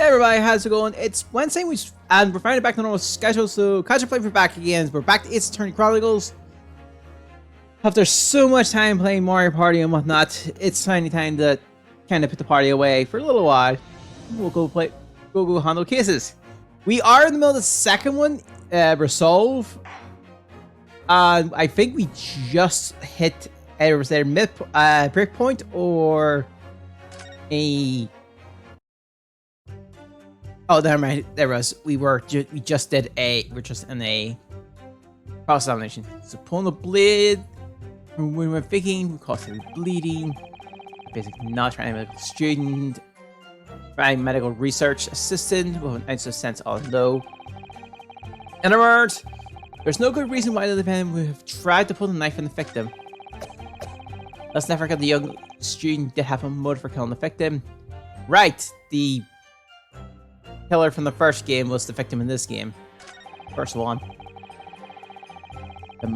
Hey everybody, how's it going? It's Wednesday, and we're finally back to normal schedule, so catch up play, we're back again. We're back to Ace Attorney Chronicles. After so much time playing Mario Party and whatnot, it's finally time to kind of put the party away for a little while. We'll go handle cases. We are in the middle of the second one, Resolve. I think we just hit either mid breakpoint or a... Oh, never mind. There was. We just in a cross examination. So pulling the blade. When we're thinking, we cause heavy bleeding. Basically, not trying medical student. Trying medical research assistant with an ounce of sense on low. In other words, there's no good reason why the defendant would have tried to pull the knife on the victim. Let's not forget the young student did have a motive for killing the victim. Right, the killer from the first game was the victim in this game. First one. The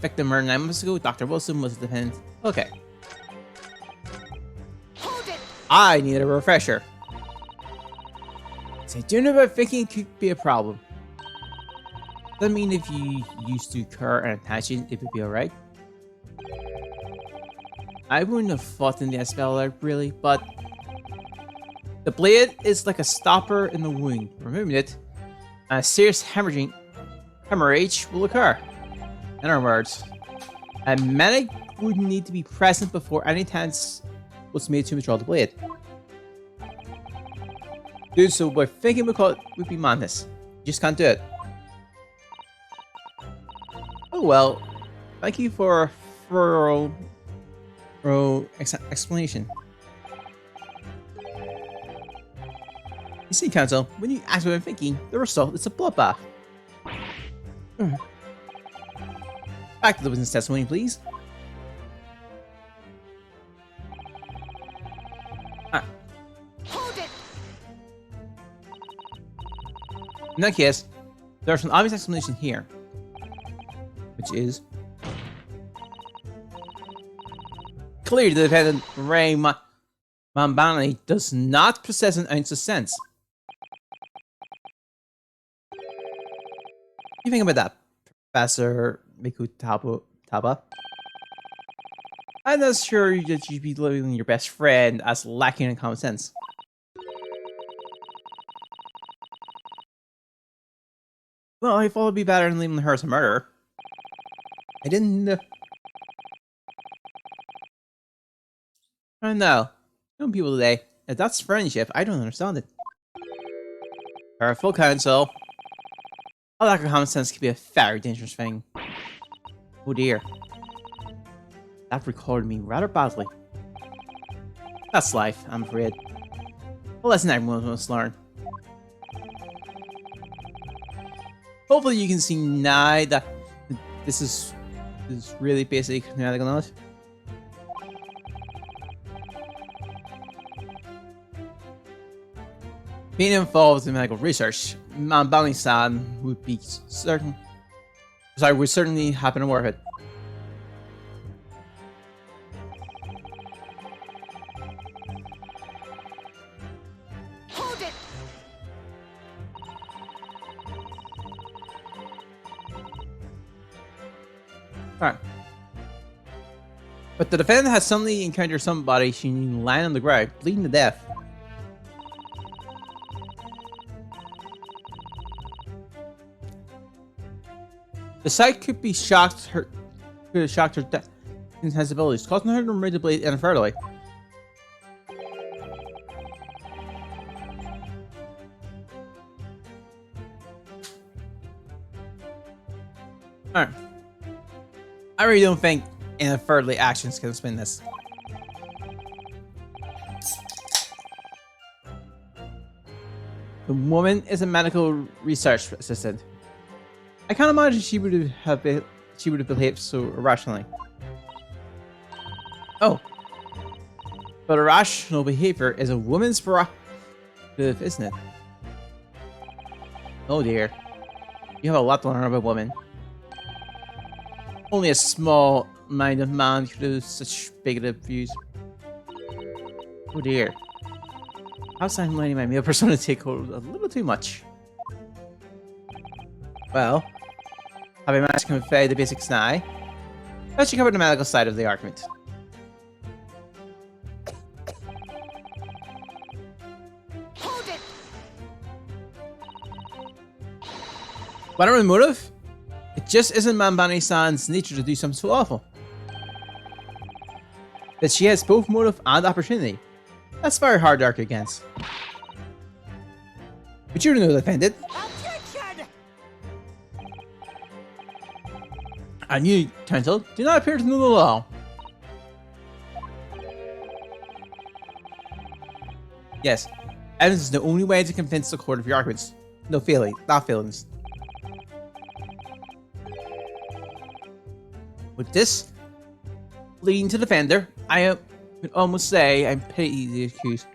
victim murdered 9 months ago, Dr. Wilson was the defendant. Okay. Hold it. I needed a refresher. So doing about thinking could be a problem. Doesn't mean if you used to occur and attaching, it would be alright. I wouldn't have fought in the SPL really, but the blade is like a stopper in the wound. Removing it, a serious hemorrhage will occur. In other words, a medic would need to be present before any attempt was made to withdraw the blade. Dude, so by thinking would be madness. You just can't do it. Oh well, thank you for a thorough explanation. You see, Council, when you ask what I'm thinking, the result is a bloodbath. Back to the witness testimony, please. Hold it. In that case, there's an obvious explanation here, which is clearly the defendant Ray Mambani does not possess an ounce of sense. What do you think about that, Professor Mikutaba? I'm not sure that you'd be labeling your best friend as lacking in common sense. Well, I thought it'd be better than leaving her as a murderer. I didn't... I don't know. Young people today, if that's friendship, I don't understand it. Careful, Council. A lack of common sense can be a very dangerous thing. Oh dear. That recorded me rather badly. That's life, I'm afraid. A lesson everyone must learn. Hopefully you can see now that this is really basic medical knowledge. Being involved in medical research, Mambani-san would certainly happen to worth it. Hold it. Alright. But the defendant has suddenly encountered somebody seen lying on the ground, bleeding to death. The sight could have shocked her death insensibilities, causing her to remove the blade inadvertently. Alright. I really don't think inadvertently actions can explain this. The woman is a medical research assistant. I can't imagine she would have behaved so irrationally. Oh, but irrational behavior is a woman's prerogative, isn't it? Oh dear, you have a lot to learn about women. Only a small-minded man could have such bigoted views. Oh dear. How's I'm letting my male persona take hold a little too much? Well, have I managed to convey the basics now? Let's cover the medical side of the argument. Hold it. What are the motive? It just isn't Manbani-san's nature to do something so awful. That she has both motive and opportunity. That's very hard to argue against. But you're no defendant. Objection! And you, counsel, do not appear to know the law. Yes, evidence is the only way to convince the court of your arguments. No feeling, not feelings. With this leading to the defender, I would almost say I pity the accused.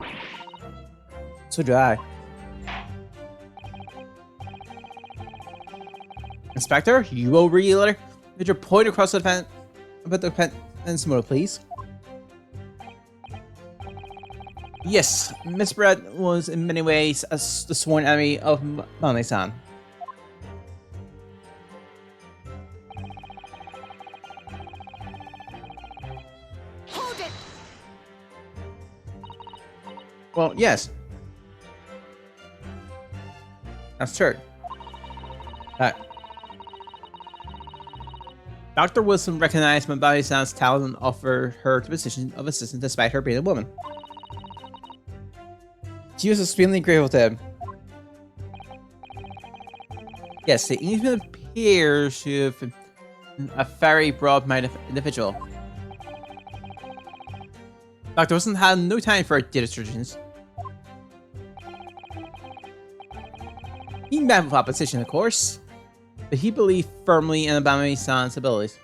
So do I. Inspector, you will read the letter. Would you point across the defendant about the defendant's motive, please? Yes, Miss Brett was in many ways the sworn enemy of Mane-san. Hold it. Well, yes. That's true. Dr. Wilson recognized Mane-san's talent and offered her the position of assistant despite her being a woman. She was extremely grateful to him. Yes, the Englishman appears to have been a very broad-minded individual. Dr. Wilson had no time for data surgeons. He met with opposition, of course, but he believed firmly in Mane-san's abilities.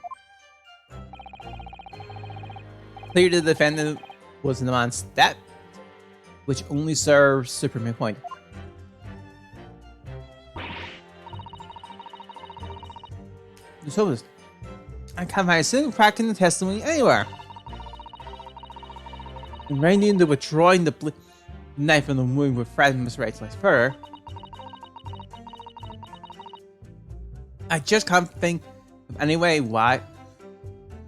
Clearly, the defendant was in the man's step, which only serves to prove my point. So I can't find a single crack in the testimony anywhere. Reminding the withdrawing the knife from the wound would threaten Miss Wright's life further. I just can't think of any way to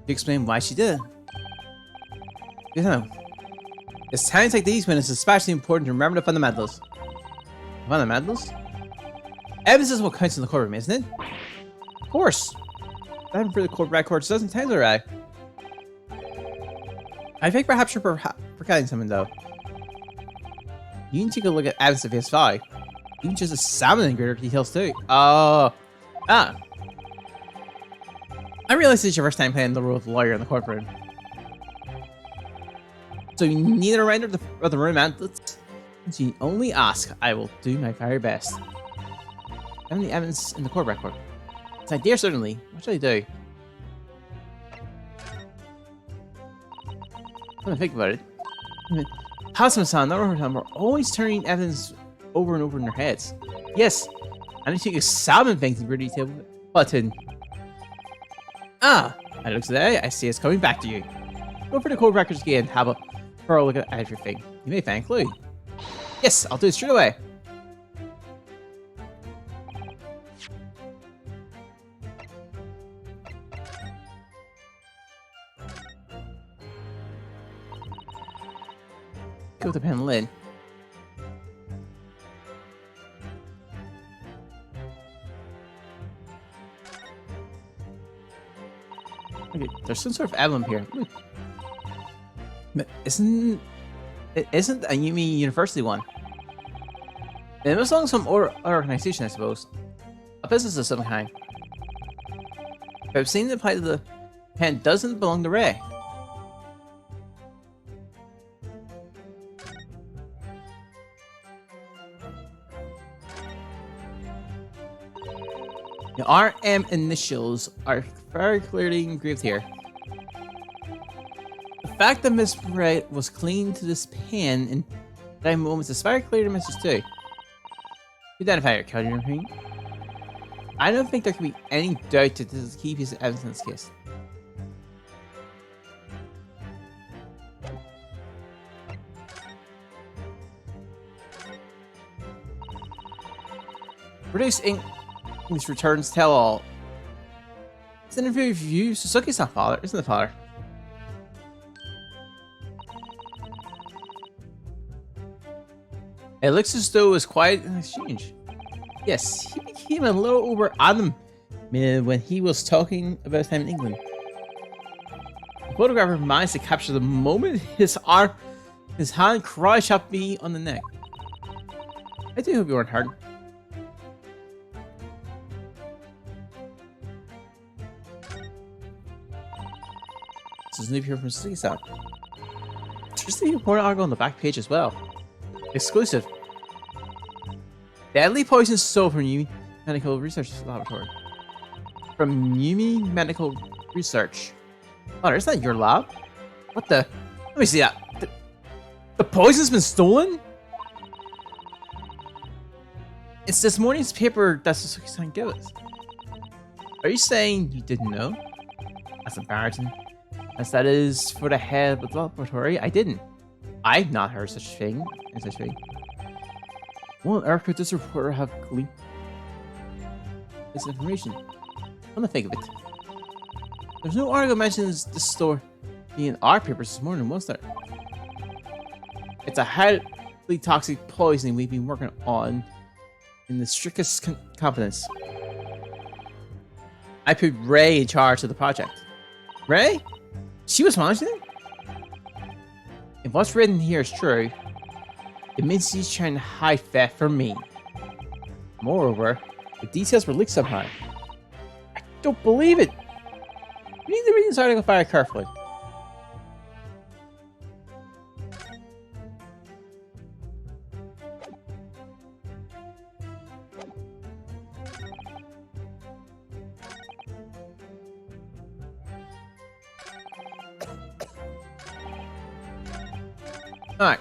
explain why she did it. You know, it's times like these when it's especially important to remember the fundamentals. Fundamentals? Evidence is what counts in the courtroom, isn't it? Of course. I've been through the court records a dozen times already. I think perhaps you're forgetting something though. You can take a look at evidence of his value. You can just examine in greater details too. I realize it's your first time playing the role of the lawyer in the courtroom. So you need a render of the romantics. Since you only ask, I will do my very best. Have any evidence in the court record? It's an idea, certainly. What should I do? When I think about it, Hassan-san, we're always turning evidence over and over in their heads. Yes, I need to examine things in great detail. Button. I look today. I see it's coming back to you. Go for the court records again. Have a thorough look at everything. You may find a clue. Yes, I'll do it straight away. Go with the pen and lid. Okay, there's some sort of emblem here. Look. Isn't a Yumi University one? It must belong to some organization, I suppose. A business of some kind. But I've seen it apply to the pen doesn't belong to Ray. The RM initials are very clearly engraved here. The fact that Miss Wright was clinging to this pen in that moment is very clear to Mrs. 2. Identify your counter ring. I don't think there can be any doubt that this is a key piece of evidence in this case. British English returns tell all. It's an interview with you. Suzuki's not father, isn't the father? It looks as though it was quite an exchange. Yes, he became a little over animated when he was talking about his time in England. The photographer managed to capture the moment his hand crashed up me on the neck. I do hope you weren't hurt. This is new here from Suzuki-san. There's the important article on the back page as well. Exclusive. Deadly poison stole from Yumi Medical Research Laboratory. From Yumi Medical Research. Oh, is that your lab? What the? Let me see that. The poison's been stolen? It's this morning's paper that Suzuki-san gave us. Are you saying you didn't know? That's embarrassing. As that is for the head of the laboratory, I didn't. I've not heard such thing. What on earth could this reporter have gleaned this information? I'm gonna think of it. There's no article mentions this store being in our papers this morning, was there? It's a highly toxic poisoning we've been working on in the strictest confidence. I put Ray in charge of the project. Ray? She was managing it? If what's written here is true, it means he's trying to hide that from me. Moreover, the details were leaked somehow. I don't believe it! You need to read this article very carefully. Alright.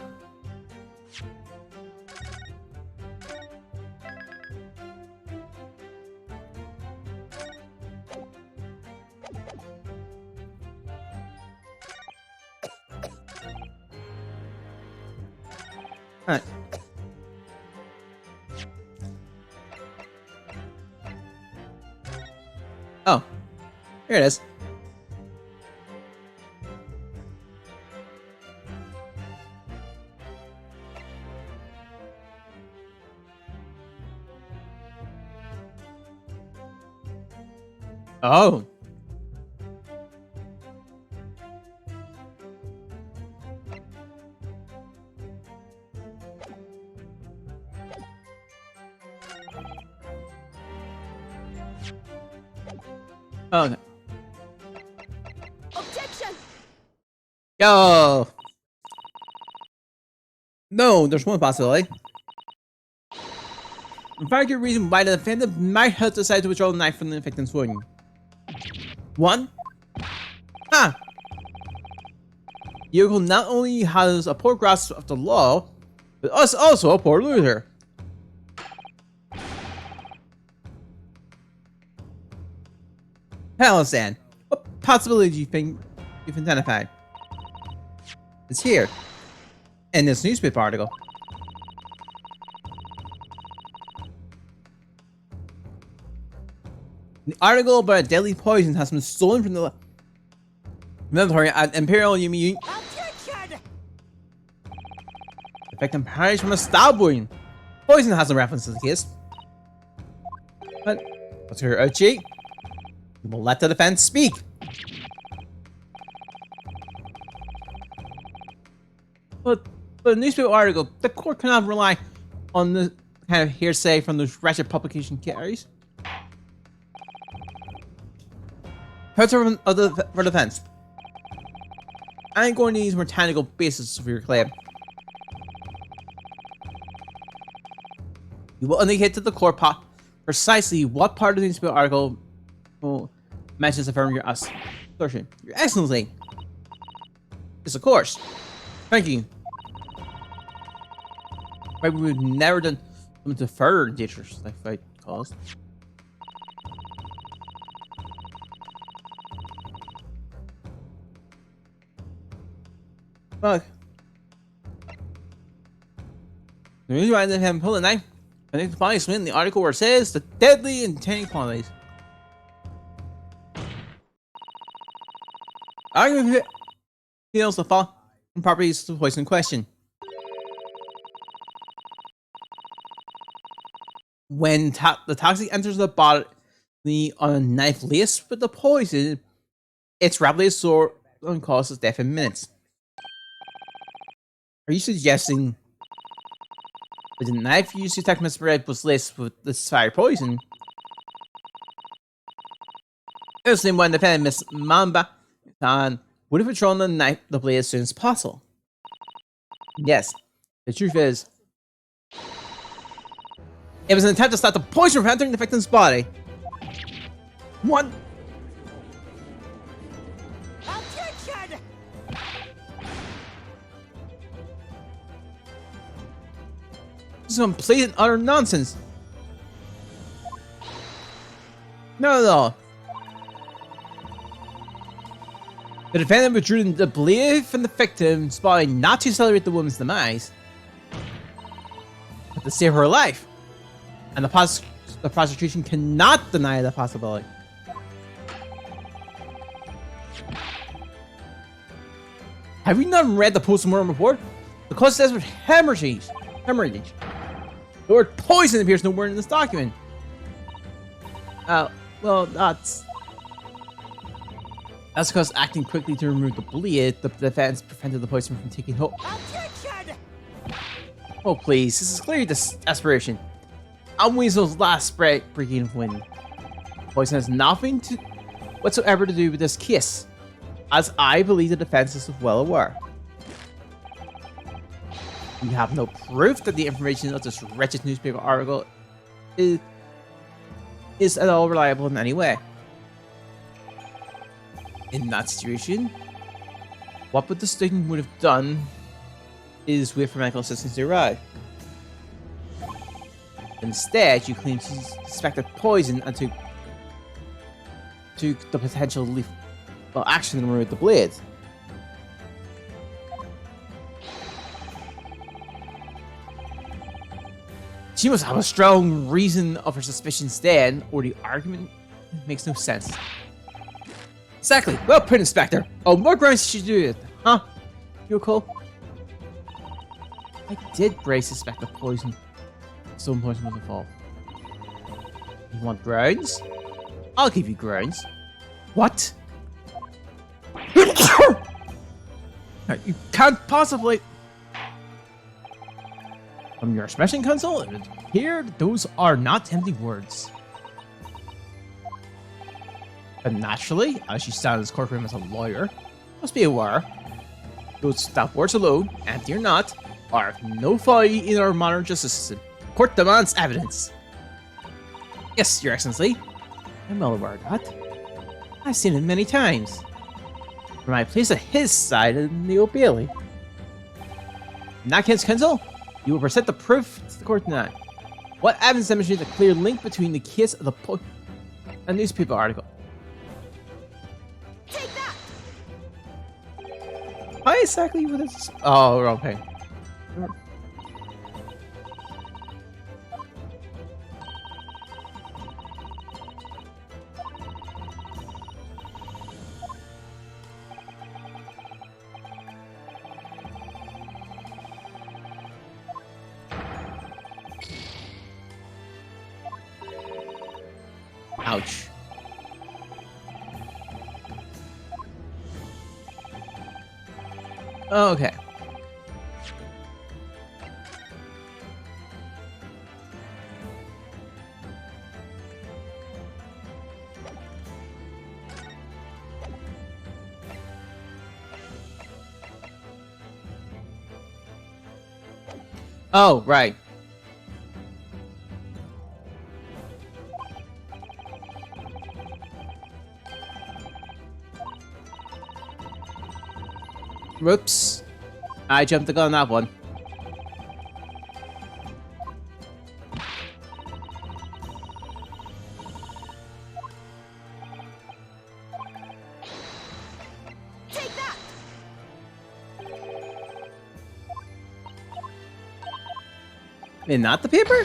Alright. Oh. Here it is. Oh. Oh, no. Objection! Yo! No, there's one possibility. A very good reason why the defendant might have decided to withdraw the knife from the victim's wound. One? Ah! Yoko not only has a poor grasp of the law, but also a poor loser. Palisand, what possibility do you think you've identified? It's here, in this newspaper article. The article about a deadly poison has been stolen from the laboratory at Imperial Yumi. Objection! The victim perished from a stab wound. Poison has no reference to the case. But what's her Uchi? We will let the defense speak. But the newspaper article, the court cannot rely on the kind of hearsay from those wretched publication carries. For defense. I ain't going to use more technical basis for your claim. You will indicate to the court precisely what part of the newspaper article mentions affirming your assertion. Your Excellency. Yes, of course. Thank you. Maybe we've never done something to further dangerous life fight cause. Fuck. The reason why I didn't have him pull a knife I think the bodies in the article where it says the deadly and tanning qualities. Argument feels the fall properties of the poison in question. When the toxic enters the body on a knife laced with the poison, it's rapidly absorbed and causes death in minutes. Are you suggesting that the knife used to attack Mr. Red was laced with this fire poison? It was the same when defending Miss Mamba and would have thrown the blade as soon as possible. Yes, the truth is, it was an attempt to stop the poison from entering the victim's body. What? Objection! This is complete and utter nonsense. No. The defendant withdrew the blade from the victim's body not to celebrate the woman's demise, but to save her life. And the prosecution cannot deny that possibility. Have you not read the post-mortem report? The cause says with hemorrhage. The word poison appears nowhere in this document. Well, that's because acting quickly to remove the bleed, the defense prevented the poison from taking hold. Objection! Oh please, this is clearly desperation. I'm Weasel's last breaking of wind. Poison has nothing whatsoever to do with this case, as I believe the defense is well aware. We have no proof that the information of this wretched newspaper article is at all reliable in any way. In that situation, what the student would have done is wait for medical assistance to arrive. Instead, you claim she suspected poison and took the potential lethal action to remove the blade. She must have a strong reason of her suspicions then, or the argument makes no sense. Exactly. Well put, Inspector. Oh, more grounds she should do it, huh? You cool? I did brace suspect the poison. Some poison was involved. You want grounds? I'll give you grounds. What? You can't possibly. From your expression, Counsel, it appears those are not empty words. But naturally, as you stand in this courtroom as a lawyer, must be aware that words alone, empty or not, are of no value in our modern justice system. Court demands evidence. Yes, Your Excellency. I'm well aware of that. I've seen it many times. From my place at his side in the Old Bailey. In that case, Counsel, you will present the proof to the court tonight. What evidence demonstrates a clear link between the case of the and newspaper article? Take that! Why exactly with this? Oh, wrong page. Ouch. Okay. Oh, right. Whoops. I jumped the gun on that one. Take that! And not the paper?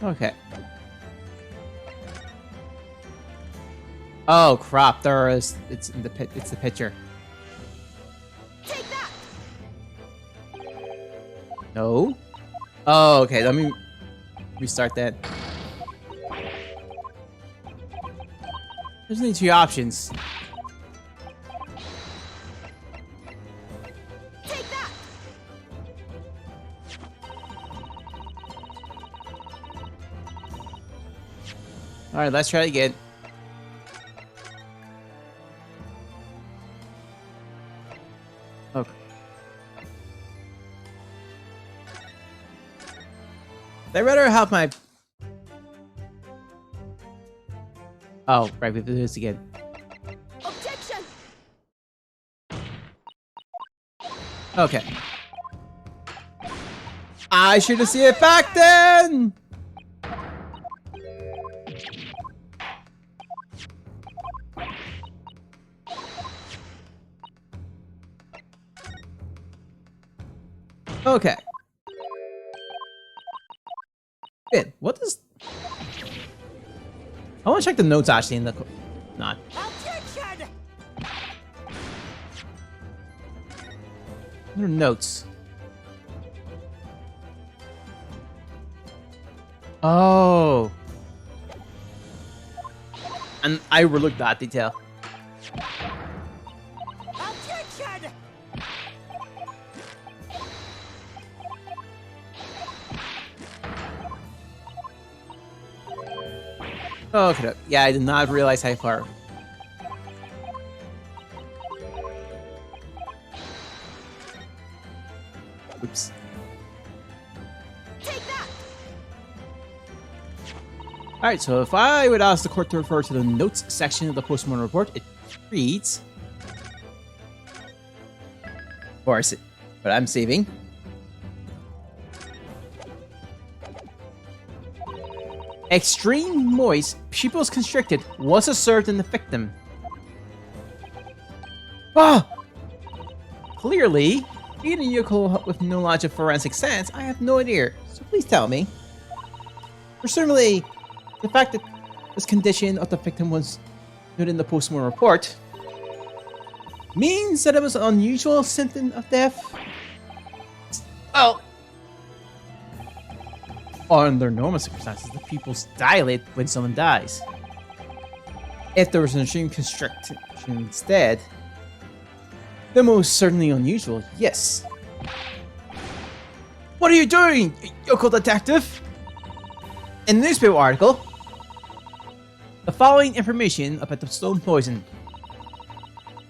Okay. Oh crap! There is. It's in the pit. It's the picture. Take that. No. Oh, okay. Let me restart that. There's only two options. Take that. All right, let's try it again. Okay. I'd rather have my. Oh, right. We have to do this again. Objection. Okay. I should have seen it back then. Okay. Good. What does? I want to check the notes actually in the. Not. Objection. What are notes? Oh. And I overlooked that detail. Objection. Okay. Yeah, I did not realize how far. Oops. Take that. Alright, so if I would ask the court to refer to the notes section of the postmortem report, it reads. Of course, but I'm saving. Extreme moist, pupils constricted, was observed in the victim. Ah! Clearly, being a yokel with no knowledge of forensic science, I have no idea. So please tell me. Presumably, the fact that this condition of the victim was noted in the postmortem report means that it was an unusual symptom of death. Well, under normal circumstances, the pupils dilate when someone dies. If there was an extreme constriction instead, then most certainly unusual, yes. What are you doing, yokel detective? In the newspaper article, the following information about the stone poison.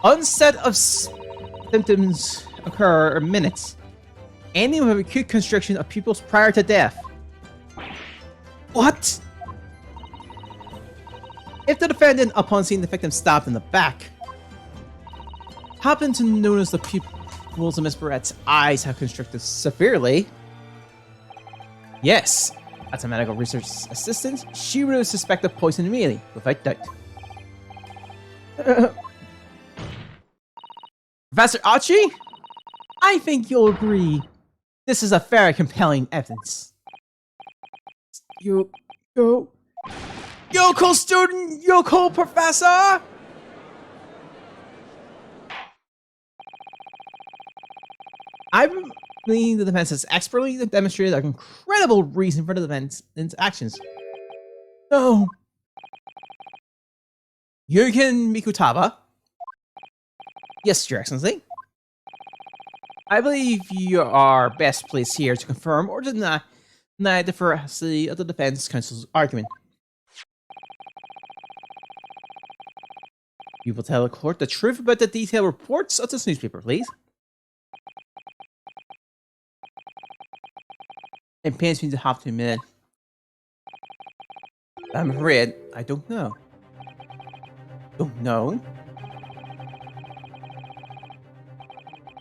Onset of symptoms occur in minutes. Ending with acute constriction of pupils prior to death. What? If the defendant, upon seeing the victim stabbed in the back, happened to notice the pupils of Miss Barrett's eyes have constricted severely, yes, as a medical research assistant, she would have suspected poison immediately, without doubt. Professor Archie? I think you'll agree this is a very compelling evidence. Yokel student, yokel professor! I believe the defense has expertly demonstrated an incredible reason for the defendant's actions. No. Yugen Mikutaba? Yes, Your Excellency. I believe you are best placed here to confirm or deny the veracity of the defense counsel's argument. You will tell the court the truth about the detailed reports of this newspaper, please. It pains me to have to admit, I'm afraid I don't know. Don't know?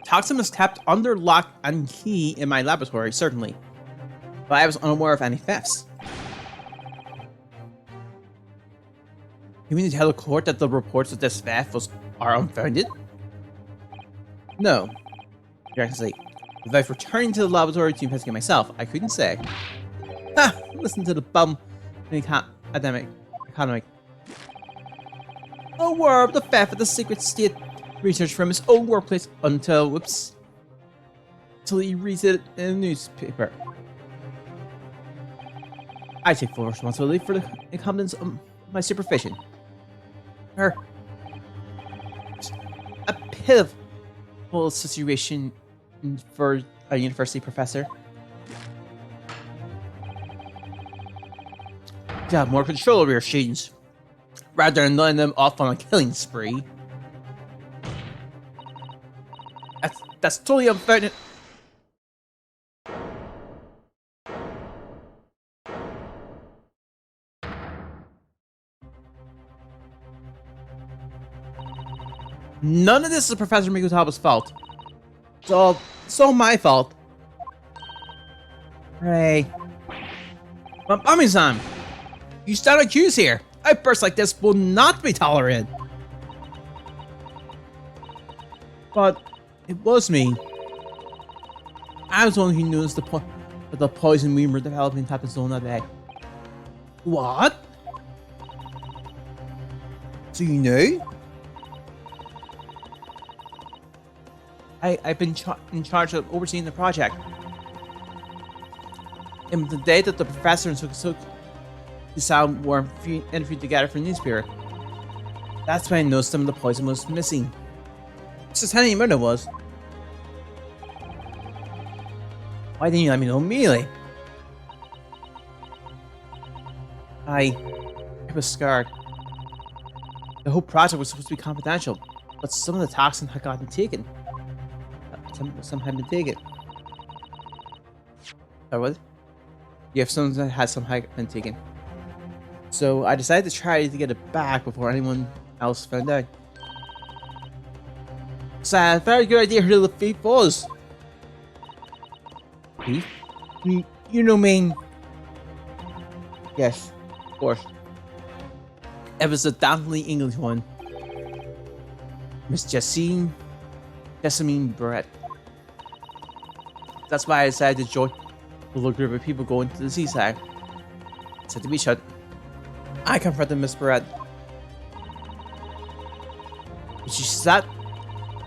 Toxin was kept under lock and key in my laboratory, certainly. But I was unaware of any thefts. You mean to tell the court that the reports of this theft are unfounded? No. Your Excellency, without returning to the laboratory to investigate myself, I couldn't say. Ah, listen to the bum academic economic. Aware of the fact of the secret state research from his own workplace until he reads it in a newspaper. I take full responsibility for the incompetence of my supervision. A pitiful situation for a university professor. To have more control over your students, rather than letting them off on a killing spree. That's totally unfair. None of this is Professor Mikotaba's fault. It's all my fault. Ray. Mami-san! You stand accused here! A burst like this will not be tolerated! But it was me. I was the one who noticed the poison we were developing type of zone that day. What? So you knew? I've been in charge of overseeing the project. And the day that the professor and Sukasuk decided were interviewed together for newspaper, that's when I noticed some of the poison was missing. Just how murder was. Why didn't you let me know immediately? I was scared. The whole project was supposed to be confidential, but some of the toxin had gotten taken. Some had been taken. Or what? Yeah, some had some had been taken. So I decided to try to get it back before anyone else found out. So I had a very good idea who the thief was. Thief? You know me. Yes, of course. It was the dauntingly English one. Miss Jessamine Barrett. That's why I decided to join the little group of people going to the seaside. Said to be shut. I confronted Miss Barrett. She sat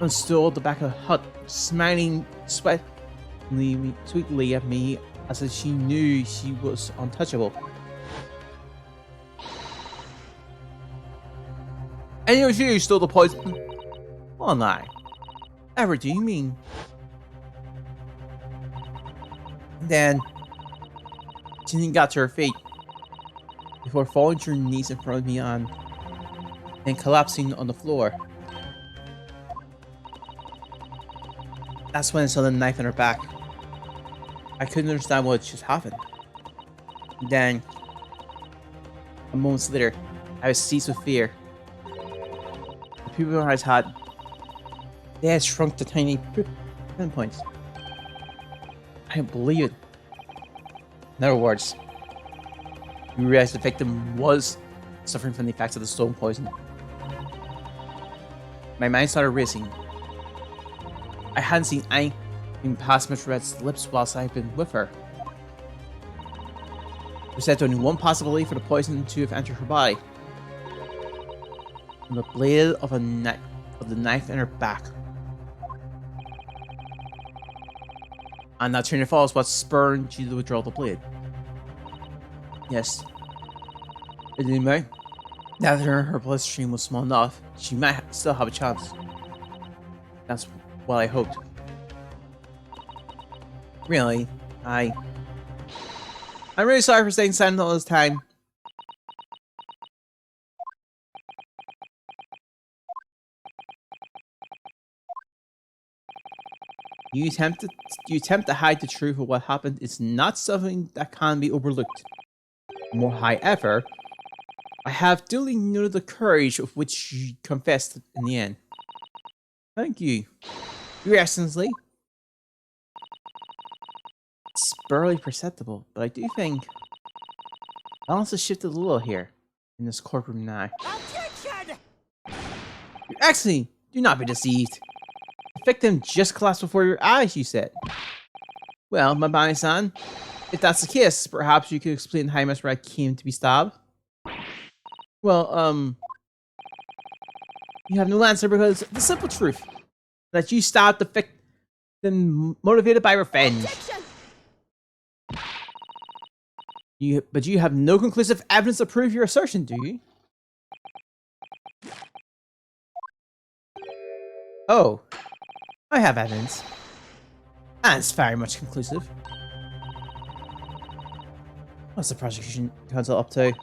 on a stool at the back of the hut, smiling sweetly at me as if she knew she was untouchable. And it was you who stole the poison. Well, lie. Ever do you mean? Then, Jinny got to her feet before falling to her knees in front of me and collapsing on the floor. That's when I saw the knife in her back. I couldn't understand what just happened. Then, a moment later, I was seized with fear. The pupil eyes they had shrunk to tiny pinpoints. I didn't believe it. In other words, we realized the victim was suffering from the effects of the stone poison. My mind started racing. I hadn't seen anything past Miss Red's lips whilst I'd been with her. There said only one possibility for the poison to have entered her body. From the blade of the knife in her back. And that train of thought is what spurred you to withdraw the blade. Yes. It didn't matter. Now that her bloodstream was small enough, she might still have a chance. That's what I hoped. Really, I'm really sorry for staying silent all this time. You attempt to hide the truth of what happened is not something that can be overlooked. However, I have duly noted the courage of which you confessed in the end. Thank you, Your Excellency. It's barely perceptible, but I do think balance has shifted a little here in this courtroom now. Objection! Your Excellency, do not be deceived. The victim just collapsed before your eyes, you said. Well, my Mami-san, If that's the case, perhaps you could explain how Miss Red came to be stabbed. Well, you have no answer because the simple truth that you stabbed the victim motivated by revenge. Objection! But you have no conclusive evidence to prove your assertion, do you? Oh, I have evidence. And it's very much conclusive. What's the prosecution counsel up to?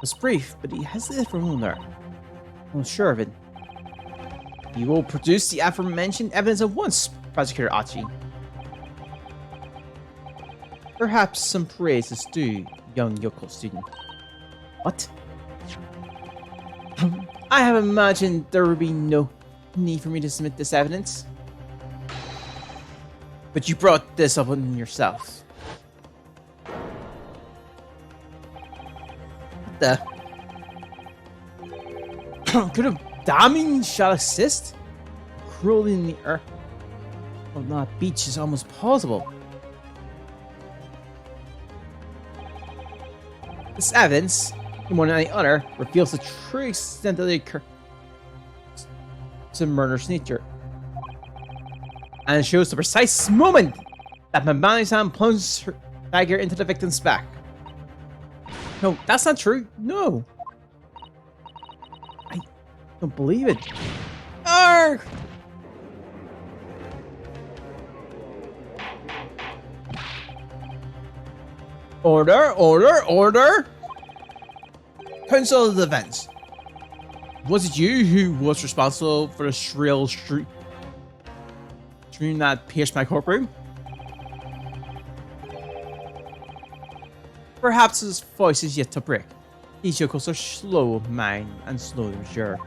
It's brief, but he hesitated for a moment there. I'm not sure of it. You will produce the aforementioned evidence at once, Prosecutor Achi. Perhaps some praise is due, young Yoko student. What? I have imagined there would be no need for me to submit this evidence. But you brought this up on yourself. What the? Could a damning shall assist? Cruelty in the earth on that beach is almost plausible. This evidence, more than any other, reveals the true extent of the occurrence to murder's nature. And it shows the precise moment that Mamani-san plunged her dagger into the victim's back. No, that's not true. No. I don't believe it. Arrgh! Order, order, order! Counsel of the defense. Was it you who was responsible for the shrill stream that pierced my courtroom? Perhaps his voice is yet to break. These yokels are slow of mind and slow to mature.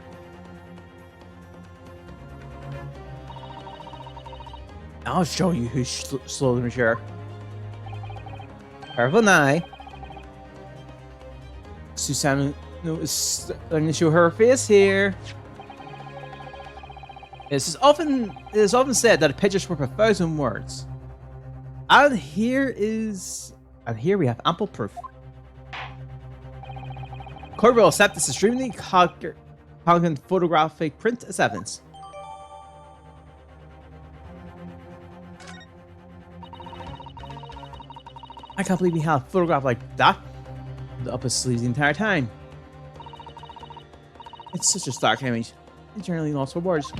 I'll show you who's slow to mature. Careful now. Susanna is starting to show her face here. It is often said that a picture's worth 1,000 words. And here we have ample proof. Court will accept this extremely cogent photographic print as evidence. I can't believe we have a photograph like that up his sleeves the entire time. It's such a stark image. Internally lost for words.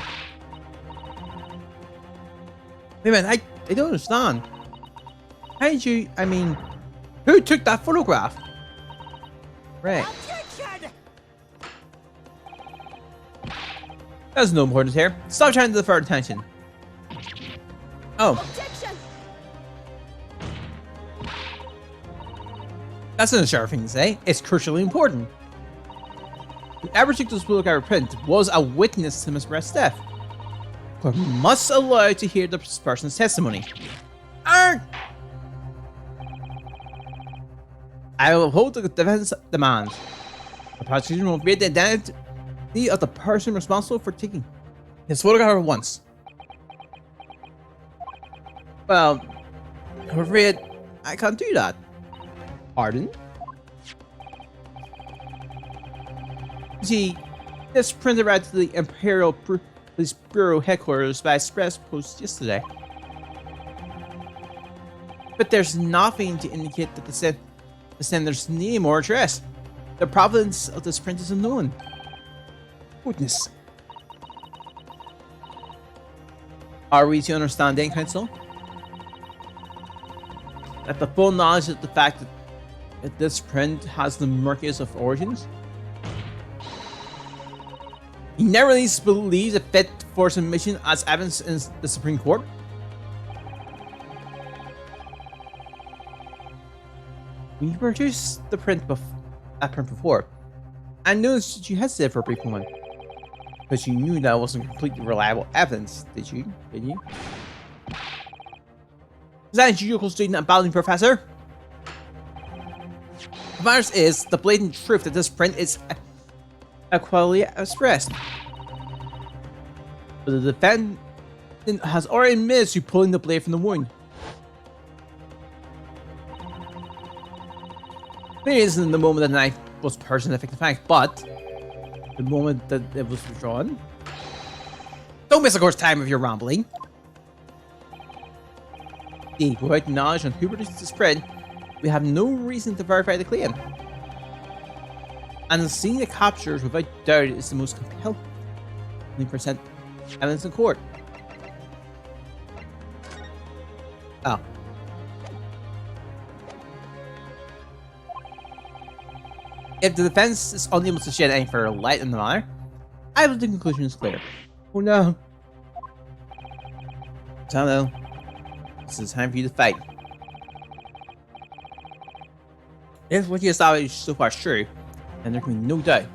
Wait a minute, I don't understand. How did you, who took that photograph? Right. Objection! There's no importance here. Stop trying to divert attention. Oh. Objection! That's not a sure thing to say. It's crucially important. Whoever took this photograph print was a witness to Miss Brett's death. Court must allow to hear the person's testimony. Arrgh! I will hold the defense demand. The prosecution will read the identity of the person responsible for taking his photograph at once. Well, I'm afraid I can't do that. Pardon? See, this printed out to the Imperial Police Bureau headquarters by express post yesterday. But there's nothing to indicate that the sender's name or address. The provenance of this print is unknown. Goodness. Are we to understand then, Counsel? That the full knowledge of the fact that this print has the murkiest of origins? He nevertheless believes it fit for submission as evidence in the Supreme Court? When you produced the print before, I noticed that you hesitated for a brief moment. Because you knew that wasn't completely reliable evidence, did you? Is that a judicial student and battling professor? The matter is the blatant truth that this print is equally expressed. But the defendant has already admitted to pulling the blade from the wound. Maybe it isn't the moment that the knife was personally affecting Frank, but the moment that it was withdrawn. Don't miss, of course, time if you're rambling. Indeed, without knowledge on who produced the spread, we have no reason to verify the claim. And seeing the captures without doubt is the most compelling percent evidence in court. Oh. If the defense is unable to shed any further light on the matter, I believe the conclusion is clear. Oh no. Hello. This is time for you to fight. If what you established so far is true, then there can be no doubt.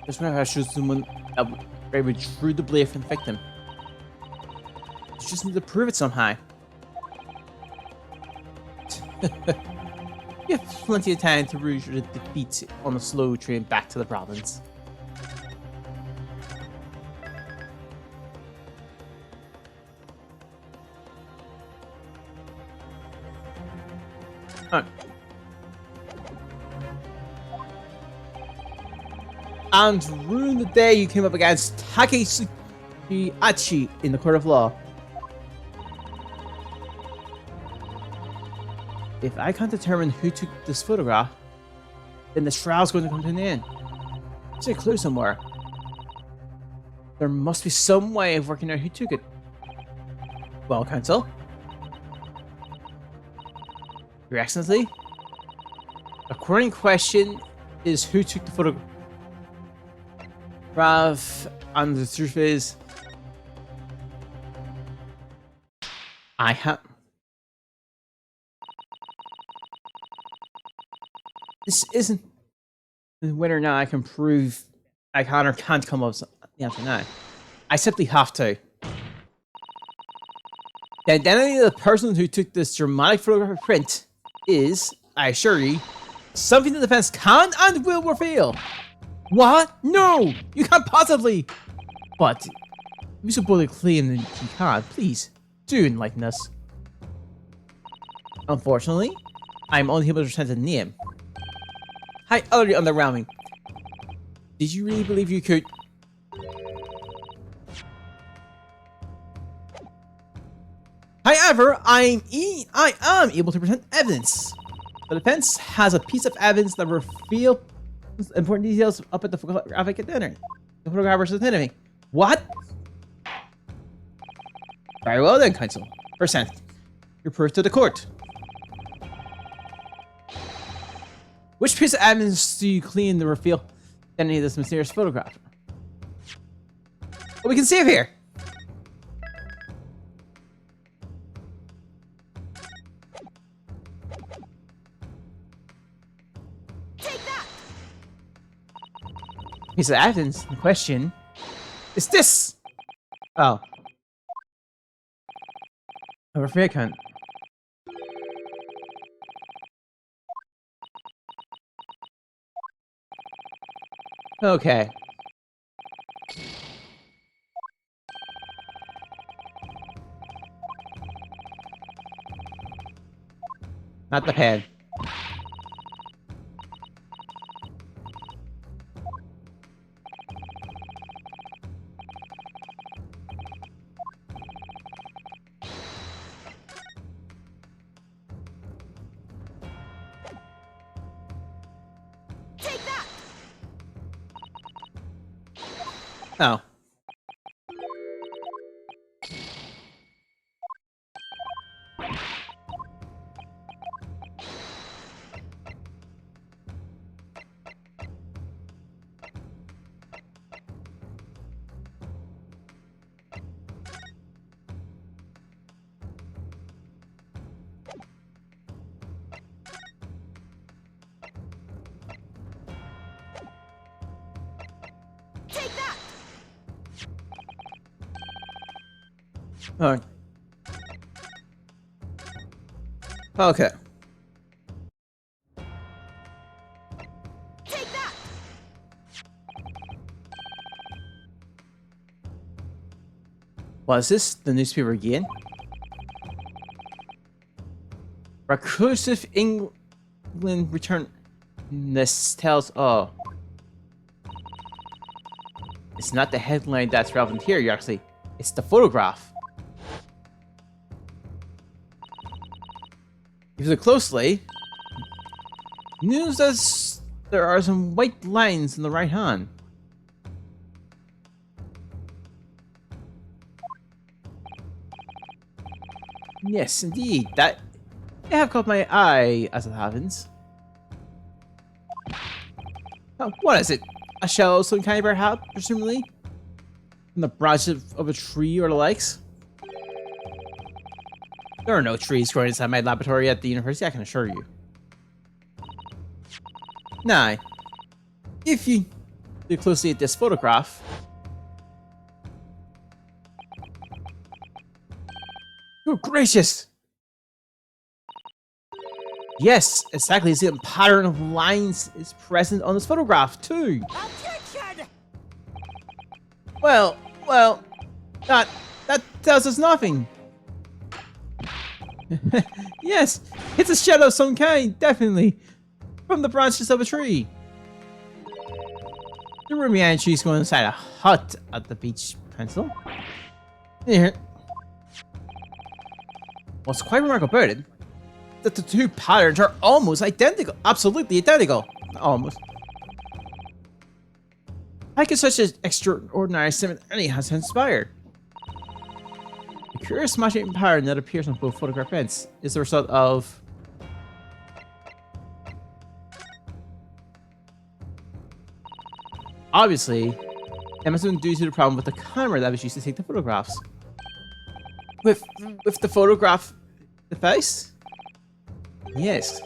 Just whenever I shoot someone that would drew the blade from the victim. You just need to prove it somehow. You have plenty of time to rouge your defeat on a slow train back to the province. Alright. And ruin the day you came up against Takeshi Achi in the court of law. If I can't determine who took this photograph, then the trial's going to come to an end. There's a clue somewhere. There must be some way of working out who took it. Well, counsel. Your Excellency, the current question is who took the photograph, and the truth is, I have. This isn't whether or not I can prove I can or can't come up with the answer now. I simply have to. The identity of the person who took this dramatic photographic print is, I assure you, something the defense can and will reveal. What? No! You can't possibly! But, if you suppose a claim that you can, please, do enlighten us. Unfortunately, I'm only able to present a name. Hi, utterly underwhelming. Did you really believe you could? However, I am able to present evidence. The defense has a piece of evidence that reveals important details up at the photographic identity. The photographer's identity. What? Very well then, counsel. Present your proof to the court. Which piece of evidence do you claim to reveal the identity of this mysterious photographer? Well, we can see it here. Piece of evidence in question is this. Oh. I'm afraid I can't. Okay. Not the pen. Oh. Alright. Okay. Take that. What is this? The newspaper again? Reclusive England return. This tells. Oh. It's not the headline that's relevant here, you actually. It's the photograph. If you look closely, news says there are some white lines in the right hand. Yes, indeed. That may have caught my eye as it happens. Oh, what is it? A shell of some kind, perhaps, presumably? From the branch of a tree or the likes? There are no trees growing inside my laboratory at the university, I can assure you. Nah. If you look closely at this photograph... Oh, gracious! Yes, exactly. The same pattern of lines is present on this photograph, too. Objection! Well, that tells us nothing. Yes, it's a shadow of some kind, definitely. From the branches of a tree. The roomy iron trees going inside a hut at the beach, pencil. Here. What's quite remarkable about it, that the two patterns are almost identical. Absolutely identical. Almost. How could such an extraordinary similarity has inspired? The curious matching pattern that appears on both photograph prints is the result of... Obviously, it must have been due to the problem with the camera that was used to take the photographs. With the photograph device? Yes.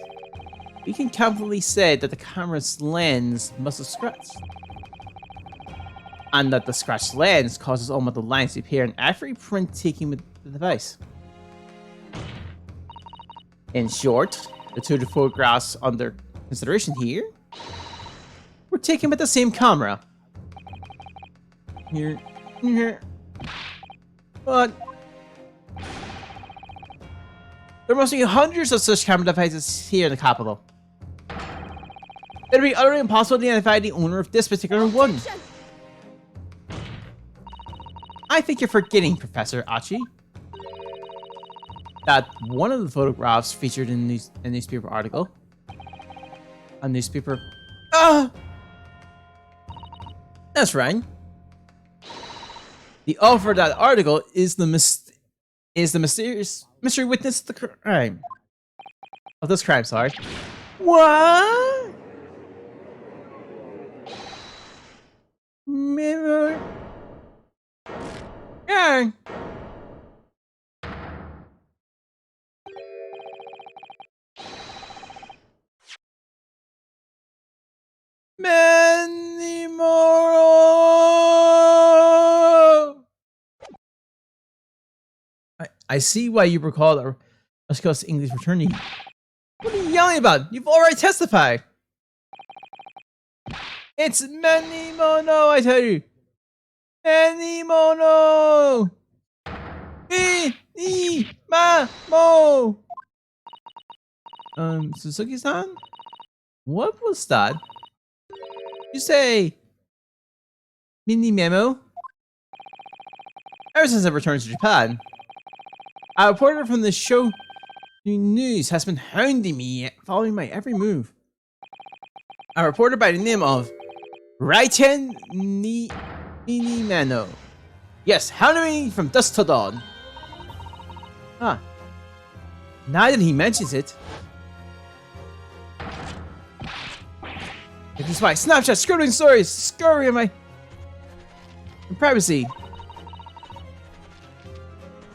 We can confidently say that the camera's lens must have scratched. And that the scratched lens causes all of the lines to appear in every print taken with the device. In short, the two photographs under consideration here were taken with the same camera. Here. But there must be hundreds of such camera devices here in the capital. It would be utterly impossible to identify the owner of this particular one. Objection! I think you're forgetting, Professor Achi, that one of the photographs featured in a newspaper article. A newspaper. Ah! That's right. The author of that article is the mysterious mystery witness of the crime. Of this crime, sorry. What? Mirror. Yeah. Many more. I see why you were called a West English attorney. What are you yelling about? You've already testified. It's many mono, I tell you. Many mono. Mo. Suzuki-san? What was that? You say mini memo? Ever since I returned to Japan, a reporter from the show news has been hounding me, following my every move. A reporter by the name of Raiten Ninimano. Yes, hounding me from dusk till dawn. Ah. Now that he mentions it. This is why Snapchat scrolling stories, scurry in my privacy.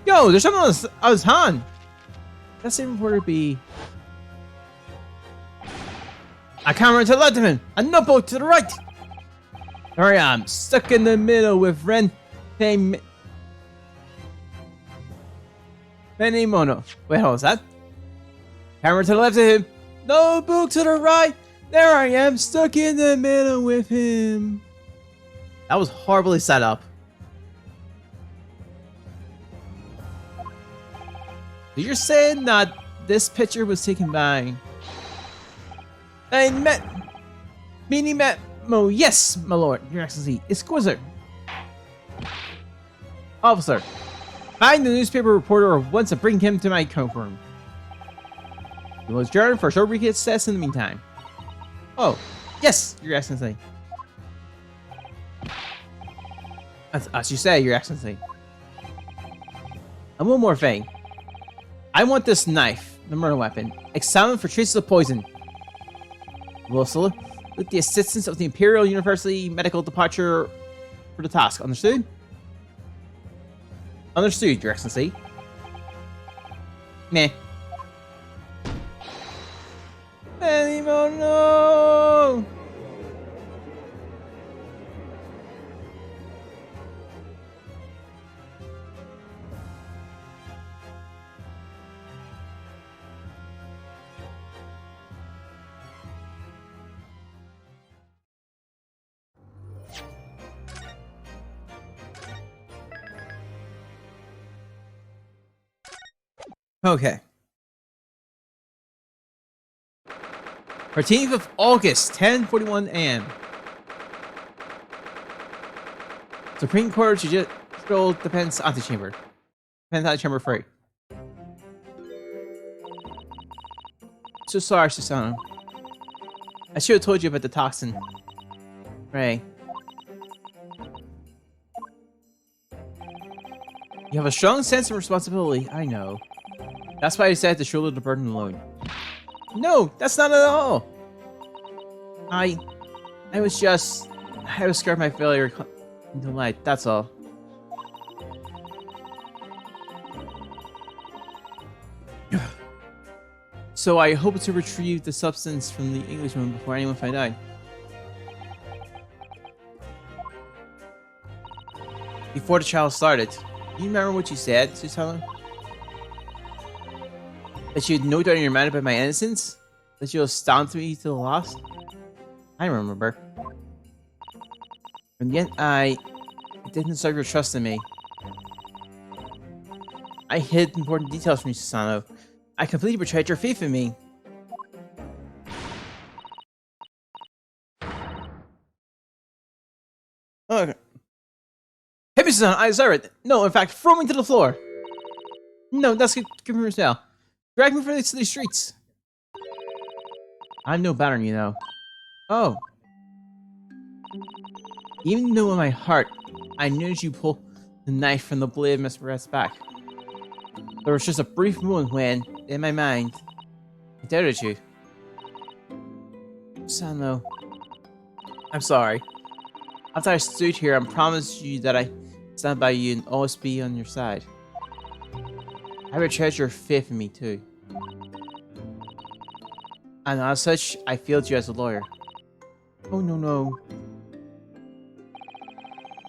Yo, there's something on his hand. That same reporter be a camera to the left of him, a notebook to the right. There I am, stuck in the middle with Ren Many Mono. Wait, hold on, is that? Camera to the left of him, notebook to the right. There I am, stuck in the middle with him. That was horribly set up. So you're saying that This picture was taken by... Meeny Metmo. Yes, my lord, your excellency. Exquisite. Officer, find the newspaper reporter who wants to bring him to my coat room. He was adjourned for a short recess in the meantime. Oh, yes, your excellency. As you say, your excellency. And one more thing. I want this knife, the murder weapon, examined for traces of poison. We'll salute with the assistance of the Imperial University Medical Department for the task. Understood? Understood, your excellency. Meh. Anymore, no! Okay. 13th of August, 10:41 a.m. Supreme Court Judicial Defense Antechamber. Defense Antechamber 3. So sorry, Susano. I should have told you about the toxin. Ray. You have a strong sense of responsibility, I know. That's why I decided to shoulder the burden alone. No, that's not at all. I was scared my failure into light, that's all. So I hope to retrieve the substance from the Englishman before anyone finds out. Before the trial started, do you remember what you said, Susano? That you had no doubt in your mind about my innocence? That you'll stand to me to the last? I remember. And yet I didn't deserve your trust in me. I hid important details from you, Susano. I completely betrayed your faith in me. Okay. Hit me, Susano, I deserve it. No, in fact, throw me to the floor. No, that's good for yourself. Drag me from the streets. I'm no better than you know. Oh. Even though in my heart, I noticed you pull the knife from the blade of Miss Barrett's back. There was just a brief moment when, in my mind, I doubted you. Sano, I'm sorry. After I stood here and promised you that I stand by you and always be on your side, I betrayed your faith in me too. And as such, I failed you as a lawyer. Oh no.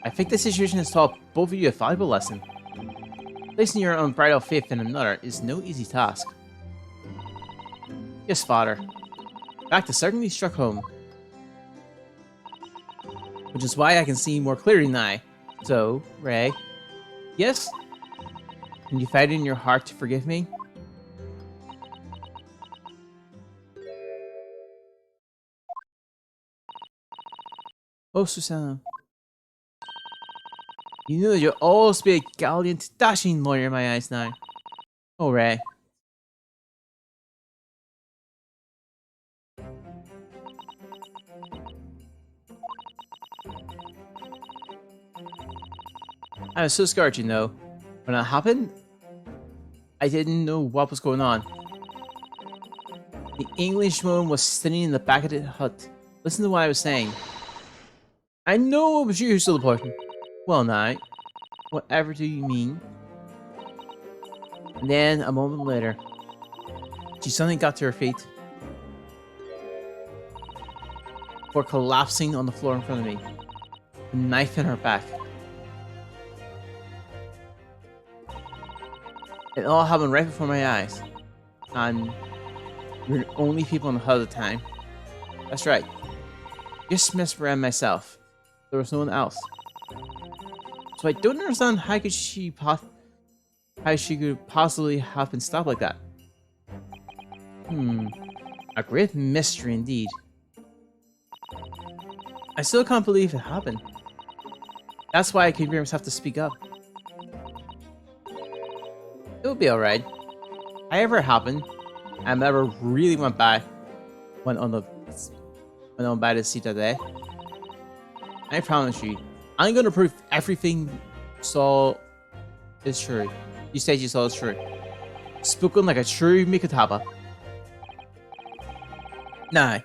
I think this situation has taught both of you a valuable lesson. Placing your unbridled faith in another is no easy task. Yes, father. In fact, it certainly struck home. Which is why I can see more clearly now. So, Ray. Yes? Can you find it in your heart to forgive me? Oh, Susanna. You know that you'll always be a gallant, dashing lawyer in my eyes now. Oh, Ray. I was so scared, you know. When that happened, I didn't know what was going on. The Englishwoman was sitting in the back of the hut. Listen to what I was saying. I know it was you who stole the poison. Well, now, whatever do you mean? And then, a moment later, she suddenly got to her feet. Before collapsing on the floor in front of me. A knife in her back. It all happened right before my eyes. And we were the only people in the hut at the time. That's right. Just Miss Ren and myself. There was no one else. So I don't understand how she could possibly have been stopped like that. A great mystery indeed. I still can't believe it happened. That's why I could have to speak up. It'll be alright. However it happened, I never really went back on by to see today. I promise you, I'm gonna prove everything you saw is true. You said you saw is true. Spoken like a true Mikotaba. Now,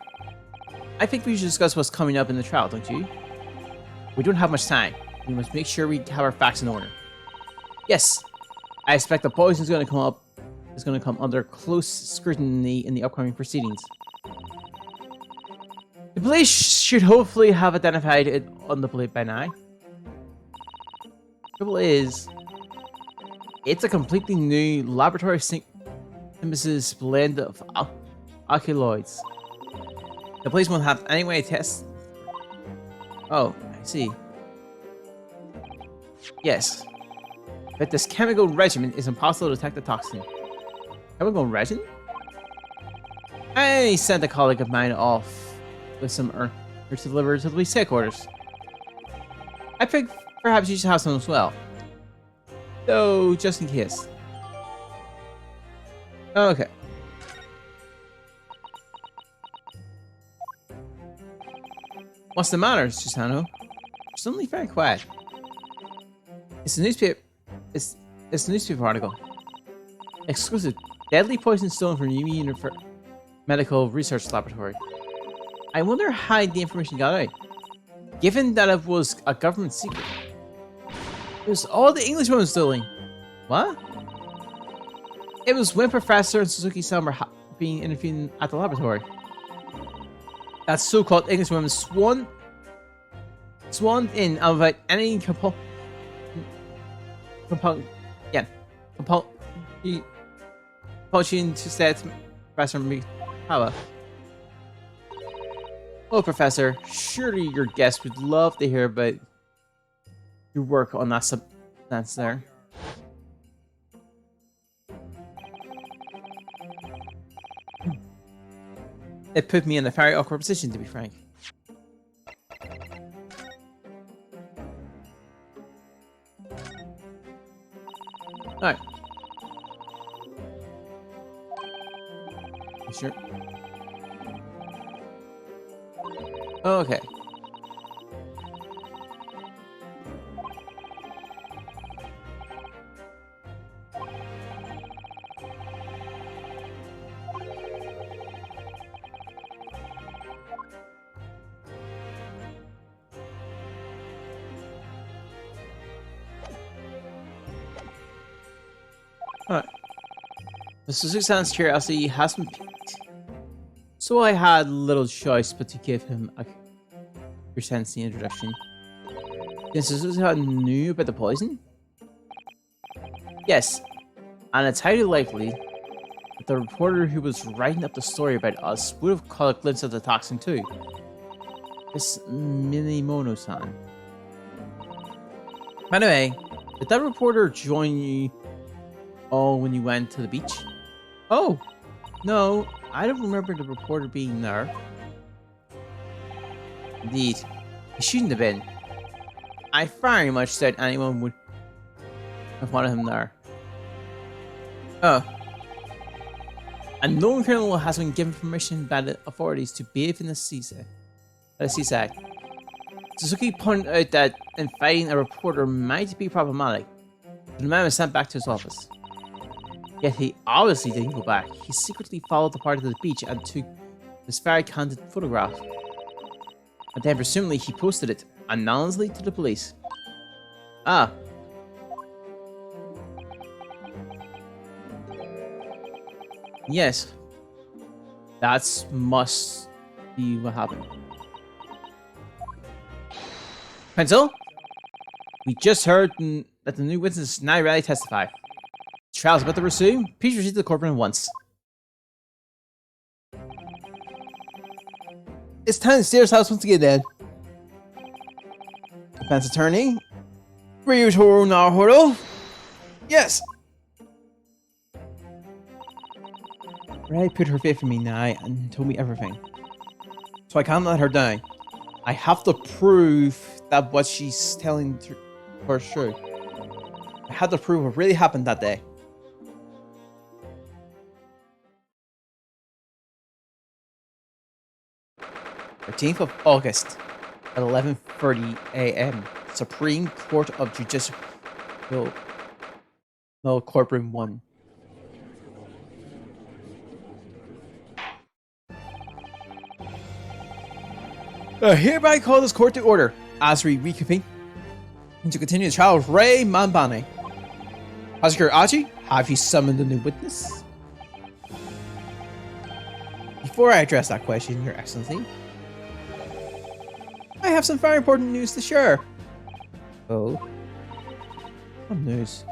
I think we should discuss what's coming up in the trial, don't you? We don't have much time. We must make sure we have our facts in order. Yes, I expect the poison is going to come under close scrutiny in the upcoming proceedings. The police should hopefully have identified it on the blade by now. Trouble is, it's a completely new laboratory synthesis blend of alkaloids. The police won't have any way to test. Oh, I see. Yes. But this chemical regimen is impossible to detect the toxin. Chemical regimen? I sent a colleague of mine off with some earth to deliver to the police headquarters. I think perhaps you should have some as well. Though, just in case. Okay. What's the matter, Susano? You're suddenly very quiet. It's a newspaper. It's a newspaper article. Exclusive. Deadly poison stolen from Union Medical Research Laboratory. I wonder how the information got out. Given that it was a government secret. It was all the Englishwomen stealing. What? It was when Professor and Suzuki-san were being interviewed at the laboratory. That so-called Englishwoman sworn in without any compulsion to set Professor Mikawa. Oh, Professor, surely your guests would love to hear about your work on that substance there. It put me in a very awkward position, to be frank. Alright. Sure. Okay. Alright. The Suzuki-san's curiosity has been piqued, so I had little choice but to give him a sensing introduction. Did Suzuki-san knew about the poison? Yes, and it's highly likely that the reporter who was writing up the story about us would have caught a glimpse of the toxin too. This Minimono-san. By the way, did that reporter join you all when you went to the beach? Oh, no, I don't remember the reporter being there. Indeed, he shouldn't have been. I very much doubt anyone would have wanted him there. Oh. A known criminal has been given permission by the authorities to bathe in the seaside. Suzuki pointed out that inviting a reporter might be problematic. The man was sent back to his office. Yet he obviously didn't go back. He secretly followed the party to the beach and took this very candid photograph. And then presumably he posted it anonymously to the police. Ah. Yes. That must be what happened. Pencil? We just heard that the new witness is now ready to testify. Trial's about to resume. Please proceed to the courtroom once. It's time to steer his house once again, Dad. Defense attorney? Ryutaro Naruhodo? Yes. Ray put her faith in me now and told me everything. So I can't let her down. I have to prove that what she's telling her is true. I had to prove what really happened that day. 13th of August at 11:30 a.m. Supreme Court of Justice. No, Courtroom 1. Hereby call this court to order as we reconvene to continue the trial of Ray Manbane. Prosecutor Aji, have you summoned a new witness? Before I address that question, Your Excellency, I have some very important news to share. Oh? What news?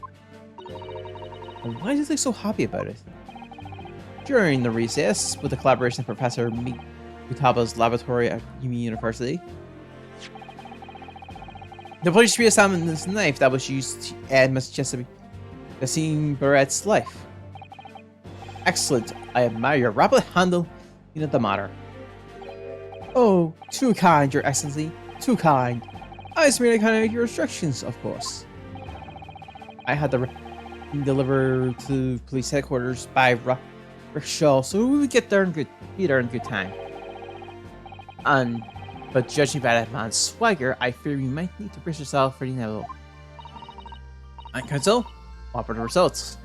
And why do they so happy about it? During the recess, with the collaboration of Professor Mitaba's laboratory at Yumi University, the police re-examined this knife that was used to end Mr. Yassine Barrett's life. Excellent. I admire your rapid handling of the matter. Oh, too kind, Your Excellency. Too kind. I was merely carrying out your instructions, of course. I had the delivered to police headquarters by rickshaw, so we would get there in good time. But judging by that man's swagger, I fear you might need to brace yourself for the inevitable. And counsel, what were the results?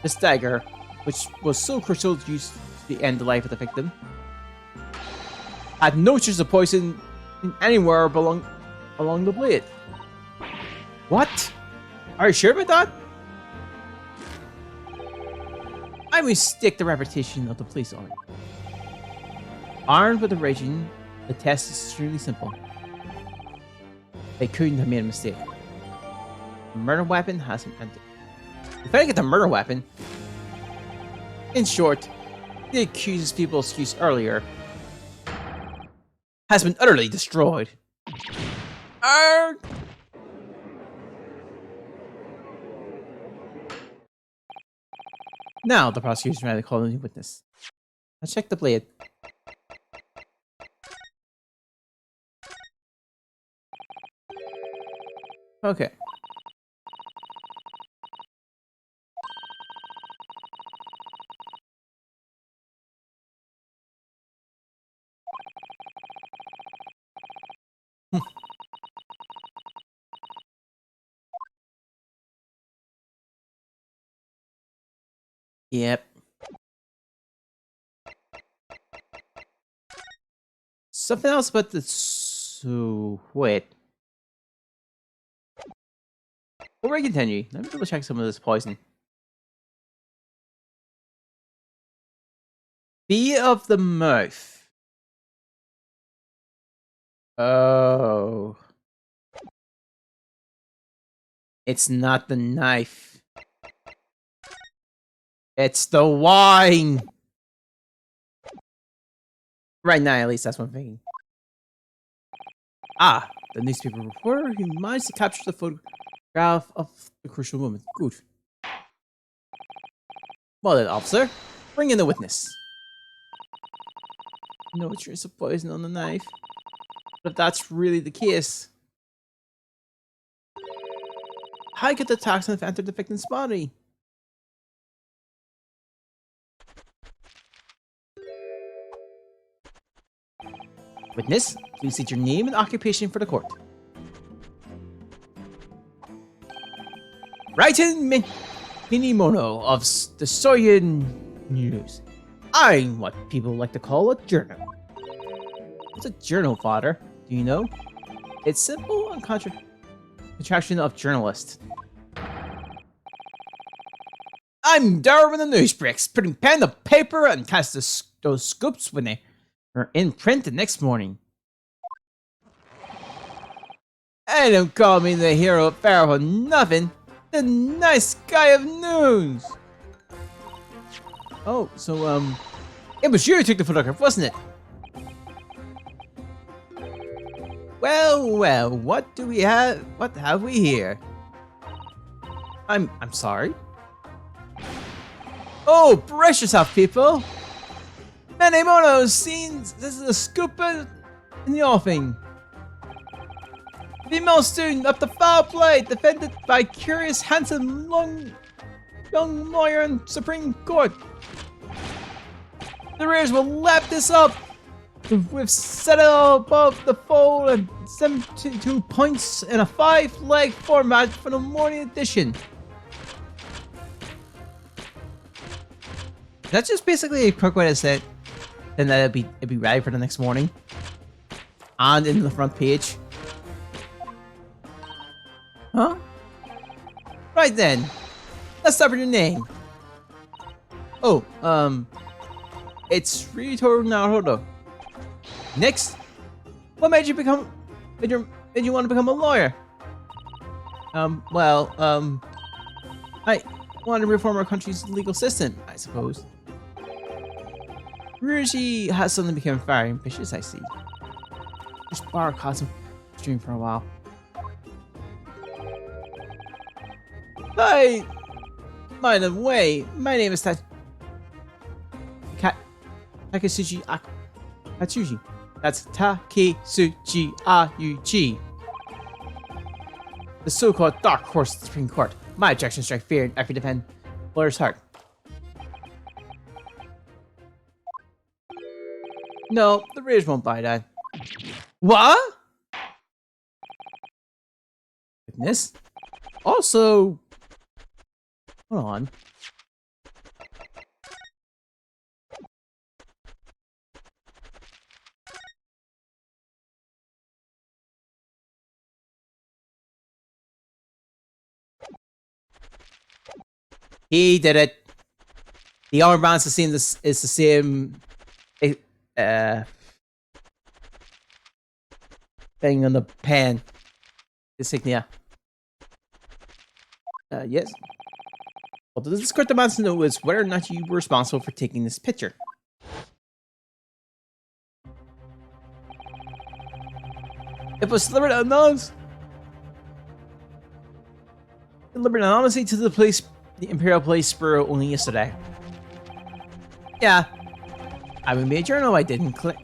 This dagger, which was so crucial to use to end the life of the victim, had no traces of poison in anywhere along the blade. What? Are you sure about that? I mistake the reputation of the police on it. Armed with the raging, the test is extremely simple. They couldn't have made a mistake. The murder weapon has been entered. If I get the murder weapon, in short, the accused's people's excuse earlier has been utterly destroyed. Arrgh! Now the prosecution ready to call a new witness. Let's check the blade. Okay. Yep. Something else about the... So... Wait. Before we continue, let me double check some of this poison. Bee of the mouth. Oh. It's not the knife. It's the wine! Right now, at least, that's what I'm thinking. Ah, the newspaper reporter who managed to capture the photograph of the crucial moment. Good. Well then, officer, bring in the witness. No trace of poison on the knife. But if that's really the case, how could the toxin have entered the victim's body? Witness, please state your name and occupation for the court. Raiten Minimono of the Soyan News. I'm what people like to call a journal. What's a journal, father? Do you know? It's simple and contraction of journalist. I'm Darwin the Newsbricks, putting pen to paper and cast those scoops when they are in print the next morning. And don't call me the hero of Pharaoh for nothing. The nice guy of news. Oh, so it was you who took the photograph, wasn't it? Well, what do we have? What have we here? I'm sorry. Oh, brace yourself, people! Many monos seen. This is a scoop in the offing. Female student up the foul play, defended by curious, handsome, young lawyer in Supreme Court. The Raiders will lap this up. We've set it above the fold and 72 points in a 5-leg format for the morning edition. That's just basically a quick way to say it. Then it'd be ready for the next morning. And in the front page. Huh? Right then. Let's start with your name. Oh, it's Rito Naruto. Next, what made you want to become a lawyer? I want to reform our country's legal system, I suppose. Ryuji has suddenly become very ambitious, I see. Just borrow Cosmo stream for a while. Hi! By the way, my name is Taketsuji Atsuji. That's Taketsuji Ayuji. The so-called dark horse of the Supreme Court. My objections strike fear in every defend lawyer's heart. No, the Raiders won't buy that. What? Goodness. Also, hold on. He did it. The armband's the same thing on the pen. Insignia. Yes. Well, this court demands to know is whether or not you were responsible for taking this picture. It was delivered anonymous. Delivered anonymously to the Imperial Police Bureau only yesterday. Yeah. I would be a journal I didn't click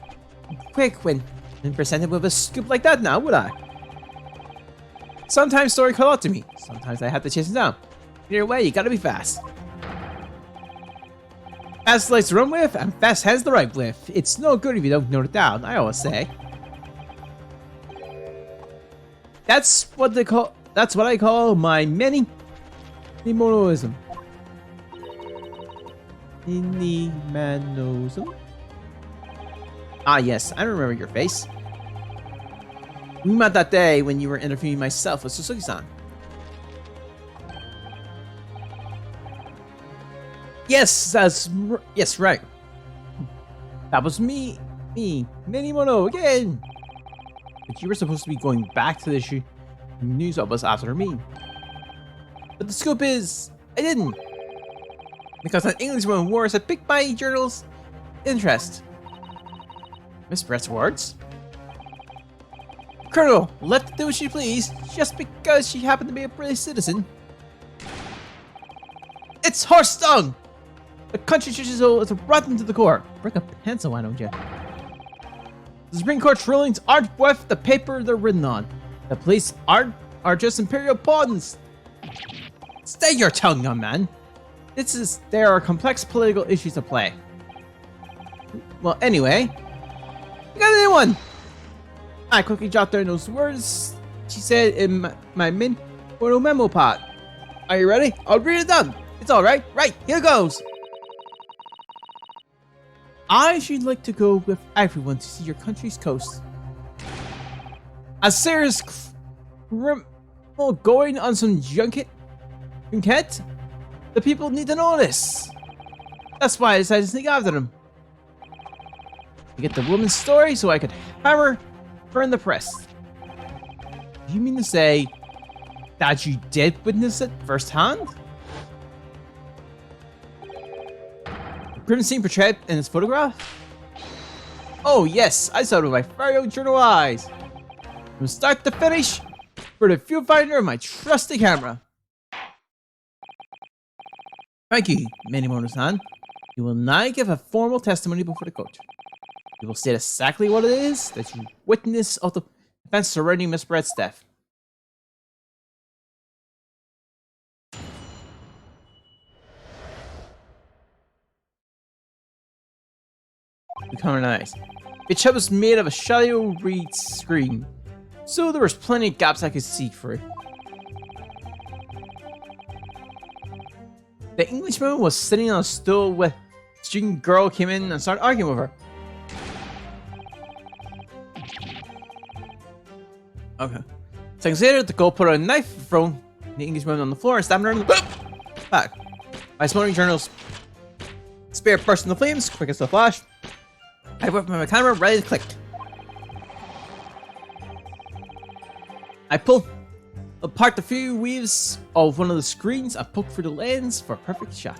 quick when presented with a scoop like that now, would I? Sometimes story call out to me. Sometimes I have to chase it down. Either way, you gotta be fast. Fast likes to run with, and fast has the right with. It's no good if you don't note it down, I always say. That's what I call my Minimonoism. Minimonoism? Ah yes, I remember your face. We met that day when you were interviewing myself with Suzuki-san. Yes, yes, right. That was me, Minimono again. But you were supposed to be going back to the news of us after me. But the scoop is, I didn't. Because an Englishwoman wars had piqued my journal's interest. Mispressed words? Colonel, let her do as she please, just because she happened to be a British citizen. It's horse dung! The country is rotten to the core. Break a pencil, why don't you? The Supreme Court's rulings aren't worth the paper they're written on. The police are just imperial pawns. Stay your tongue, young man. There are complex political issues at play. Well, anyway, you got a new one. I quickly jot down those words she said in my little memo pot. Are you ready? I'll read it down. It's all right. Right, here goes. I should like to go with everyone to see your country's coast. A serious criminal going on some junket? The people need to know this. That's why I decided to sneak after them. To get the woman's story so I could hammer her in the press. Do you mean to say that you did witness it firsthand? The crime scene portrayed in this photograph? Oh yes, I saw it with my very own journal eyes. From start to finish, for the viewfinder of my trusty camera. Thank you, Minimoto-san. You will now give a formal testimony before the court. You will state exactly what it is that you witness of the events surrounding Miss Brett's death. Becoming nice. The chip was made of a shallow reed screen, so there was plenty of gaps I could see through. The Englishman was sitting on a stool when a student girl came in and started arguing with her. Okay. Seconds later, the girl put a knife from the Englishman on the floor and stabbed her in the back. My smoldering journal's spear burst into flames, quick as a flash. I whipped my camera, ready to click. I pulled apart the few weaves of one of the screens and poked through the lens for a perfect shot.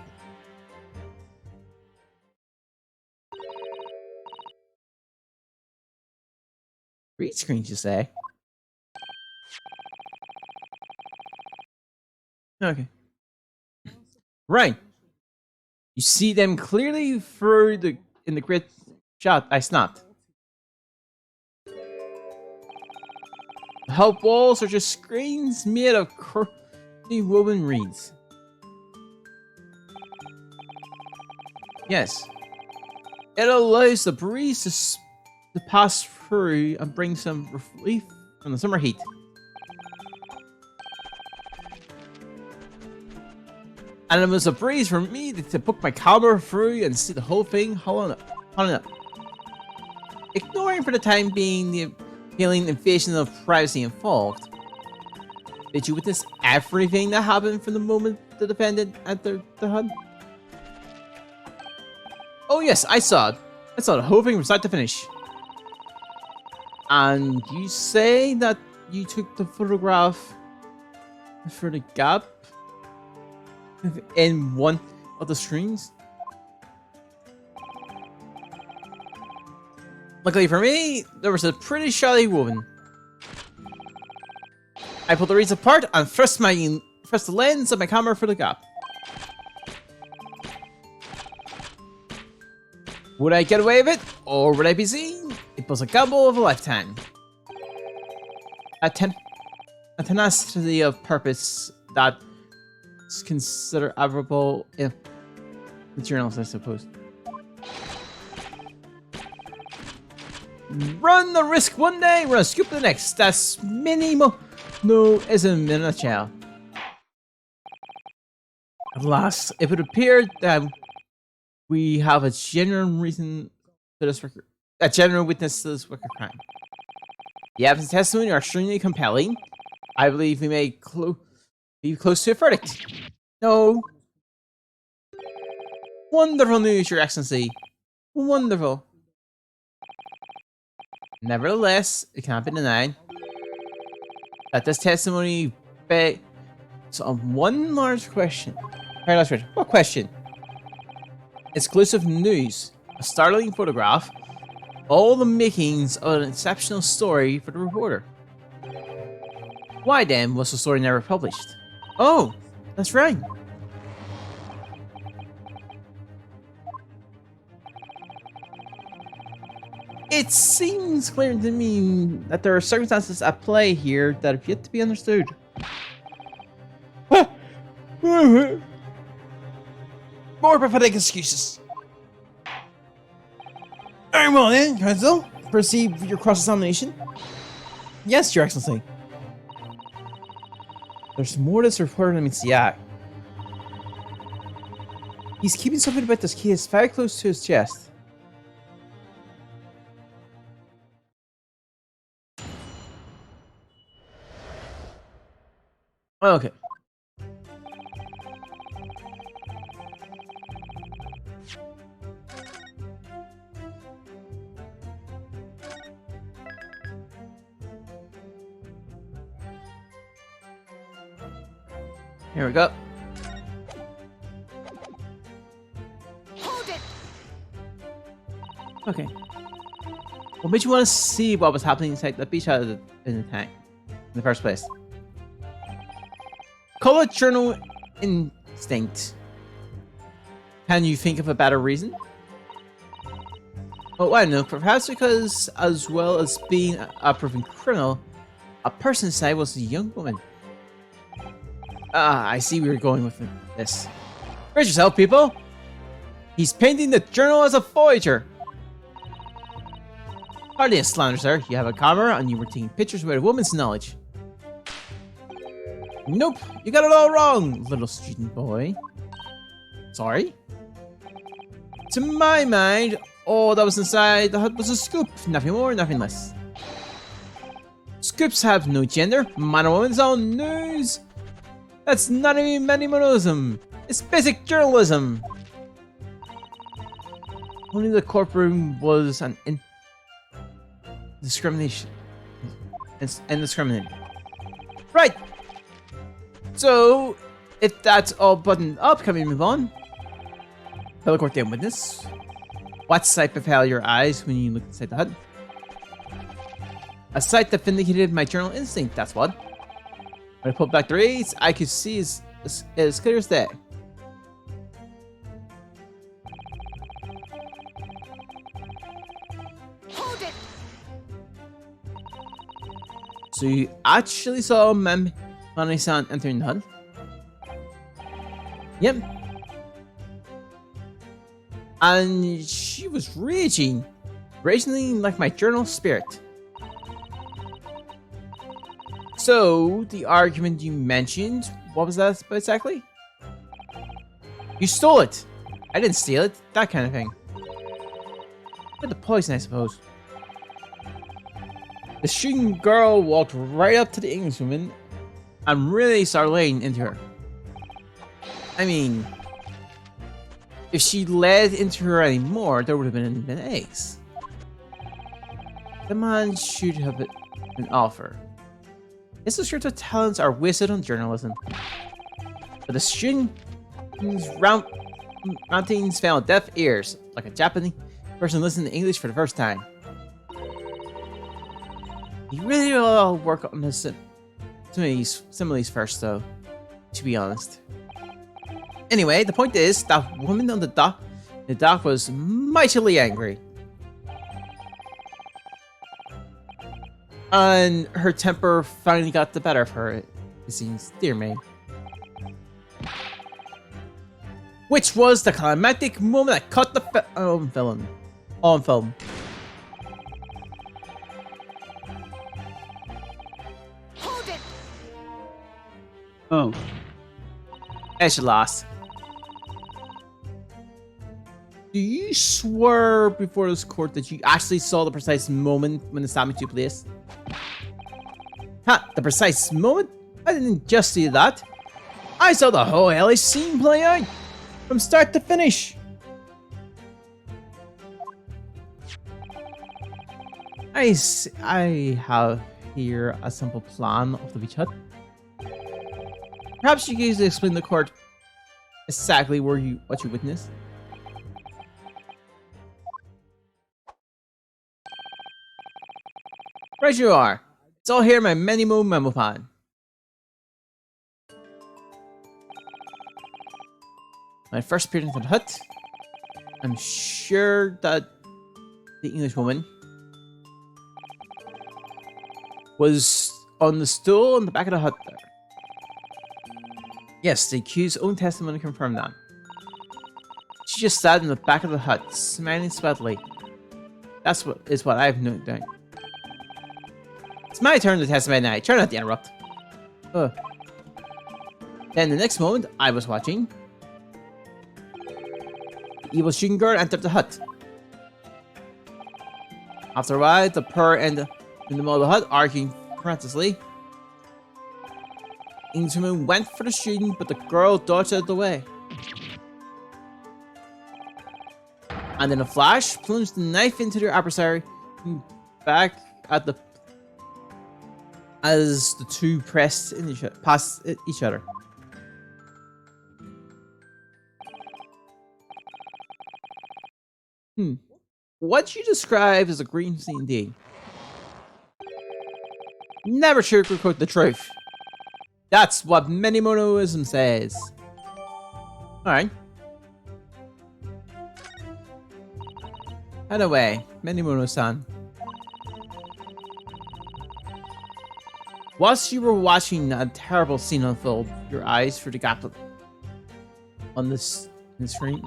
Read screens, you say? Okay. Right. You see them clearly through in the grid shot I snapped. The help walls are just screens made of curly woven reeds. Yes. It allows the breeze to pass through and bring some relief from the summer heat. And it was a breeze for me to put my camera through and see the whole thing holding up. Ignoring for the time being the appealing invasion of privacy involved. Did you witness everything that happened from the moment the defendant entered the hut? Oh yes, I saw it. I saw the whole thing from start to finish. And you say that you took the photograph for the gap in one of the screens? Luckily for me, there was a pretty shallow woman. I pulled the reeds apart and thrust the lens of my camera for the gap. Would I get away with it, or would I be seen? It was a gamble of a lifetime. A tenacity of purpose that is considered admirable in the journalist, I suppose. Run the risk one day, run a scoop the next. That's minimal. No, isn't in a nutshell. At last, it would appear that we have a genuine reason to this record, a genuine witness to this wicked crime. The evidence and testimony are extremely compelling. I believe we may be close to a verdict. No. Wonderful news, Your Excellency. Wonderful. Nevertheless, it cannot be denied that this testimony begs on one large question. Very large question. What question? Exclusive news, a startling photograph, all the makings of an exceptional story for the reporter. Why then was the story never published? Oh, that's right. It seems clear to me that there are circumstances at play here that have yet to be understood. More pathetic excuses. Very well then, Counsel. Proceed with your cross-examination. Yes, Your Excellency. There's more to this reporter than meets the eye. He's keeping something about this case very close to his chest. Okay. Here we go. Hold it. Okay. What made you want to see what was happening inside the beach out of in the tank in the first place? Call it journal instinct. Can you think of a better reason? Oh, I don't know. Perhaps because, as well as being a proven criminal, a person inside was a young woman. Ah, I see where you're going with this. Brace yourself, people! He's painting the journal as a voyager! Hardly a slander, sir. You have a camera and you were taking pictures with a woman's knowledge. Nope, you got it all wrong, little student boy. Sorry? To my mind, all that was inside the hut was a scoop. Nothing more, nothing less. Scoops have no gender. Man or woman's own news. That's not even minimalism. It's basic journalism. Only the courtroom was an discrimination. It's indiscriminate. Right. So, if that's all buttoned up, can we move on? Fellow court and witness. What sight befell your eyes when you looked inside the hut? A sight that vindicated my journal instinct, that's what. When I pulled back the rays, I could see as clear as day. Hold it! So you actually saw Mami-san entering the hut? Yep. And she was raging like my journal spirit. So, the argument you mentioned, what was that exactly? You stole it! I didn't steal it, that kind of thing. But the poison, I suppose. The shooting girl walked right up to the Englishwoman and really started laying into her. I mean, if she led into her anymore, there would have been an ace. The man should have been offered. His sorts talents are wasted on journalism. But the student's rantings fell on deaf ears, like a Japanese person listening to English for the first time. You really ought to work on his similes first, though, to be honest. Anyway, the point is, that woman on the dock was mightily angry. And her temper finally got the better of her, it seems. Dear me. Which was the climactic moment that caught the film. On film. Hold it! Oh. And she lost. Do you swear before this court that you actually saw the precise moment when the stabbing took place? Ha! The precise moment? I didn't just see that. I saw the whole hellish scene play out, from start to finish. I have here a simple plan of the beach hut. Perhaps you guys explain to the court exactly what you witnessed. Right you are. It's all here in my memo pod. When I first appeared into the hut, I'm sure that the English woman was on the stool on the back of the hut there. Yes, the accused's own testimony confirmed that. She just sat in the back of the hut, smiling sweetly. That's what I've noted down. It's my turn to testify now. Try not to interrupt. Then the next moment, I was watching. The evil shooting girl entered the hut. After a while, the pair ended in the middle of the hut, arguing frantically. Englishman went for the shooting, but the girl dodged out of the way. And in a flash, plunged the knife into their adversary, back at the as the two pressed in past each other. What you describe as a green scene indeed. Never sugarcoat the truth. That's what Minimonoism says. Alright. Anyway, Menimono-san. Whilst you were watching a terrible scene unfold, your eyes through the gap on the screen,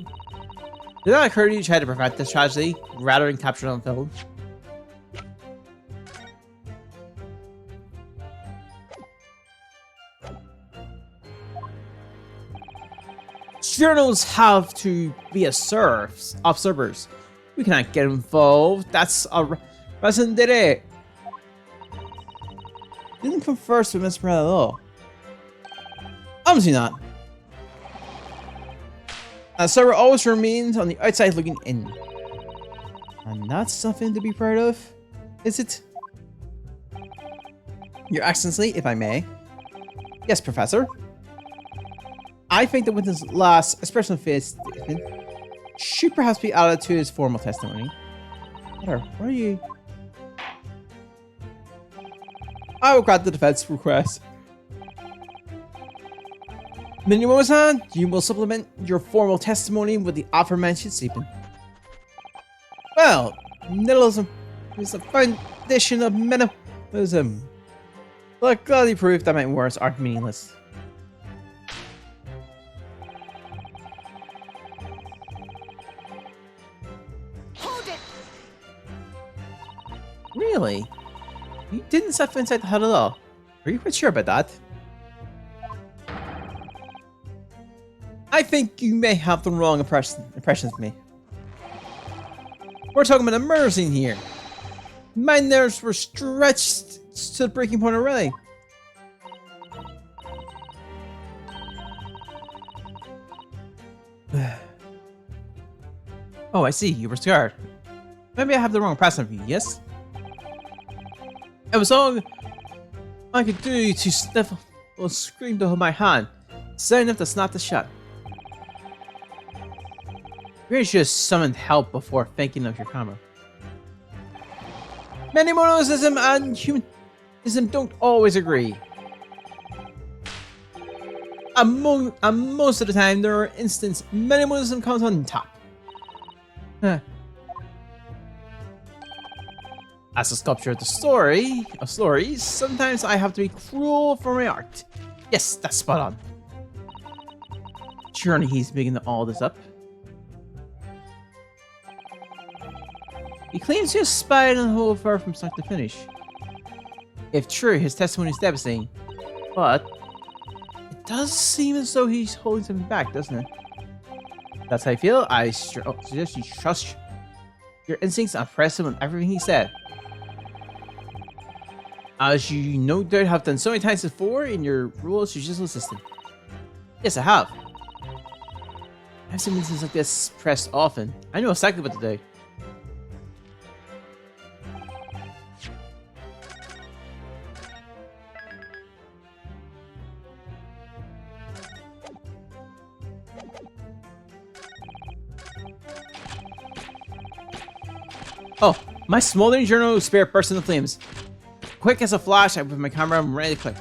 did that occur to you to try to prevent this tragedy rather than capture it on film? Journals have to be observers. We cannot get involved. That's a resident did it. Didn't come first with Miss Brad at all. Obviously not. A server always remains on the outside looking in. And that's something to be proud of, is it? Your Excellency, if I may. Yes, Professor. I think that with his last expression of faith statement should perhaps be added to his formal testimony. Where are you? I will grant the defense request. Minimomo-san, you will supplement your formal testimony with the aforementioned statement. Well, nihilism is the foundation of minimalism. But gladly proof that my words aren't meaningless. Really? You didn't step inside the hut at all. Are you quite sure about that? I think you may have the wrong impression of me. We're talking about a murder scene here. My nerves were stretched to the breaking point already. Oh, I see. You were scared. Maybe I have the wrong impression of you, yes? It was all I could do to sniffle or scream to hold my hand, sad enough to snap the shut. You really should have summoned help before thinking of your camera. Menimonism and humanism don't always agree. And most of the time, there are instances Menimonism comes on top. As a sculptor of stories, sometimes I have to be cruel for my art. Yes, that's spot on. Surely he's making all this up. He claims he has spied on the whole affair from start to finish. If true, his testimony is devastating. But it does seem as though he's holding something back, doesn't it? That's how I feel. I suggest you trust your instincts and press him on everything he said. As you no doubt have done so many times before in your role as judicial assistant. Yes, I have. I've seen instances like this pressed often. I know exactly what to do. Oh, my smoldering journal spare burst into flames. Quick as a flash, I put my camera, I'm ready to click.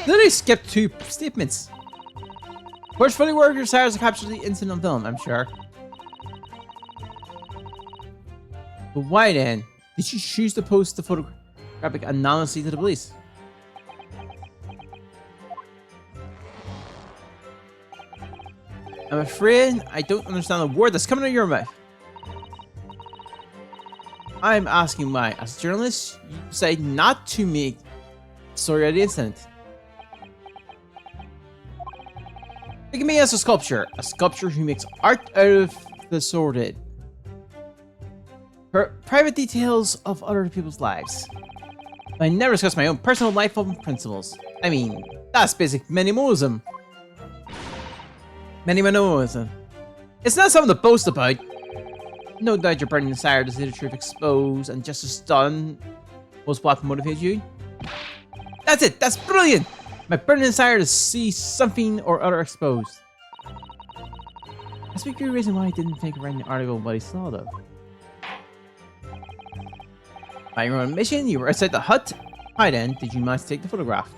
Then I skipped 2 statements. Portfolio work desires to capture the incident on film, I'm sure. But why then did you choose to post the photographic anonymously to the police? I'm afraid I don't understand the word that's coming out of your mouth. I'm asking why, as a journalist, you decide not to make a story of the incident. Think of me as a sculptor who makes art out of the sordid. Private details of other people's lives. I never discuss my own personal life or principles. I mean, that's basic minimalism. Menimonism. It's not something to boast about. No doubt your burning desire to see the truth exposed and justice done was what motivated you. That's it! That's brilliant! My burning desire to see something or other exposed. That's a good reason why I didn't think of writing an article on what he saw, though. By your own admission, you were outside the hut. Why then did you manage to take the photograph?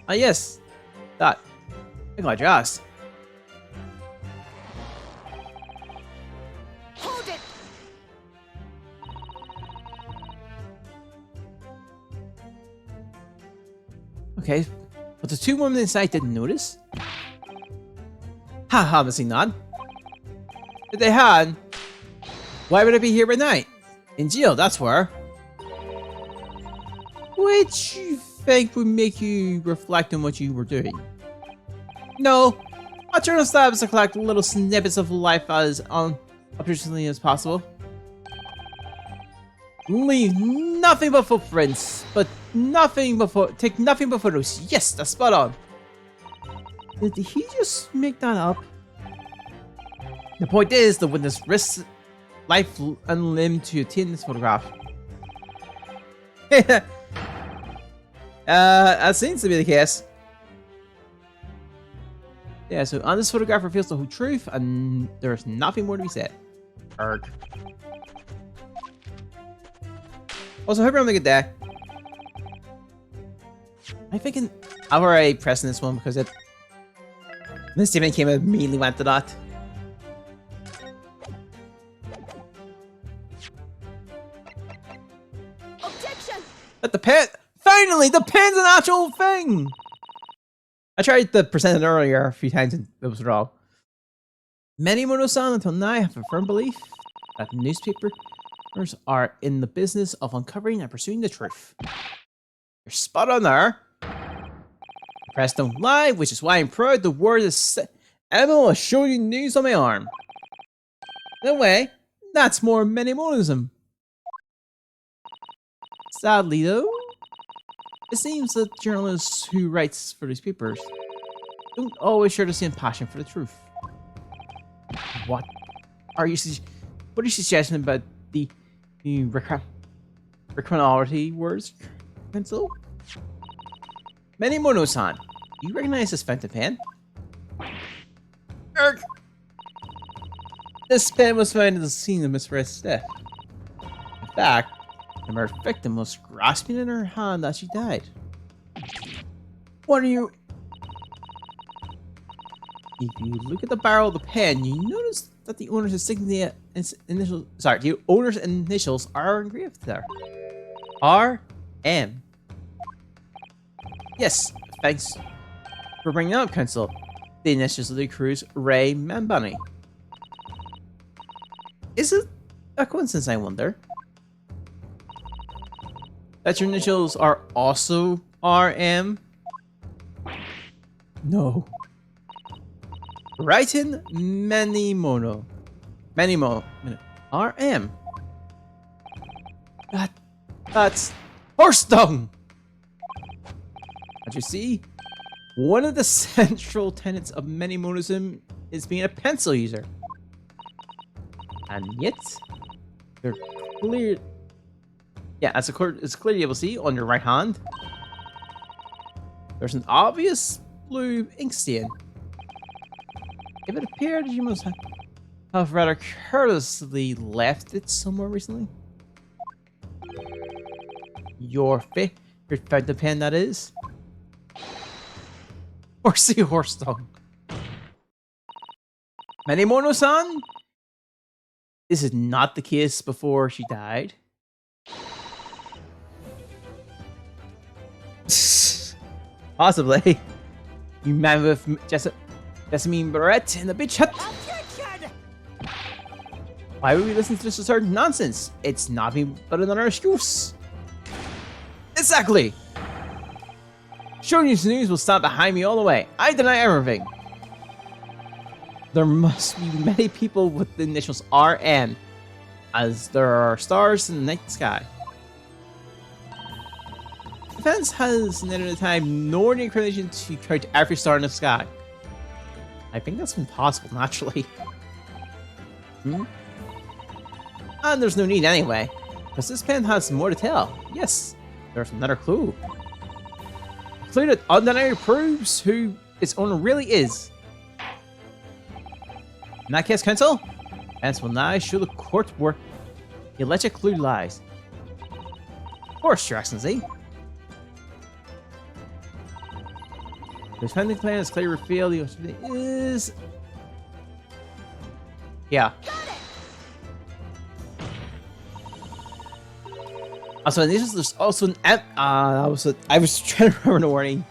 Ah yes, That. I got just. Hold it! Okay, but the two women inside didn't notice. Ha, obviously not. If they had, why would I be here at night? In jail, that's where. Which you think would make you reflect on what you were doing? No, I turn on stabs to collect little snippets of life as unobtrusively as possible. Leave nothing but footprints, but nothing but take nothing but photos. Yes, that's spot on. Did he just make that up? The point is, the witness risks life and limb to obtain this photograph. That seems to be the case. Yeah, so on this photograph reveals the whole truth, and there's nothing more to be said. Erg. Also, hope you're having a good day. I'm thinking I've already pressing this one because this statement came immediately went to that. Objection! But the pen, finally, the pen's an actual thing. I tried to present it earlier a few times and it was wrong. Many Mono-san until now have a firm belief that newspapers are in the business of uncovering and pursuing the truth. You're spot on there. Press don't lie, which is why I'm proud the word is set. Emma will show you news on my arm. In a way, that's more Minimonism. Sadly though, it seems that journalists who write for these papers don't always share the same passion for the truth. What are you suggesting about the recriminality words, pencil? Minimono-san, you recognize this fountain pen? Erg! This pen was found at the scene of Miss Red's death. In fact, the murder victim was grasping in her hand as she died. What are you... If you look at the barrel of the pen, you notice that the owner's initials are engraved there. R.M. Yes, thanks for bringing it up, Counsel. The initials of the crew's Ray Mambani. Is it a coincidence, I wonder? That your initials are also RM? No. Writing Manimono. RM. That's horse dung! As you see, one of the central tenets of Minimonism is being a pencil user. And yet, they're clear. Yeah, it's clearly able to see on your right hand. There's an obvious blue ink stain. If it appeared you must have rather carelessly left it somewhere recently. Your favorite fountain pen, that is. Horsey horse tongue. Minimono-san? This is not the case before she died. Possibly. You man with Jessamine Barrett in the bitch hut. Objection! Why would we listen to this absurd nonsense? It's nothing but another excuse. Exactly. Showing you news will stand behind me all the way. I deny everything. There must be many people with the initials RM, as there are stars in the night sky. Defense has neither the time nor the inclination to count every star in the sky. I think that's impossible, naturally. And there's no need anyway, because this pen has more to tell. Yes, there's another clue. A clue that undeniably proves who its owner really is. In that case, Counsel, Vance will now show the court where the alleged clue lies. Of course, Your Excellency. The defending claim is clearly revealed. The alternative is. Yeah. Also, there's also an I was trying to remember the warning.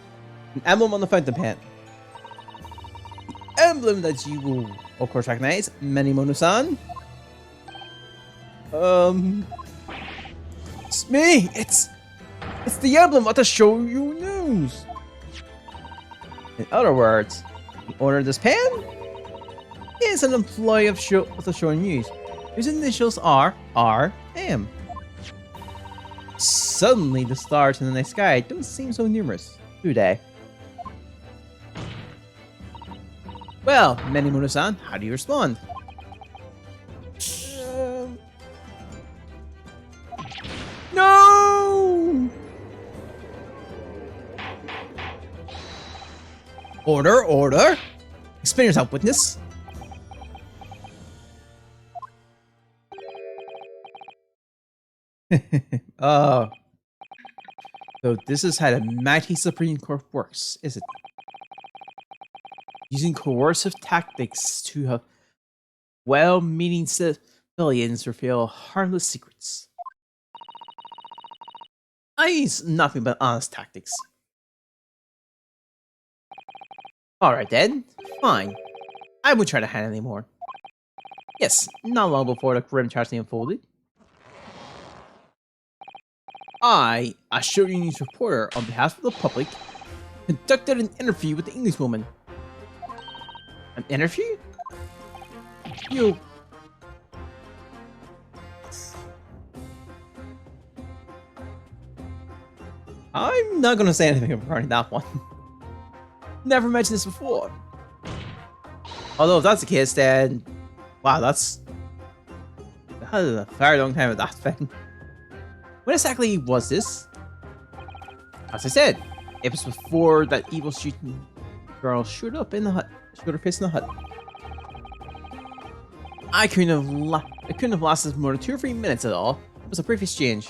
An emblem on the fountain pen. The emblem that you will, of course, recognize. Menimono-san. It's me. It's the emblem of the show you news. In other words, the owner of this pen is an employee of the show news, whose initials are RM. Suddenly, the stars in the night sky don't seem so numerous, do they? Well, Menimono-san, how do you respond? No! Order! Explain yourself, witness. Oh. So this is how the mighty Supreme Court works, is it? Using coercive tactics to have well-meaning civilians reveal harmless secrets. I use nothing but honest tactics. Alright then, fine. I won't try to hide anymore. Yes, not long before the grim tragedy unfolded, I, a show news reporter on behalf of the public, conducted an interview with the Englishwoman. An interview? You... I'm not gonna say anything regarding that one. Never mentioned this before. Although if that's the case, then... Wow, that's a very long time of that thing. When exactly was this? As I said, it was before that evil shooting girl showed up in the hut. Showed her face in the hut. I couldn't have lasted more than 2 or 3 minutes at all. It was a brief exchange.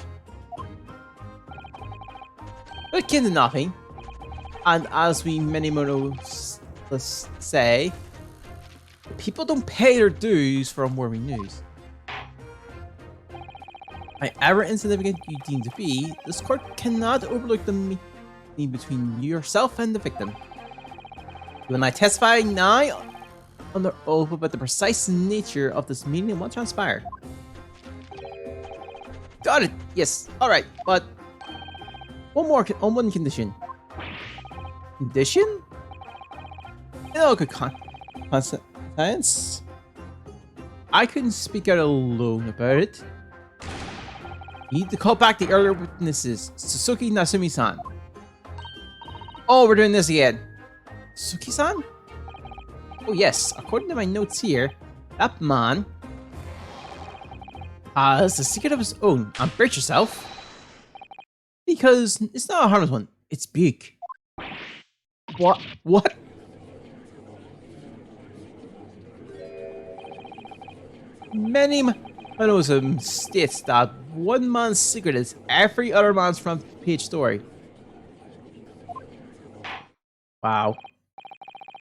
But it came to nothing. And as we Menimono say, people don't pay their dues for unworthy news. However insignificant you deem to be, this court cannot overlook the meeting between yourself and the victim. You and I testify now under oath about the precise nature of this meeting and what transpired. Got it. Yes. All right. But on one condition. Condition? No good science. I couldn't speak out alone about it. You need to call back the earlier witnesses, Suzuki Nasumi-san. Oh, we're doing this again. Suzuki-san? Oh yes, according to my notes here, that man has a secret of his own. And brace yourself. Because it's not a harmless one, it's big. What? Many Monism states that one man's secret is every other man's front page story. Wow.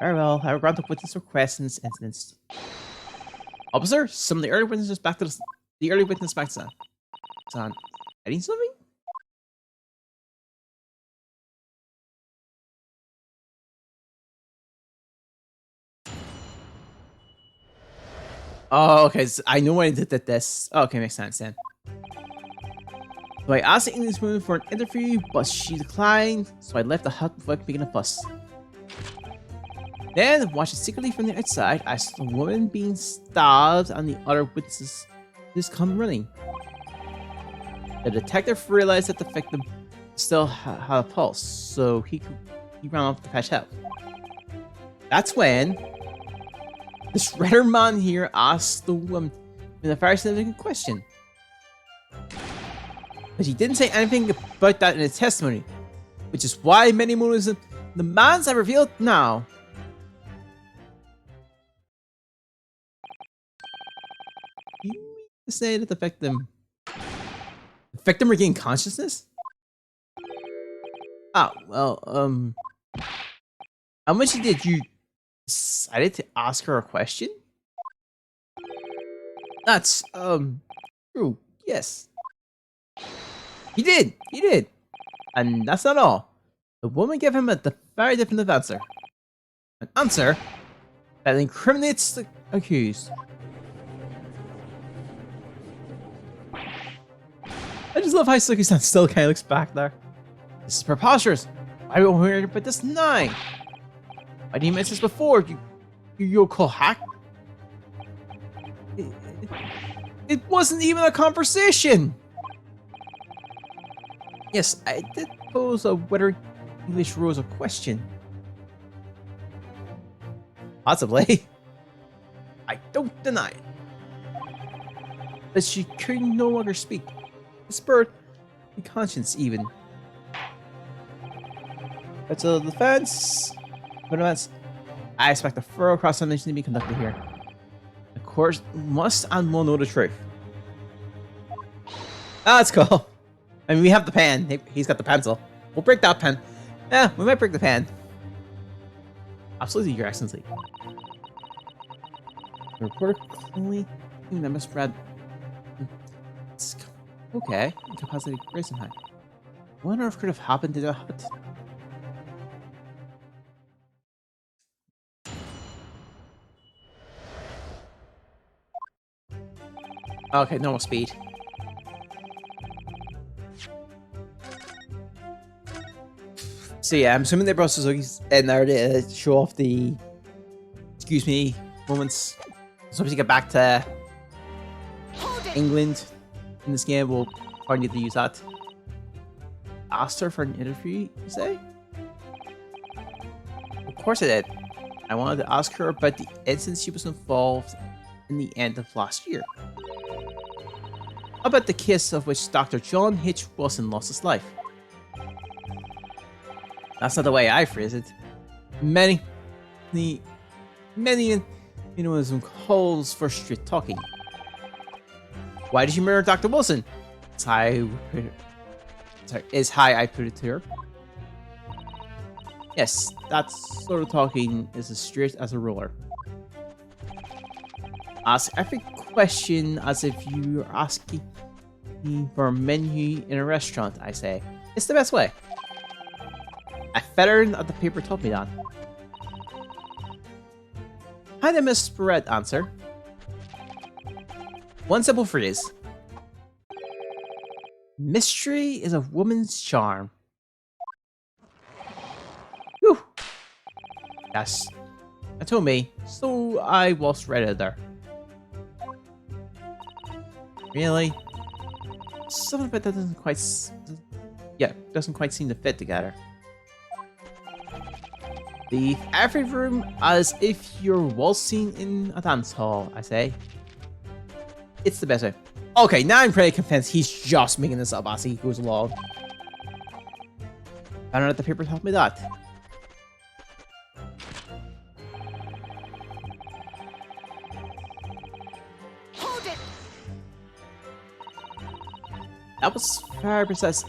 Very well, I will grant the witness request in this instance. Officer, summon the early witnesses back to the early witness back to San. Adding something? Oh, okay. So I know when I did this. Oh, okay, makes sense then. So I asked the Englishwoman for an interview, but she declined, so I left the hut without making a fuss. Then, watching secretly from the outside, I saw the woman being stabbed and the other witnesses just come running. The detective realized that the victim still had a pulse, so he ran off to fetch help. That's when this redder man here asked the woman a very significant question. But he didn't say anything about that in his testimony, which is why many moons the man's are revealed now. You mean to say that the victim regained consciousness? Ah, well, How much did you decided to ask her a question? That's true. Yes. He did. He did. And that's not all. The woman gave him a very definitive answer. An answer that incriminates the accused. I just love how Suki-san still kind of looks back there. This is preposterous. Why won't we hear about this now? Why didn't you mention this before? You call hack? It wasn't even a conversation. Yes, I did pose a whether English rules a question. Possibly. I don't deny it. But she could no longer speak. Spurred the conscience even. But to the defense, I expect a thorough cross-examination to be conducted here. The court must and will know the truth. Ah, that's cool. I mean, we have the pen. He's got the pencil. We'll break that pen. Yeah, we might break the pen. Absolutely, Your Excellency. The reporter clearly that misread. Okay, incapacity racing high. What on earth could have happened to that? Okay, normal speed. So yeah, I'm assuming they brought Suzuki's in there to show off the excuse me moments. So once you get back to England in this game, we'll probably need to use that. Asked her for an interview, you say? Of course I did. I wanted to ask her about the incident she was involved in the end of last year. About the case of which Dr. John H. Wilson lost his life. That's not the way I phrase it. Many minimalism calls for straight talking. Why did you murder Dr. Wilson? Is how I put it to her. Yes, that sort of talking is as straight as a ruler. Ask every question as if you're asking me for a menu in a restaurant, I say. It's the best way. A veteran of the paper told me that. How did Miss Barrett answer? One simple phrase. Mystery is a woman's charm. Whew. Yes. That told me, so I was right out there. Really? Something about that doesn't quite seem to fit together. Leave every room as if you're waltzing in a dance hall, I say. It's the best way. Okay, now I'm pretty convinced he's just making this up as he goes along. I don't know if the paper told me that. Hold it! That was very precise.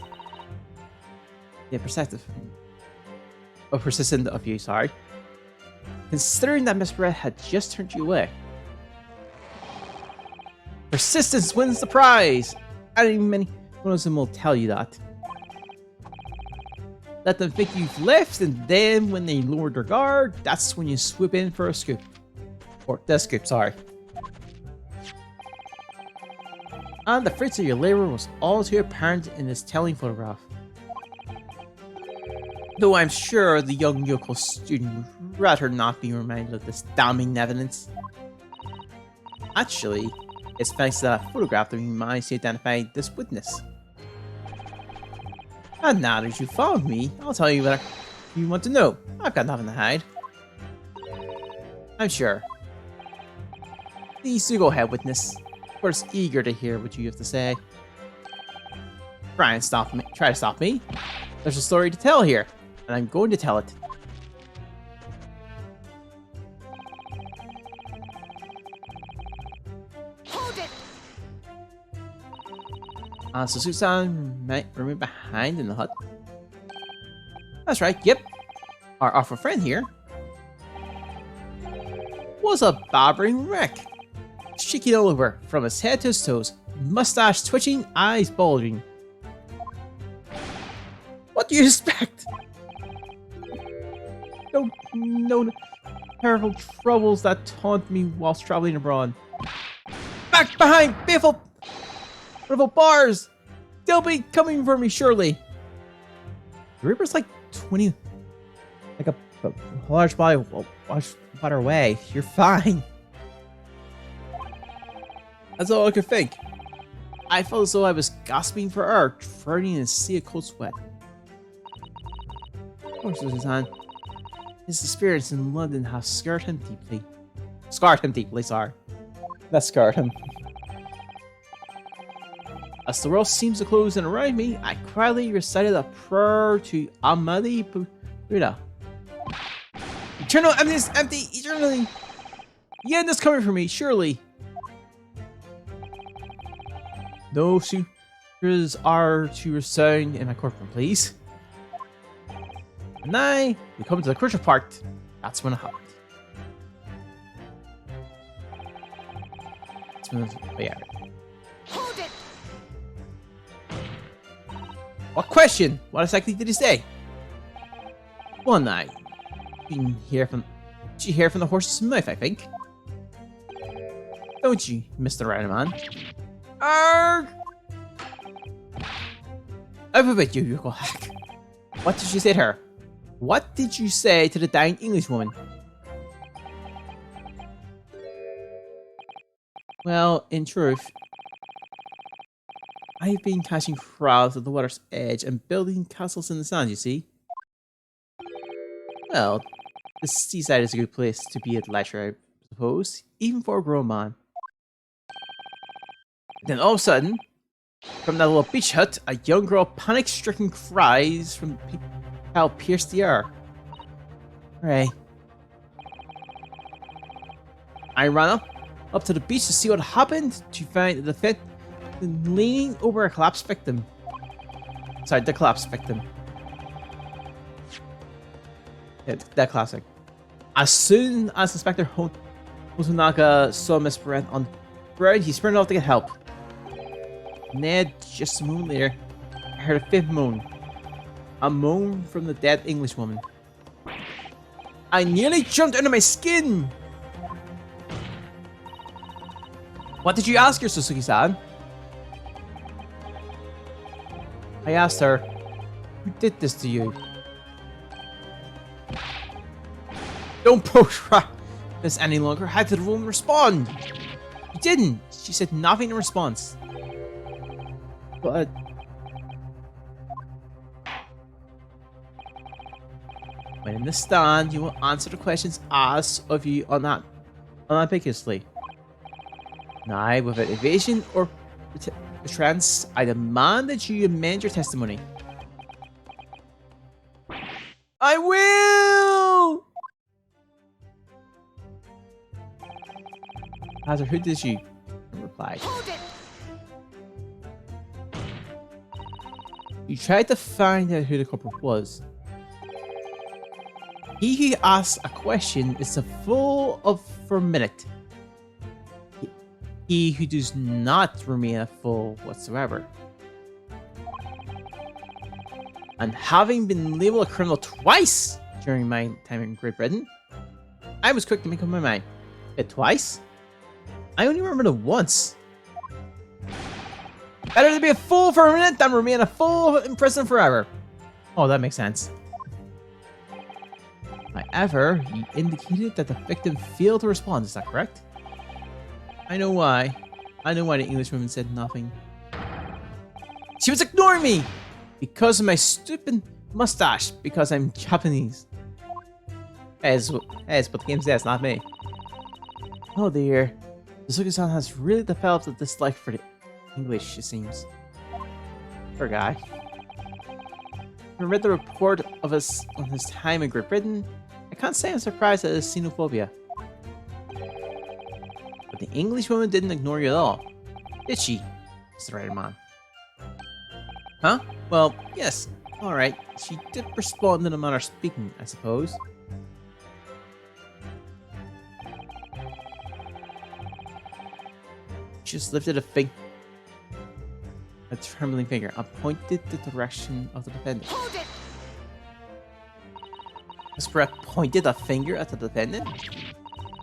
Yeah, persistent of you, sorry. Considering that Miss Brett had just turned you away. Persistence wins the prize! I don't even many one of them will tell you that. Let them think you've left, and then when they lower their guard, that's when you swoop in for a scoop. Or the scoop, sorry. And the fruits of your labor was all too apparent in this telling photograph. Though I'm sure the young Yoko student would rather not be reminded of this damning evidence. Actually, it's thanks to that photograph that we managed to identify this witness. And now that you found me, I'll tell you what you want to know. I've got nothing to hide. I'm sure. Please do go ahead, witness. Of course, eager to hear what you have to say. Try to stop me. There's a story to tell here, and I'm going to tell it. Hold it! So Susan remained behind in the hut. That's right, yep. Our awful friend here, was a barbering wreck. Shaking all over, from his head to his toes, mustache twitching, eyes bulging. What do you expect? No terrible troubles that taunt me whilst traveling abroad. Back behind, beautiful bars! They'll be coming for me, surely. The Reaper's like 20, like a large body water away. You're fine. That's all I could think. I felt as though I was gasping for air, drowning in a sea of cold sweat. Poor Suzanne. His experience in London has scarred him deeply. Sorry. That scarred him. As the world seems to close in around me, I quietly recited a prayer to Almighty Buddha. Eternal emptiness, empty, eternally. The end is coming for me, surely. No sutras are to resound in my courtroom, please. And now, we come to the crucial part. That's when it happened. That's when Hold it! What question? What exactly did he say? One night. Did you hear from the horse's mouth, I think? Don't you, Mr. Riderman? Arrgh! Over with you, you go hack. What did you say to her? What did you say to the dying Englishwoman? Well, in truth, I've been catching crowds at the water's edge and building castles in the sand, you see? Well, the seaside is a good place to be at leisure, I suppose, even for a grown man. Then all of a sudden, from that little beach hut, a young girl panic-stricken cries from how pierced the air. Hooray. I ran up to the beach to see what happened, to find the fit leaning over a collapsed victim. Sorry, the collapsed victim. Yeah, that classic. As soon as Inspector Hotonaka saw Miss Brent on the ground, he sprinted off to get help. Ned, just a moment later, I heard a fifth moan. A moan from the dead Englishwoman. I nearly jumped out of my skin! What did you ask her, Suzuki-san? I asked her, who did this to you? Don't push this any longer. How did the woman respond? You didn't. She said nothing in response. But when in the stand, you will answer the questions asked of you unambiguously. Now, without evasion or trance, I demand that you amend your testimony. I will! Hazard, who did she? Replied. Hold it! You tried to find out who the culprit was. He who asks a question is a fool for a minute. He who does not remain a fool whatsoever. And having been labeled a criminal twice during my time in Great Britain, I was quick to make up my mind. Twice? I only remembered it once. Better to be a fool for a minute than remain a fool in prison forever. Oh, that makes sense. However, he indicated that the victim failed to respond, is that correct? I know why. I know why the Englishwoman said nothing. She was ignoring me! Because of my stupid mustache, because I'm Japanese. It's what the game says, not me. Oh dear. Suzuki-san has really developed a dislike for the English, it seems. Poor guy. I read the report of his time in Great Britain. I can't say I'm surprised at his xenophobia. But the Englishwoman didn't ignore you at all, did she, Mr. Riderman? Huh? Well, yes. Alright, she did respond in a manner of speaking, I suppose. just lifted a trembling finger and pointed the direction of the defendant. Hold it! Miss Brett pointed a finger at the defendant?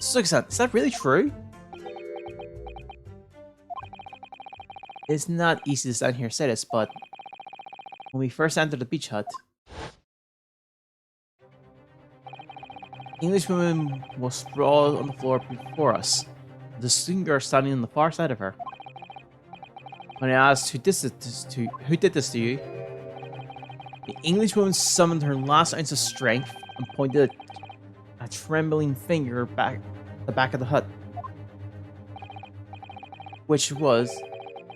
Suki-san, is that really true? It's not easy to stand here and say this, but when we first entered the beach hut, Englishwoman was sprawled on the floor before us, with the student girl standing on the far side of her. When I asked who did this to you, the Englishwoman summoned her last ounce of strength and pointed a trembling finger back at the back of the hut, which was,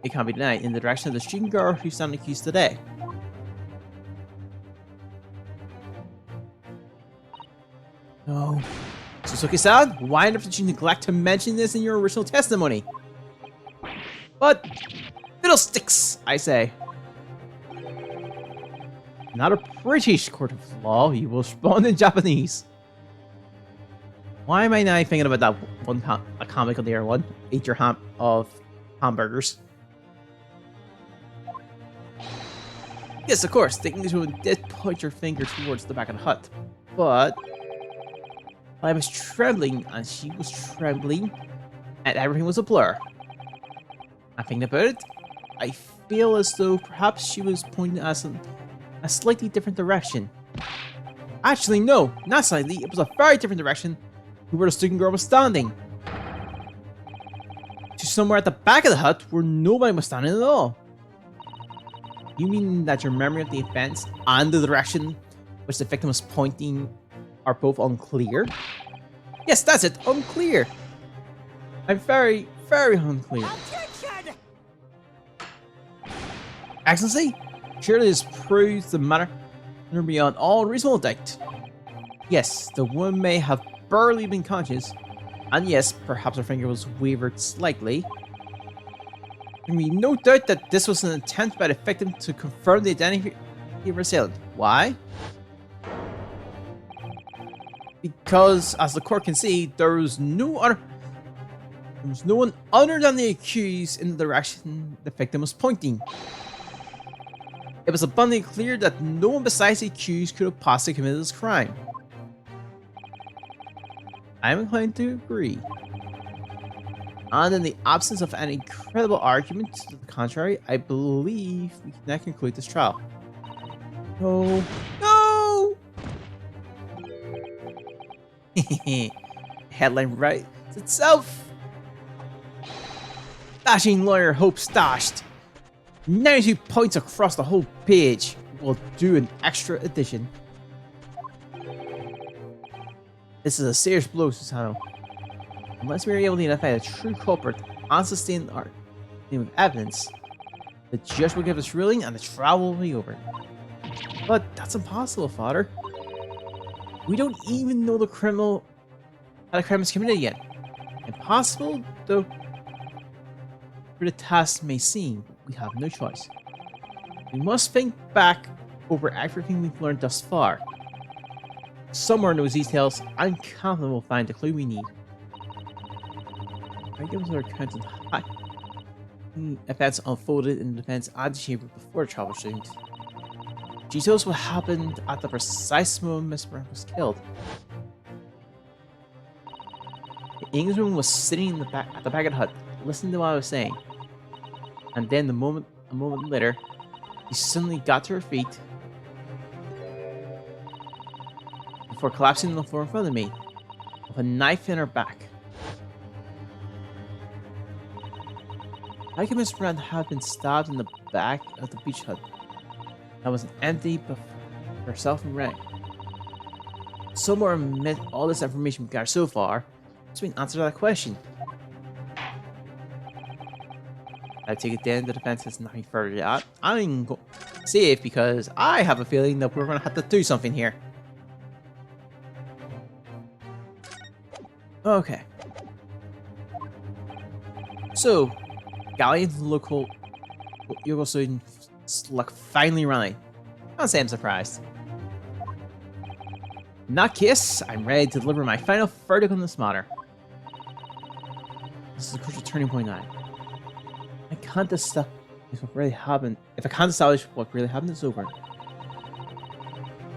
it can't be denied, in the direction of the student girl who standing accused today. No. Suzuki-san, why did you neglect to mention this in your original testimony? But, fiddlesticks, I say. Not a British court of law, you will respond in Japanese. Why am I now thinking about that a comic on the air one? Eat your ham of hamburgers. Yes, of course, the Englishwoman did point her finger towards the back of the hut, but I was trembling, and she was trembling, and everything was a blur. I think about it, I feel as though perhaps she was pointing us in a slightly different direction. Actually, no, not slightly, it was a very different direction to where the student girl was standing. To somewhere at the back of the hut where nobody was standing at all. You mean that your memory of the events and the direction which the victim was pointing are both unclear? Yes, that's it, unclear. I'm very, very unclear. Attention! Excellency, surely this proves the matter beyond all reasonable doubt. Yes, the woman may have barely been conscious, and yes, perhaps her finger was wavered slightly. There can be no doubt that this was an attempt by the victim to confirm the identity of her assailant. Why? Because, as the court can see, there was no one other than the accused in the direction the victim was pointing. It was abundantly clear that no one besides the accused could have possibly committed this crime. I'm inclined to agree. And in the absence of any credible argument to the contrary, I believe we can now conclude this trial. No. No! Headline writes itself. Dashing lawyer hopes dashed. 92 points across the whole page. We'll do an extra edition. This is a serious blow, Susano. Unless we are able to identify the true culprit and sustain our theme of evidence, the judge will give us ruling and the trial will be over. But that's impossible, Father. We don't even know the criminal how the crime is committed yet. Impossible, though for the task may seem, we have no choice. We must think back over everything we've learned thus far. Somewhere in those details, I'm confident we'll find the clue we need. I give us our accounts of high events unfolded in the defense antechamber before the trial resumed. Details what happened at the precise moment Miss Brown was killed. The Englishman was sitting in at the back of the hut, listening to what I was saying. And then a moment later, she suddenly got to her feet before collapsing on the floor in front of me, with a knife in her back. How could Miss Brand have been stabbed in the back of the beach hut that was empty but for herself and Ray? Somewhere amid all this information we've gathered so far, what's been answer to that question? I take it then the defense has nothing further to add. I'm going to save because I have a feeling that we're going to have to do something here. Okay. So, Galleon's local Yokosuin luck finally running. Can't say I'm surprised. In that case, I'm ready to deliver my final verdict on this matter. This is a crucial turning point now. I can't establish what really happened. If I can't establish what really happened, it's over.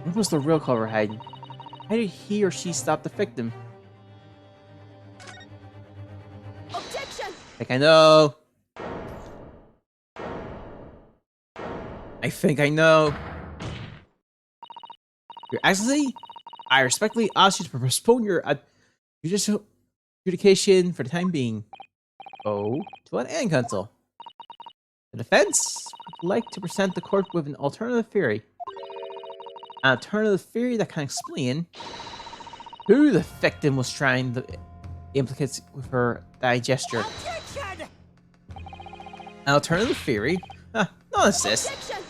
What was the real culprit hiding? How did he or she stop the victim? Objection! I think I know. I think I know. Your Excellency, I respectfully ask you to postpone your judicial adjudication for the time being. Oh, to an end, Counsel. The defense would like to present the court with an alternative theory. An alternative theory that can explain who the victim was trying to implicate with her that gesture. Objection! An alternative theory? Not assist. Objection!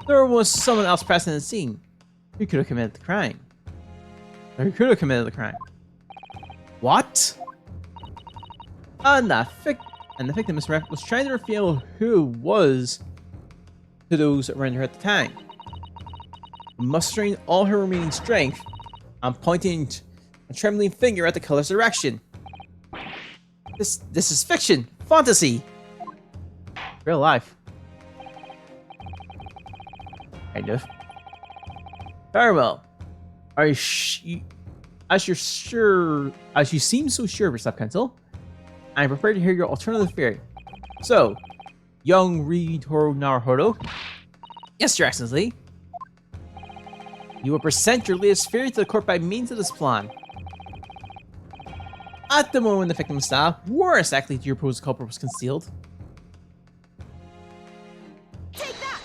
There was someone else present in the scene who could have committed the crime. Or who could have committed the crime. What? And the victim, Miss Ref, was trying to reveal who was to those around her at the time. Mustering all her remaining strength and pointing a trembling finger at the color's direction. This is fiction, fantasy, real life. Kind of. Very well. Are you as you seem so sure of yourself, Counsel, I'm prepared to hear your alternative theory. So, young Ritoro Naruhodo. Yes, Your Excellency. You will present your latest theory to the court by means of this plan. At the moment the victim's staff, where exactly your proposed culprit was concealed? Take that!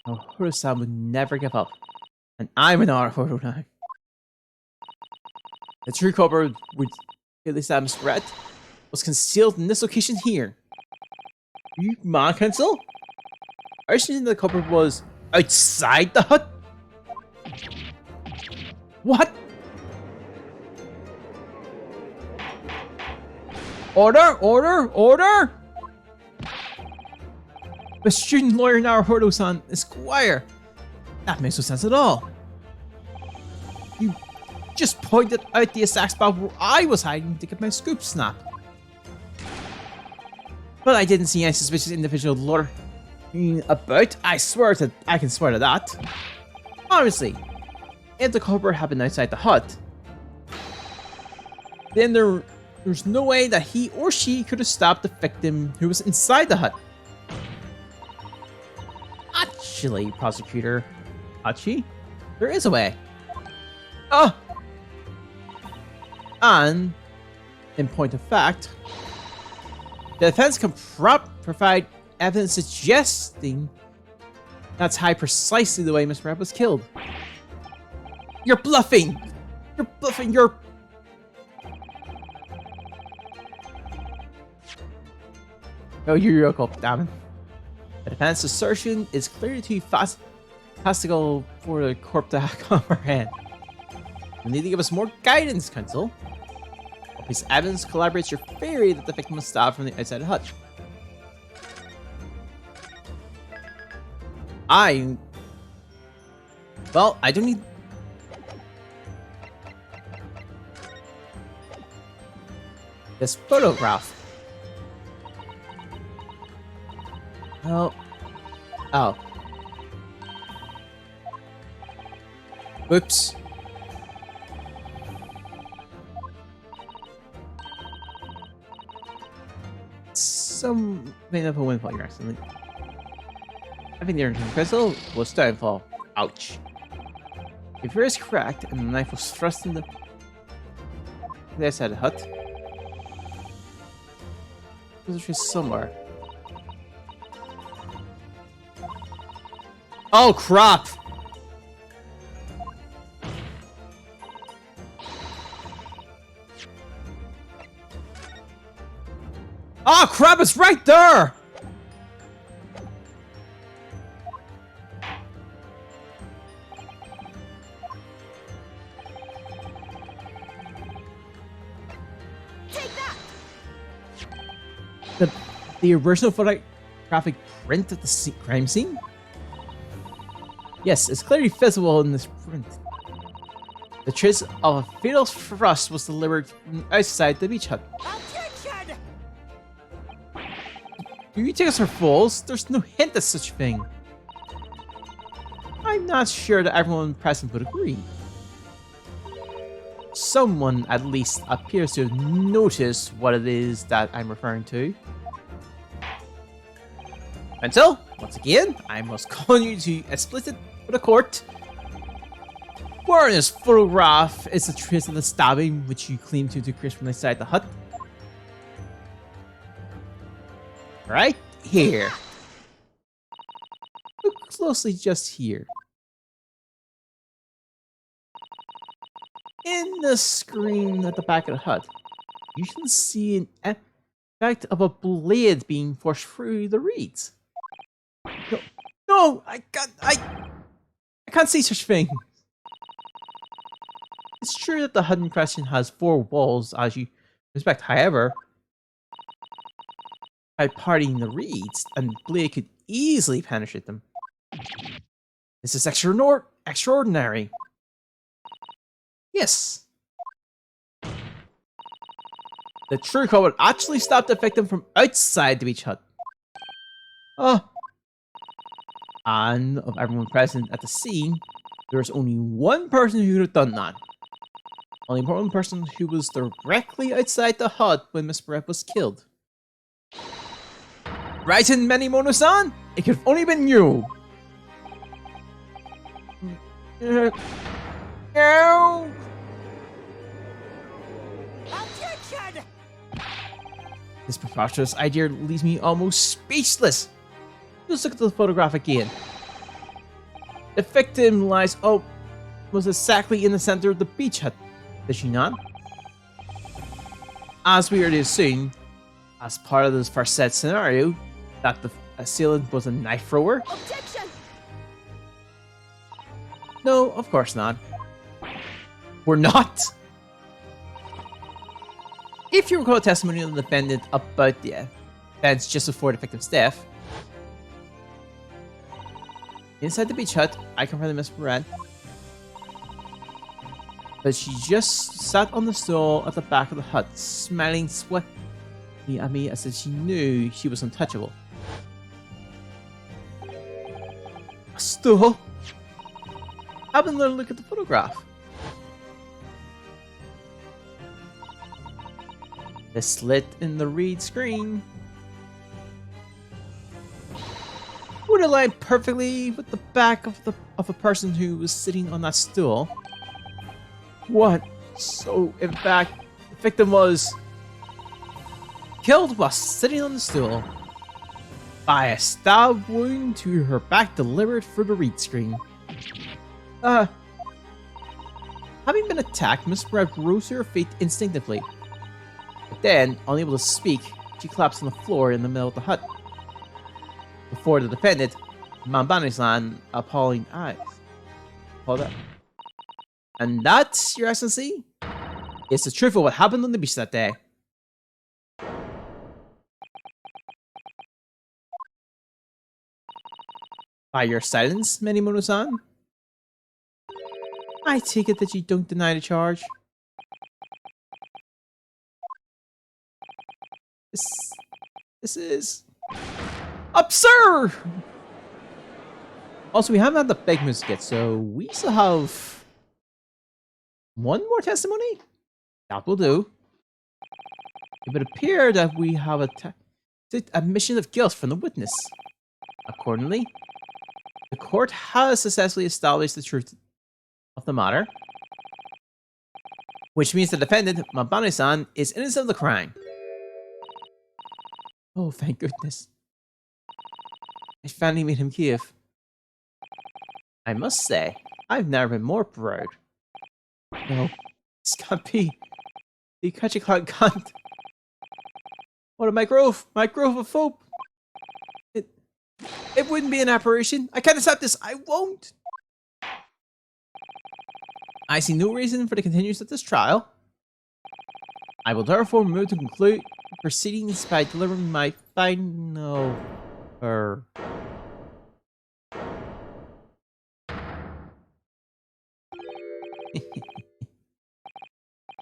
Naruhodo-san would never give up. And I'm an Naruhodo now. The true culprit would at least Miss Red was concealed in this location here. Are you mad, Counsel? Are you saying the culprit was outside the hut? What? Order! Order! Order! The student lawyer Naruhodo-san, Esquire. That makes no sense at all. You just pointed out the exact spot where I was hiding to get my scoop snapped. But I didn't see any suspicious individual lurking about. I can swear to that. Honestly, if the culprit had been outside the hut, then there's no way that he or she could have stopped the victim who was inside the hut. Actually, Prosecutor Hachi, there is a way. Oh! And, in point of fact, the defense can provide evidence suggesting that's how precisely the way Miss Rep was killed. You're bluffing! You're bluffing! Oh, you're your culprit, damn it. The defense assertion is clearly too fantastical for the court to comprehend. You need to give us more guidance, Counsel. This evidence corroborates your theory that the victim was stabbed from the outside of the hut. Well, I don't need... this photograph. Oh. Oh. Oops. Some made up a windfall, Your Excellency. I think the original crystal was downfall. Ouch. If you're correct, and the knife was thrust in the outside the hut, there's a tree somewhere. Oh crap! Oh crap, it's right there! Take that! The original photographic print of the crime scene? Yes, it's clearly visible in this print. The trace of a fatal thrust was delivered from outside the beach hut. Objection! Do you take us for fools? There's no hint of such thing. I'm not sure that everyone present would agree. Someone at least appears to have noticed what it is that I'm referring to. And so, once again, I must call you to explicit for the court. Where in this photograph is the trace of the stabbing which you claim to create from inside the hut? Right here. Look closely just here. In the screen at the back of the hut, you can see an effect of a blade being forced through the reeds. No, I can't see such thing. It's true that the hut in question has 4 walls, as you respect. However, by parting the reeds, a blade could easily penetrate them. This is extraordinary. Yes. The true culprit actually stopped the victim from outside the beach hut. Oh. And of everyone present at the scene, there was only one person who could have done that. Only one person who was directly outside the hut when Miss Barrett was killed. Right in Menimono-san? It could have only been you. No. Objection! This preposterous idea leaves me almost speechless. Just look at the photograph again. The victim lies was exactly in the center of the beach hut, did she not? As we already assumed, as part of this first set scenario, that the assailant was a knife thrower? Objection! No, of course not. We're not. If you recall testimony of the defendant about the events just before the victim's death, inside the beach hut, I confronted Miss Moran, but she just sat on the stool at the back of the hut, smiling sweetly at me as if she knew she was untouchable. A stool? Have another look at the photograph. The slit in the reed screen would align perfectly with the back of a person who was sitting on that stool. What? So, in fact, the victim was killed while sitting on the stool by a stab wound to her back delivered through the reed screen. Having been attacked, Miss Brad rose to her feet instinctively. But then, unable to speak, she collapsed on the floor in the middle of the hut. Before the defendant, Mambani-san, appalling eyes. Hold up. And that, Your Excellency, is the truth of what happened on the beach that day. By your silence, Menimono-san, I take it that you don't deny the charge. This is absurd! Also, we haven't had the big music yet, so we still have one more testimony? That will do. It would appear that we have a admission of guilt from the witness. Accordingly, the court has successfully established the truth of the matter, which means the defendant, Mambani-san, is innocent of the crime. Oh, thank goodness. I finally made him give. I must say, I've never been more proud. No, this can't be. The Kachiklan can't. What my growth of hope. It wouldn't be an apparition. I can't accept this. I won't. I see no reason for the continuance of this trial. I will therefore move to conclude proceedings by delivering my final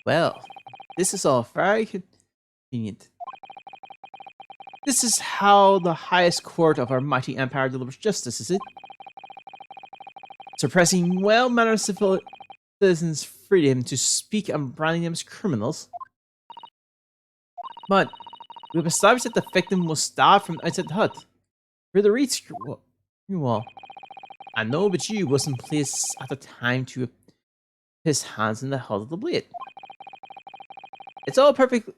Well, this is all very convenient. This is how the highest court of our mighty empire delivers justice, is it? Suppressing well-mannered citizens' freedom to speak and branding them as criminals. But we've established that the victim was stabbed from outside the hut. Through the reed wall. I know, but you was in place at the time to his hands in the hilt of the blade. It's a perfectly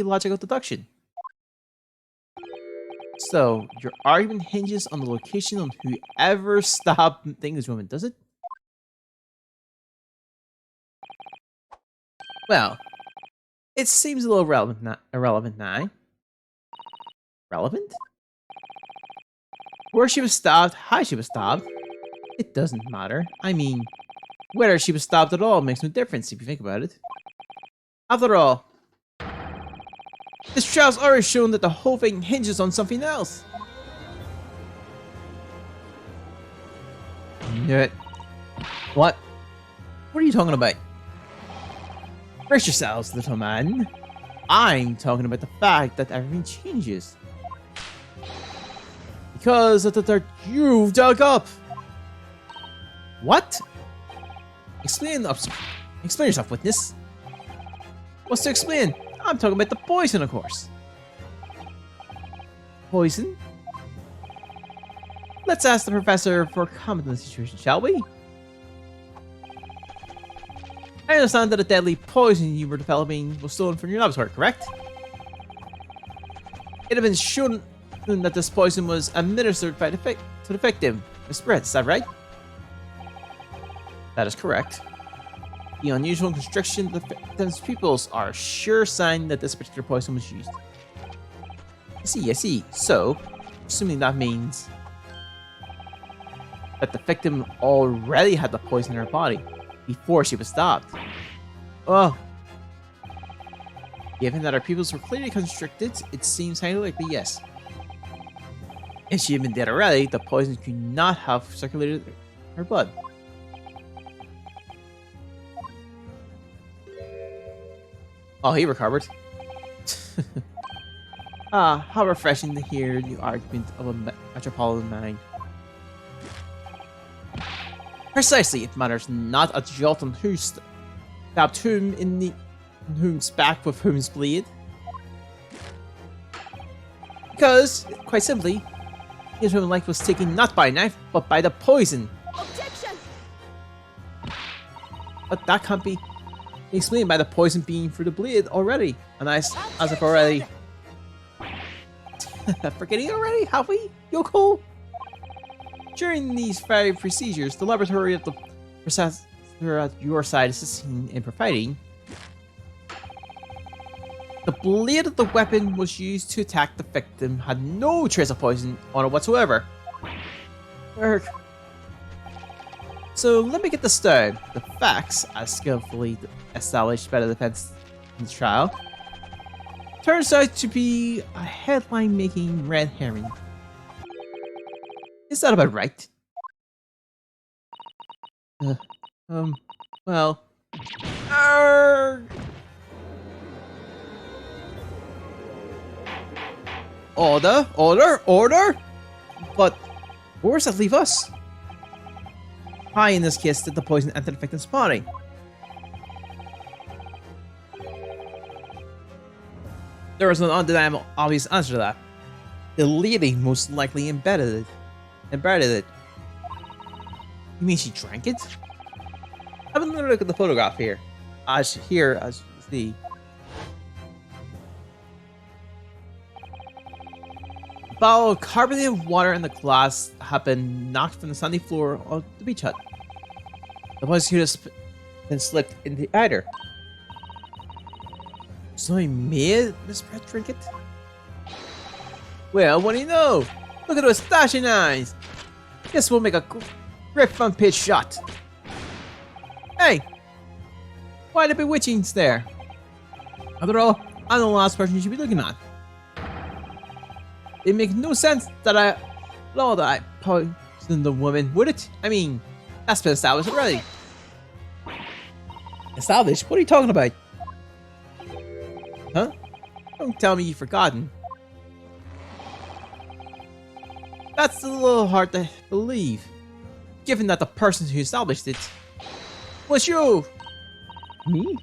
logical deduction. So, your argument hinges on the location of whoever stabbed this woman, does it? Well, it seems a little irrelevant now. Relevant? Where she was stabbed, how she was stabbed, it doesn't matter. I mean, whether she was stabbed at all makes no difference if you think about it. After all, this trial's already shown that the whole thing hinges on something else. Knew it. What? What are you talking about? Brace yourselves, little man. I'm talking about the fact that everything changes. Because of the dirt you've dug up. What? Explain yourself, witness. What's to explain? I'm talking about the poison, of course. Poison? Let's ask the professor for comment on the situation, shall we? I understand that the deadly poison you were developing was stolen from your laboratory, correct? It had been shown that this poison was administered by to the victim, Miss Brett, is that right? That is correct. The unusual constriction of the victim's pupils are a sure sign that this particular poison was used. I see. So, assuming that means that the victim already had the poison in her body before she was stabbed. Oh. Given that her pupils were clearly constricted, it seems highly likely yes. If she had been dead already, the poison could not have circulated in her blood. Oh, he recovered. How refreshing to hear the argument of a metropolitan mind. Precisely, it matters not a jot on who stabbed whom in whom's back with whom's blade. Because, quite simply, his woman's life was taken not by a knife, but by the poison. Objection! But that can't be explained by the poison being through the blade already. And as if already... Forgetting already, have we, Yoko? During these very procedures, the laboratory of the professor at your side assisting in providing, the blade of the weapon was used to attack the victim had no trace of poison on it whatsoever. Work. So let me get this down. The facts, as skillfully established by the defense in the trial, turns out to be a headline-making red herring. Is that about right? Well... Arrgh! Order! But where does that leave us? High in this case that the poison entered the victim's body. There was an undeniable obvious answer to that. The lady most likely embedded it. You mean she drank it? Have another look at the photograph here. As you see. A bottle of carbonated water in the glass had been knocked from the sandy floor of the beach hut. The poison could have been slipped into either. Somebody made Miss Brett drink it? Well, what do you know? Look at those stashing eyes! This will make a great front page shot. Hey! Why the bewitching stare? After all, I'm the last person you should be looking at. It makes no sense that I poisoned the woman, would it? I mean, that's been established already. Established? What are you talking about? Huh? Don't tell me you've forgotten. That's a little hard to believe, given that the person who established it was you! Me?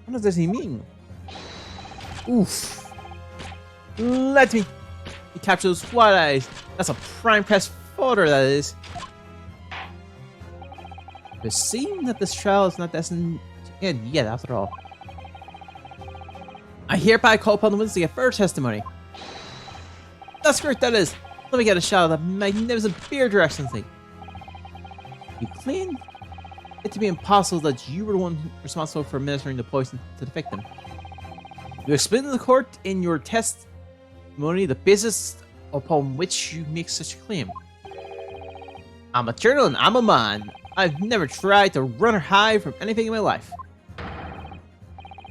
What does he mean? Oof. Let me capture those wide eyes. That's a prime press photo, that is. It seems that this trial is not destined to end yet, after all. I hereby call upon the witness to get further testimony. That's correct, that is. Let me get a shot of that magnificent beard your excellency. You claim it to be impossible that you were the one responsible for administering the poison to the victim. You explained to the court in your testimony the basis upon which you make such a claim. I'm a journal and I'm a man. I've never tried to run or hide from anything in my life.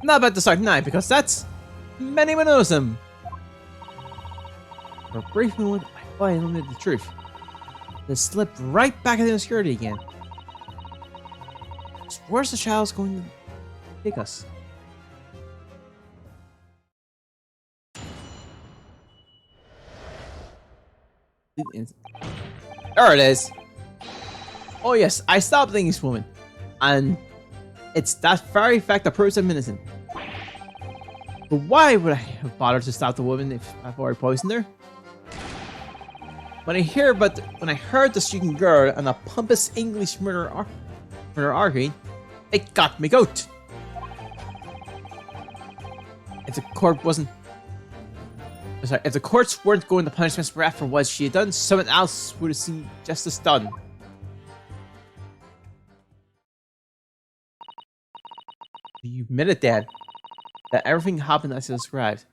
Not about to start now, because that's many knows him. For a brief moment, I thought I eliminated the truth. Then slipped right back into obscurity again. So where's the child's going to take us? There it is. Oh yes, I stopped thinking this woman. And it's that very fact that proves I'm innocent. But why would I have bothered to stop the woman if I've already poisoned her? When I heard the student girl and a pompous English murderer arguing, it got me goat. If the courts weren't going to punish Miss Rath for what she had done, someone else would have seen justice done. You admitted, Dad, that everything happened as I described.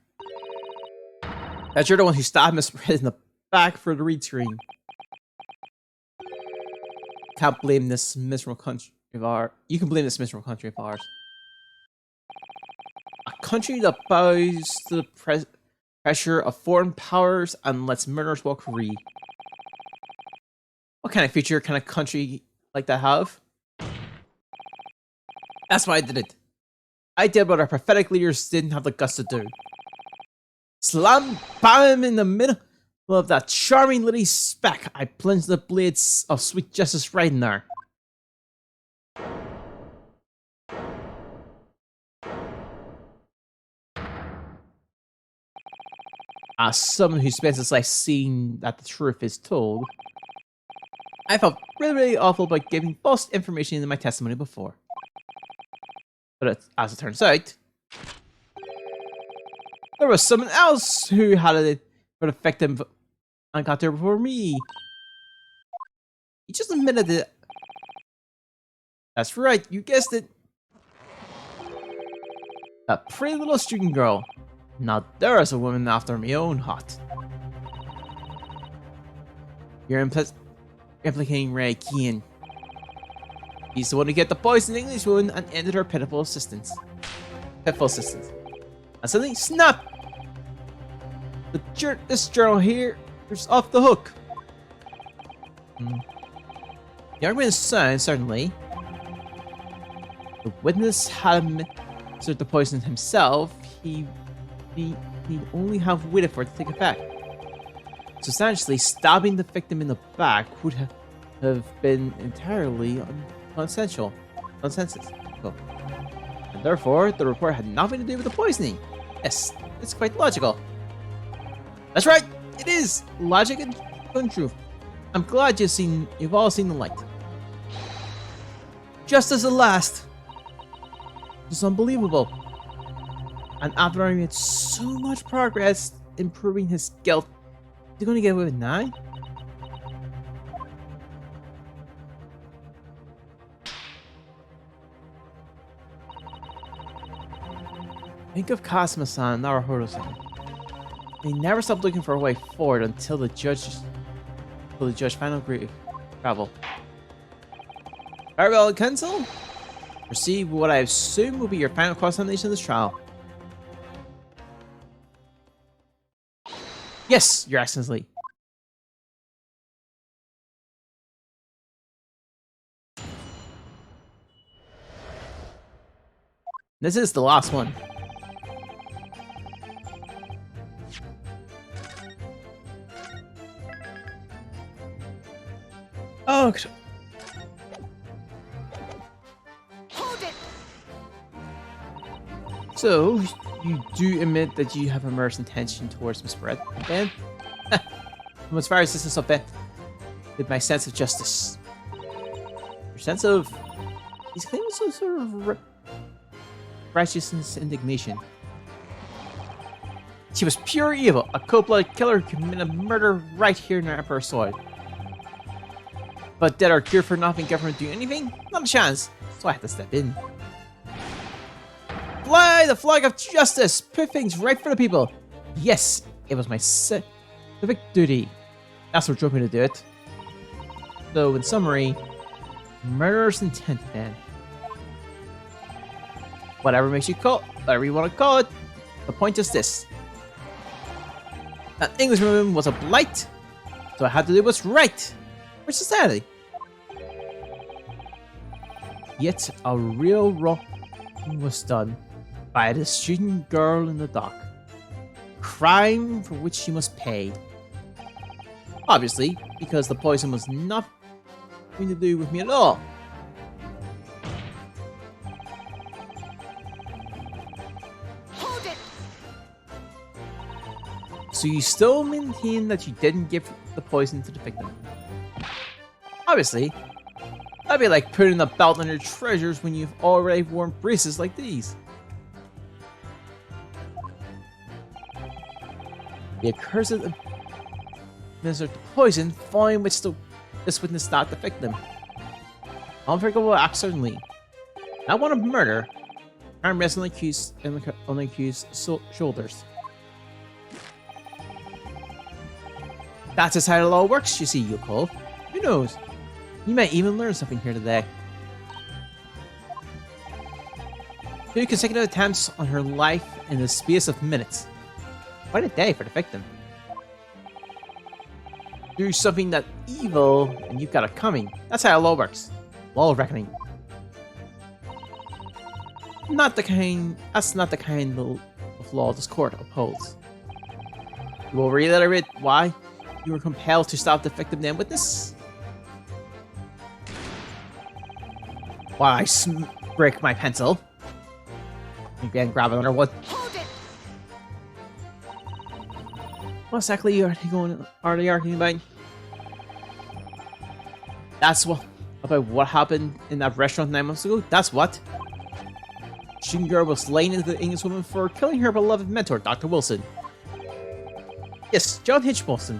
That you're the one who stabbed Miss Rath in the back for the read screen. Can't blame this miserable country of ours. You can blame this miserable country of ours. A country that bows to the pressure of foreign powers and lets murderers walk free. What kind of future can a country like that have? That's why I did it. I did what our pathetic leaders didn't have the guts to do. Slam bam in the middle of that charming little speck. I plunged the blades of sweet justice right in there. As someone who spends his life seeing that the truth is told, I felt really awful about giving false information in my testimony before. But as it turns out, there was someone else who had it for the victim and got there before me. He just admitted it. That's right, you guessed it. That pretty little student girl. Now there is a woman after my own heart. You're implicating Ray Keane. He's the one who get the poison English woman and ended her pitiful existence. And suddenly, snap! This journal here is off the hook. The argument is sound, certainly. The witness had administered the poison himself. He need only have waited for it to take effect. Substantially, stabbing the victim in the back would have been entirely nonsensical. And therefore, the report had nothing to do with the poisoning. Yes, it's quite logical. That's right, it is logic and truth. I'm glad you've all seen the light. Just as the last. It's unbelievable. And after I made so much progress in proving his guilt, he's going to get away with 9? Think of Kazuma-san and Naruhodo-san. They never stopped looking for a way forward until the judge finally agreed to travel. Very well, counsel. Proceed with what I assume will be your final cross-examination of this trial. Yes, Your Excellency. This is the last one. Oh, Hold it! so you do admit that you have a murderous intention towards Miss Brett, then? As far as this is up there, with my sense of justice, your sense of these claims of sort of righteousness, indignation. She was pure evil, a cold-blooded killer who committed murder right here in our Emperor's soil. But did our cure for nothing government do anything? Not a chance. So I had to step in. Fly the flag of justice! Put things right for the people. Yes, it was my civic duty. That's what drove me to do it. So, in summary, murderous intent, then. Whatever makes you call, whatever you want to call it, the point is this. That Englishwoman was a blight, so I had to do what's right for society. Yet, a real wrong was done by the student girl in the dock. Crime for which she must pay. Obviously, because the poison was nothing to do with me at all. Hold it! So you still maintain that you didn't give the poison to the victim. Obviously, that'd be like putting a belt on your treasures when you've already worn braces like these. The accursed administered the poison, following which this witness not the victim. Unforgivable act certainly. Not one of murder. Arm rests on the accused's shoulders. That's just how the law works, you see, Yoko. Who knows? You might even learn something here today. 2 consecutive attempts on her life in the space of minutes. Quite a day for the victim. Do something that evil, and you've got it coming. That's how law works. Law of reckoning. That's not the kind of law this court upholds. You will reiterate why you were compelled to stop the victim and witness? Why I break my pencil? Again, grab another one. Hold it! What exactly are they arguing about? That's what about what happened in that restaurant 9 months ago? That's what. Student girl was laying into the Englishwoman for killing her beloved mentor, Dr. Wilson. Yes, John Hitchbolton.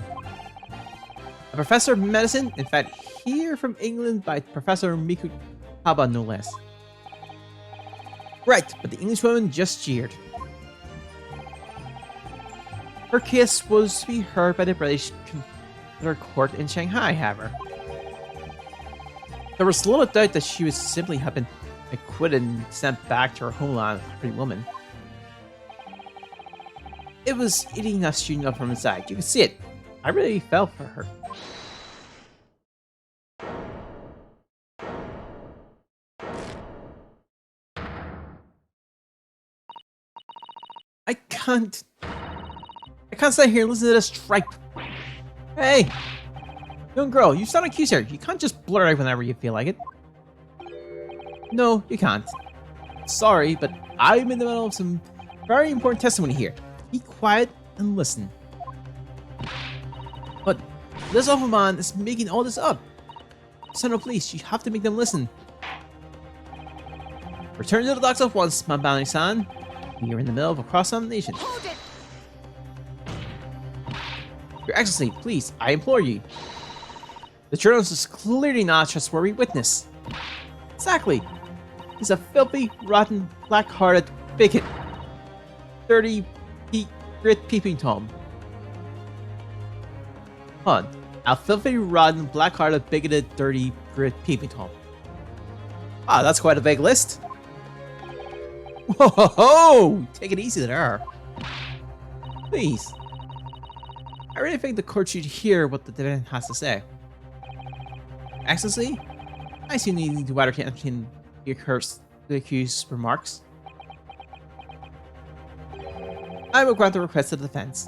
A professor of medicine, in fact, here from England by Professor Miku Haba, no less. Right, but the Englishwoman just jeered. Her case was to be heard by the British court in Shanghai, however. There was little doubt that she would simply have been acquitted and sent back to her homeland, a pretty woman. It was eating that student up from inside. You could see it. I really felt for her. I can't stay here and listen to this tripe. Hey! Young girl, you sound accused here. You can't just blurt out whenever you feel like it. No, you can't. Sorry, but I'm in the middle of some very important testimony here. Be quiet and listen. But this awful man is making all this up. Son of police, you have to make them listen. Return to the docks at once, Mabani-san. We are in the middle of a cross-examination. Hold it! Your Excellency, please, I implore you. The journalist is clearly not a trustworthy witness. Exactly. He's a filthy, rotten, black-hearted bigot. Dirty, great peeping Tom. Hold on. A filthy, rotten, black-hearted, bigoted, dirty, great peeping Tom. Ah, that's quite a big list. Whoa, ho, ho! Take it easy there. Please. I really think the court should hear what the defendant has to say. Excellency, I see no need to entertain the accused's remarks. I will grant the request of the defense.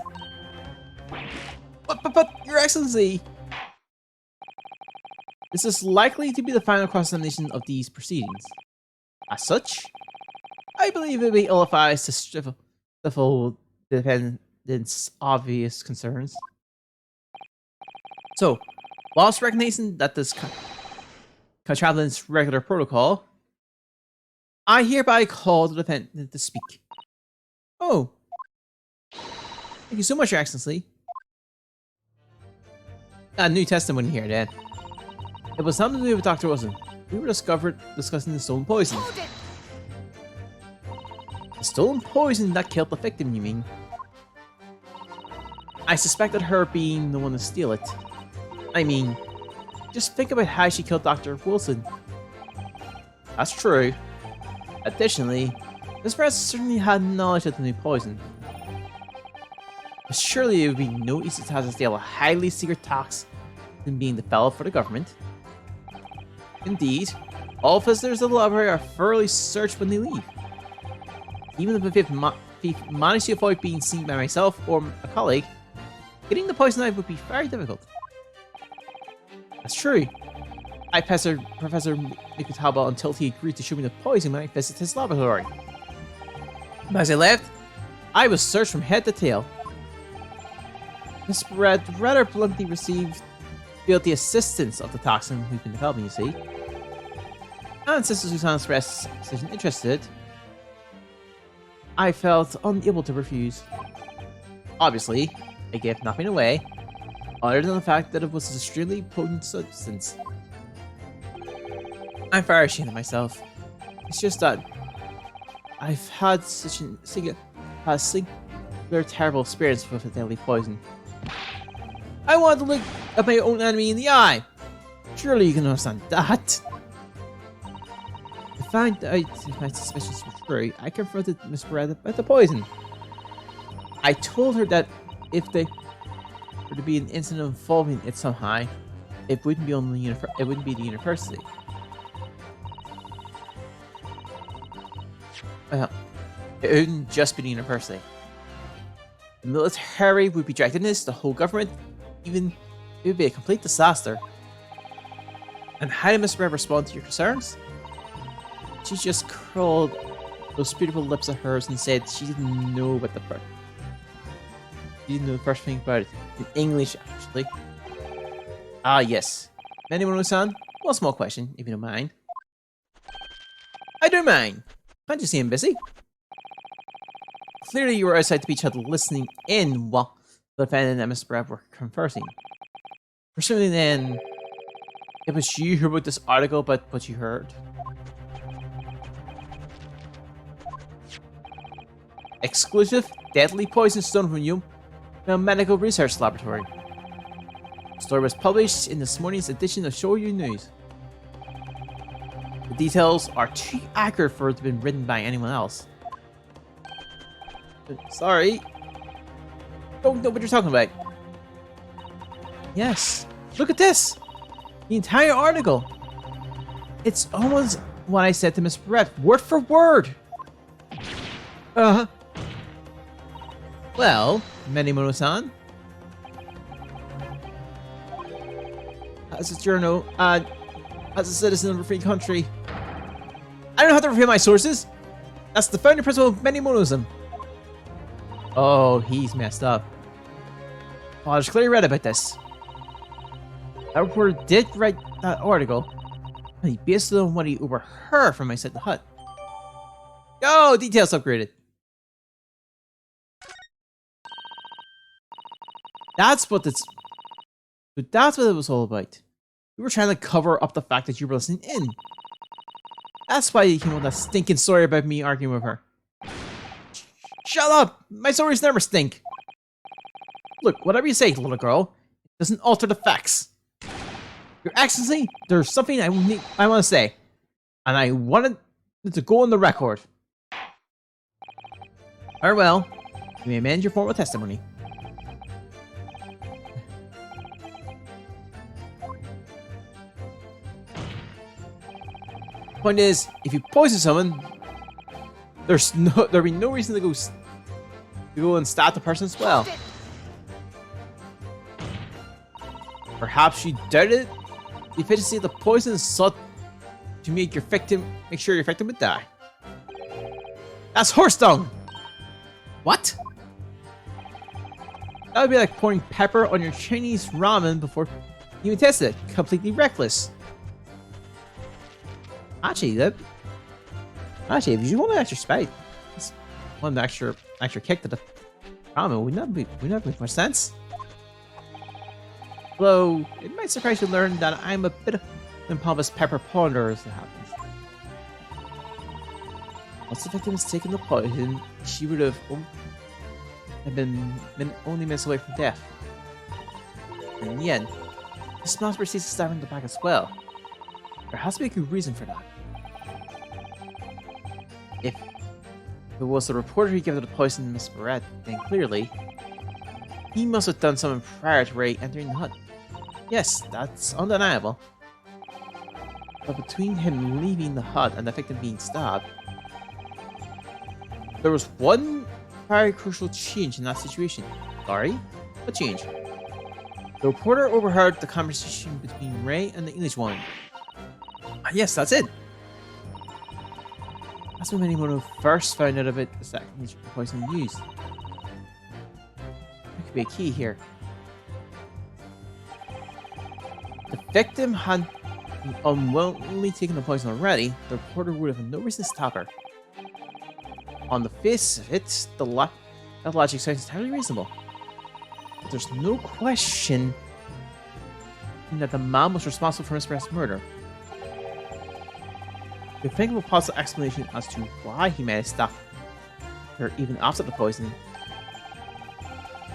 But, Your Excellency! This is likely to be the final cross-examination of these proceedings. As such, I believe it would be ill-advised to stifle the defendant's obvious concerns. So, whilst recognizing that this contraventions regular protocol, I hereby call the defendant to speak. Oh. Thank you so much, Your Excellency. A new testimony here, then. It was something to do with Dr. Wilson. We were discussing the stolen poison. Hold it. The stolen poison that killed the victim, you mean? I suspected her being the one to steal it. I mean, just think about how she killed Dr. Wilson. That's true. Additionally, Miss Perez certainly had knowledge of the new poison. But surely it would be no easy task to steal a highly secret toxin than being developed for the government. Indeed, all visitors of the library are thoroughly searched when they leave. Even if the thief managed to avoid being seen by myself or a colleague, getting the poison knife would be very difficult. That's true. I pestered Professor Mikutaba until he agreed to show me the poison when I visited his laboratory. But as I left, I was searched from head to tail. Miss Red rather bluntly felt the assistance of the toxin we've been developing, you see. And since Susan expressed such an interested, I felt unable to refuse. Obviously, I gave nothing away, other than the fact that it was an extremely potent substance. I'm very ashamed of myself. It's just that I've had such a singular terrible experience with a deadly poison. I want to look at my own enemy in the eye. Surely you can understand that. To find out if my suspicions were true, I confronted Miss Beretta about the poison. I told her that if there were to be an incident involving it somehow, it wouldn't be the university. Well, it wouldn't just be the university. The military would be dragged in this, the whole government, even it would be a complete disaster. And how did Miss Red respond to your concerns? She just curled those beautiful lips of hers and said she didn't know what the first thing about it. In English, actually. Ah, yes. Manimono-san, one small question, if you don't mind. I don't mind. Can't you see I'm busy? Clearly you were outside the beach hut listening in while the defendant and Miss Brad were conversing. Presumably then, it was you who wrote this article about what you heard. Exclusive, deadly poison stolen from you from a medical research laboratory. The story was published in this morning's edition of Shoyu News. The details are too accurate for it to have been written by anyone else. Sorry. Don't know what you're talking about. Yes. Look at this. The entire article. It's almost what I said to Miss Brett, word for word. Well, Manimono-san. As a journal, as a citizen of a free country, I don't have to reveal my sources. That's the founding principle of Manimonism. Oh, he's messed up. Father's clearly read about this. That reporter did write that article, and he based it on what he overheard from inside the hut. Yo, details upgraded. That's what it was all about. We were trying to cover up the fact that you were listening in. That's why you came with that stinking story about me arguing with her. Shut up! My stories never stink. Look, whatever you say, little girl, it doesn't alter the facts. Your Excellency, there's something I want to say, and I wanted it to go on the record. Very well, you may amend your formal testimony. Point is, if you poison someone, there'll be no reason to go to go and stab the person as well. Hold it. Perhaps you doubted the efficiency of the poison sought to make sure your victim would die. That's horse dung! What? That would be like pouring pepper on your Chinese ramen before you even test it. Completely reckless. Actually, if you want an extra spice, one extra kick to the ramen would not make much sense. Although, it might surprise you to learn that I'm a bit of an pompous pepper ponder as it happens. Once the victim has taken the poison, she would have been only minutes away from death. And in the end, the smells proceeds to stab her in the back as well. There has to be a good reason for that. If it was the reporter who gave her the poison to Miss Barrett, then clearly, he must have done something prior to Ray entering the hut. Yes, that's undeniable. But between him leaving the hut and the victim being stabbed, there was one very crucial change in that situation. Sorry? What change? The reporter overheard the conversation between Ray and the English woman. Yes, that's it. That's when Manimoto first found out about the second nature of poison used. There could be a key here. If the victim had unwillingly taken the poison already, the reporter would have no reason to stop her. On the face of it, that logic sounds entirely reasonable. But there's no question that the man was responsible for Miss Barrett's murder. To think of a possible explanation as to why he may have stopped her even after the poison,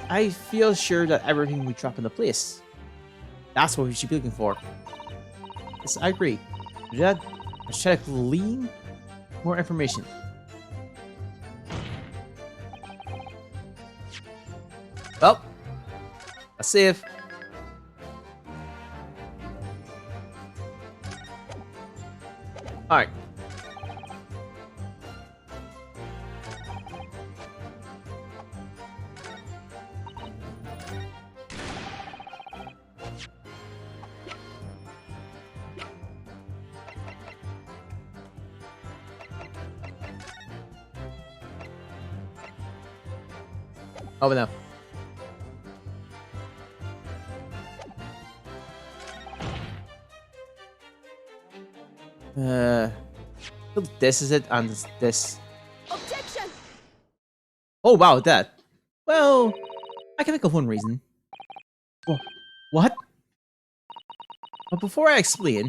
I feel sure that everything would drop into place. That's what we should be looking for. Yes, I agree. Let's try to glean more information. Well, a save. Alright. Oh no. This is it, and this. Objection! Oh wow, that. Well, I can think of one reason. What? But before I explain,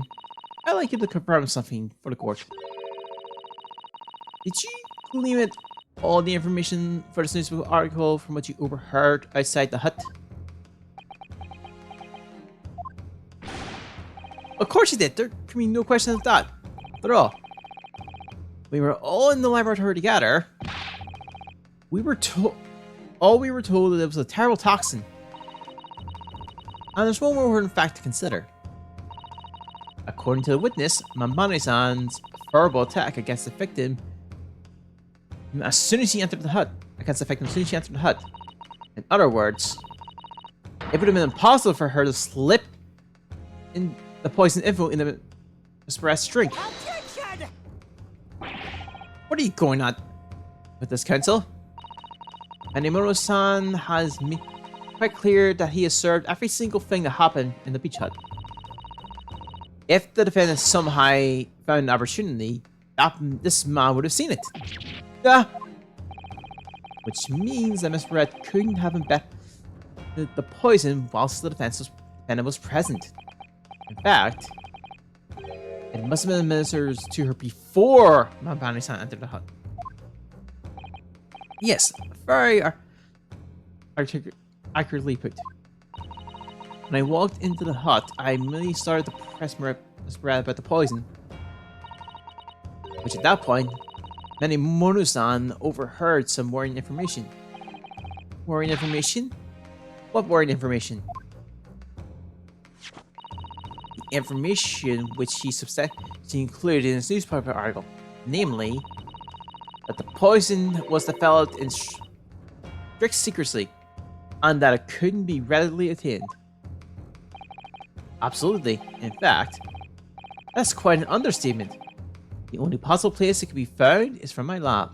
I'd like you to confirm something for the court. Did you glean all the information for this newspaper article from what you overheard outside the hut? Of course you did. There can be no question of that at all. We were all in the laboratory together. We were told that it was a terrible toxin. And there's one more important fact to consider. According to the witness, Mamane-san's verbal attack against the victim as soon as she entered the hut. In other words, it would have been impossible for her to slip in the poison info in the espresso drink. Objection! What are you going at with this, counsel? Manimoto-san has made quite clear that he has served every single thing that happened in the beach hut. If the defendant somehow found an opportunity, this man would have seen it. Yeah. Which means that Miss Barrett couldn't have embedded the poison whilst the defendant was present. In fact, it must have been administered to her before Mamane-san entered the hut. Yes, very accurately put. When I walked into the hut, I immediately started to press Miss Barrett about the poison. Which at that point, Manimoto-san overheard some worrying information. Worrying information? What worrying information? The information which he substantially included in his newspaper article, namely, that the poison was developed in strict secrecy, and that it couldn't be readily attained. Absolutely. In fact, that's quite an understatement. The only possible place it could be found is from my lab.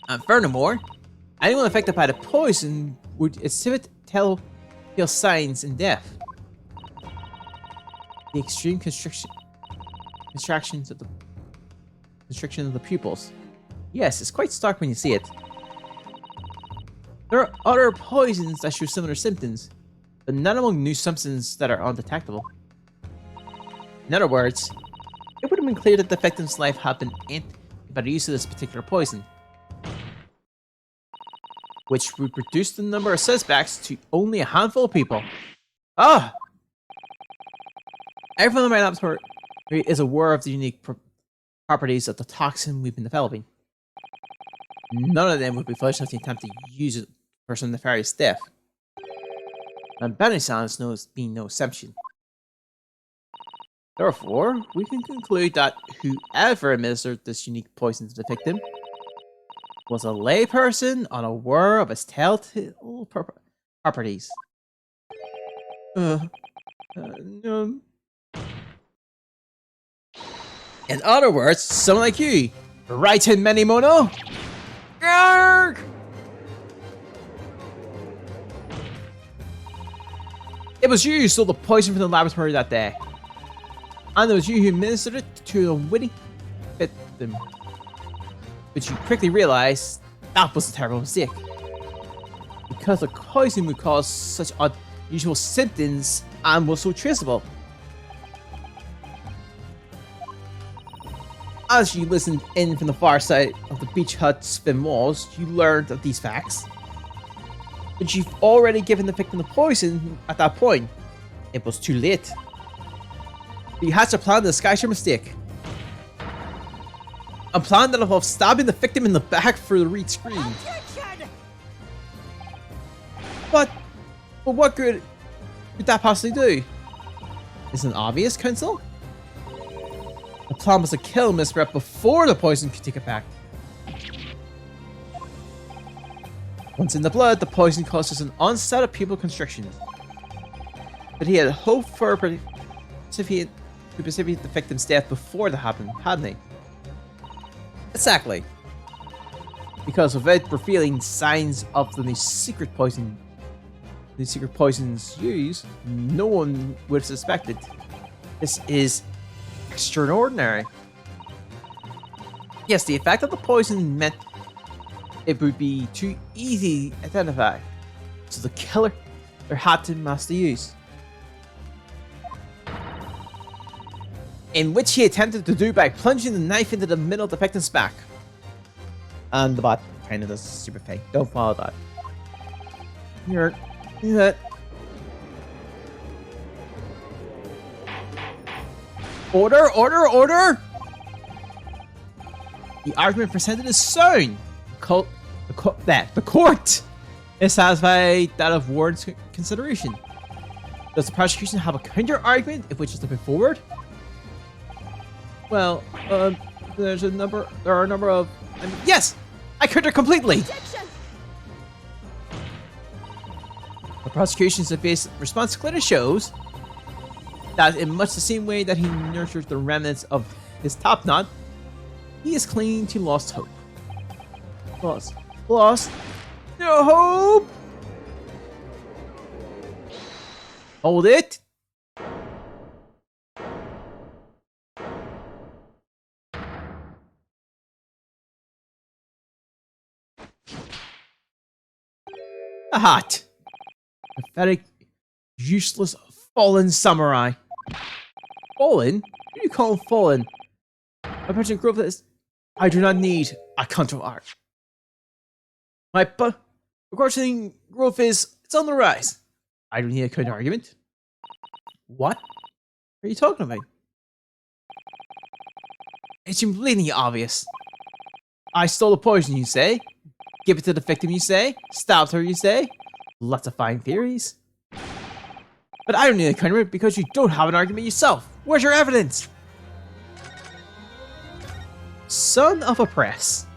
And furthermore, anyone affected by the poison would exhibit telltale signs in death. The extreme constriction of the pupils. Yes, it's quite stark when you see it. There are other poisons that show similar symptoms, but none among new substances that are undetectable. In other words, it would have been clear that the victim's life had been ended by the use of this particular poison, which would reduce the number of suspects to only a handful of people. Ah! Everyone in my laboratory is aware of the unique properties of the toxin we've been developing. None of them would be foolish enough to attempt to use it for some nefarious death. And Benny-san's being no exception. Therefore, we can conclude that whoever administered this unique poison to the victim was a layperson unaware of its telltale properties. No. In other words, someone like you. Right in, Menimono? Yarg! It was you who stole the poison from the laboratory that day. And it was you who administered it to a unwitting victim. But you quickly realized that was a terrible mistake. Because the poison would cause such unusual symptoms and was so traceable. As you listened in from the far side of the beach hut's thin walls, you learned of these facts. But you've already given the victim the poison at that point. It was too late. You had to plan to disguise your mistake. A plan that involved stabbing the victim in the back for the read screen. But what good could that possibly do? Isn't it obvious, Counsel? The plan was to kill Miss Rep before the poison could take effect. Once in the blood, the poison causes an onset of pupil constriction. But he had hoped for precipitate the victim's death before that happened, hadn't he? Exactly. Because without revealing signs of the secret poisons used, no one would have suspected. This is extraordinary. Yes, the effect of the poison meant it would be too easy to identify. So the killer had to master use. In which he attempted to do by plunging the knife into the middle of the victim's back. And the bot kind of does a stupid thing. Don't follow that. Here. Do that. Order, order, order! The argument presented is sound. The court is satisfied that of warrants consideration. Does the prosecution have a counter argument if which is to put forward? Well, there are a number of... yes! I counter completely! Objection! The prosecution's basic response clearly shows that in much the same way that he nurtures the remnants of his top knot, he is clinging to lost hope. Lost? No hope! Hold it! A hat! Pathetic, useless, fallen samurai. Fallen? What do you call fallen? My person growth is... I do not need a counter art. My proportioning growth is... it's on the rise. I don't need a counter argument. What are you talking about? It's completely obvious. I stole the poison, you say? Give it to the victim, you say? Stabbed her, you say? Lots of fine theories. But I don't need a counter because you don't have an argument yourself. Where's your evidence? Son of a press.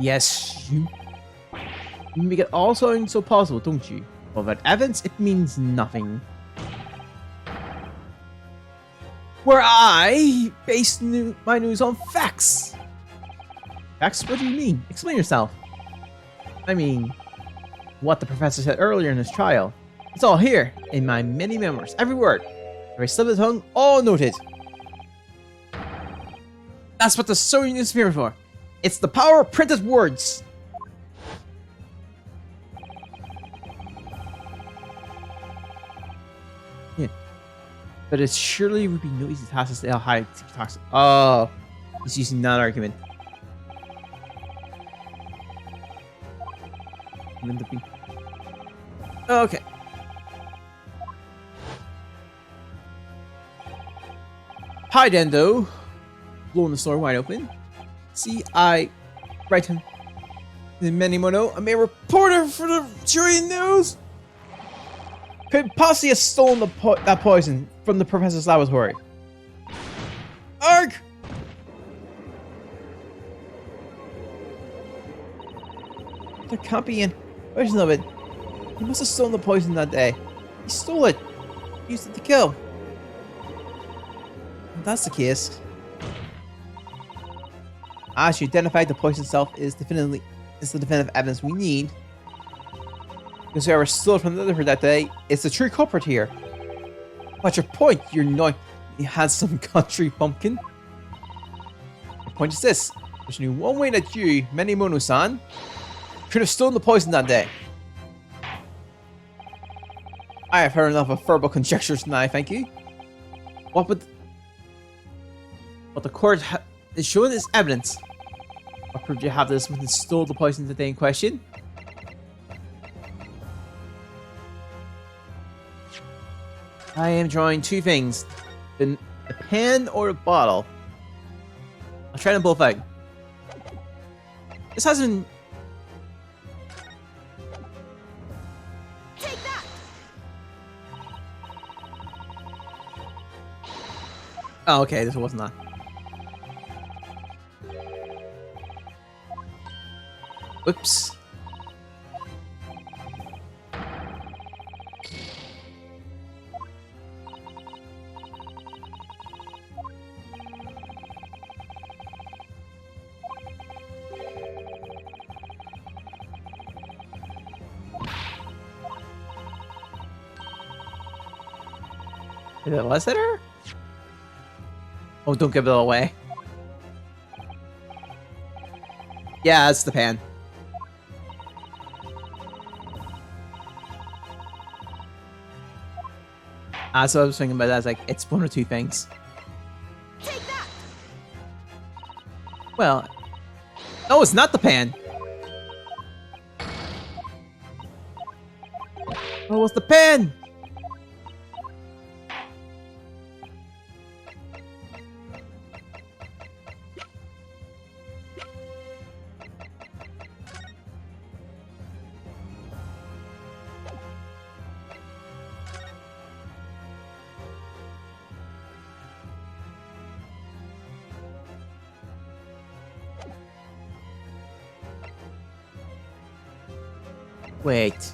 Yes, you make it all sound so possible, don't you? Well, without evidence, it means nothing. Where I base my news on facts. Facts? What do you mean? Explain yourself. I mean, what the professor said earlier in his trial. It's all here, in my many memoirs. Every word. Every slip of the tongue, all noted. That's what the sewing is here for. It's the power of printed words. Yeah. But it surely would be no easy task to stay how high toxic. Oh, he's using that argument. Okay. Hi, Dendo. Blowing the store wide open. See, I write him. The Menimono, I'm a reporter for the Jury News. Could possibly have stolen that poison from the professor's laboratory. Arg! There can't be an version of it. He must have stolen the poison that day. He stole it. He used it to kill. If that's the case, as you identified, the poison itself is the definitive evidence we need. Because whoever stole it from the liver that day is the true culprit here. What's your point, you annoying handsome country bumpkin? The point is this. There's only one way that you, Menimono-san, could have stolen the poison that day. I have heard enough of verbal conjectures now, thank you. What the court is showing is evidence. What proof do you have this when it stole the poison the day in question? I am drawing two things. A pen or a bottle. I'll try them both out. This hasn't... Take that! Oh, okay, this wasn't that. Whoops. Is it less hitter? Oh, don't give it away. Yeah, it's the pan. So I was thinking about that. I was like, it's one or two things. Take that! Well, no, it's not the pan. Oh, it's the pan. Wait.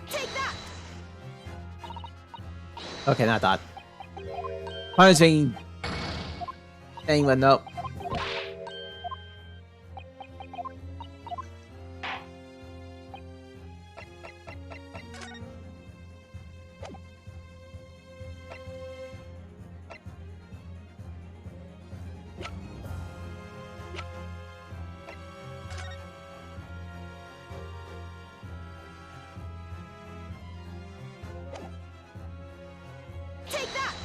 Take that! Okay, not that. I was saying... Dang, but no. Take that!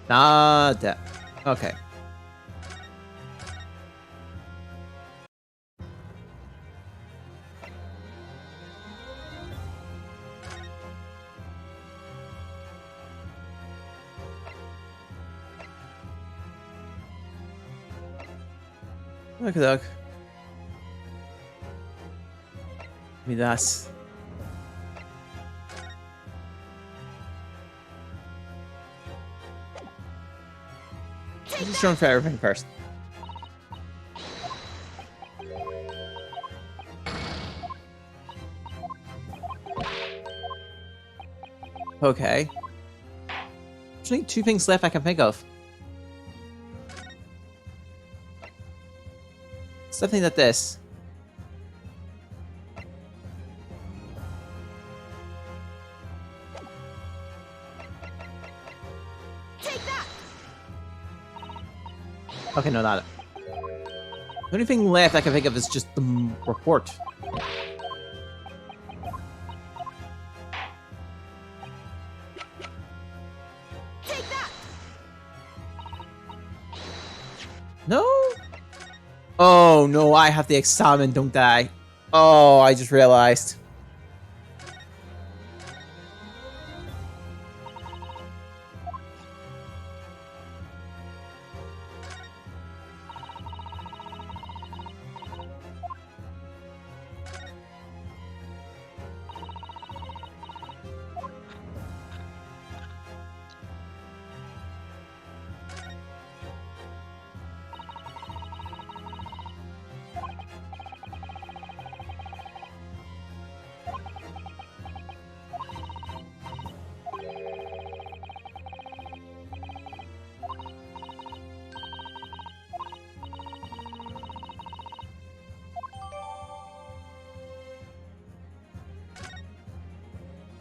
Not that. Okay. Look at that. Maybe that's... Just showing for everything first. Okay. There's only 2 things left I can think of. It's definitely not this. Take that. Okay, no, not it. The only thing left I can think of is just the report. Take that. No? Oh, no, I have to examine, don't I? Oh, I just realized.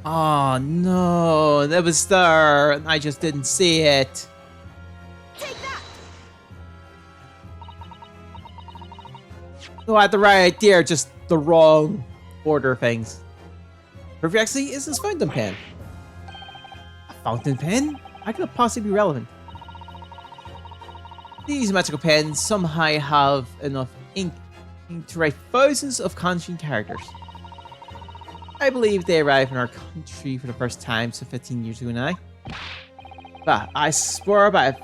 Oh, no, that was there, and I just didn't see it. Take that. No, I had the right idea, just the wrong order of things. Perfect actually is this fountain pen. A fountain pen? How could it possibly be relevant? These magical pens somehow have enough ink to write thousands of kanji characters. I believe they arrived in our country for the first time some 15 years ago now. But I swear by a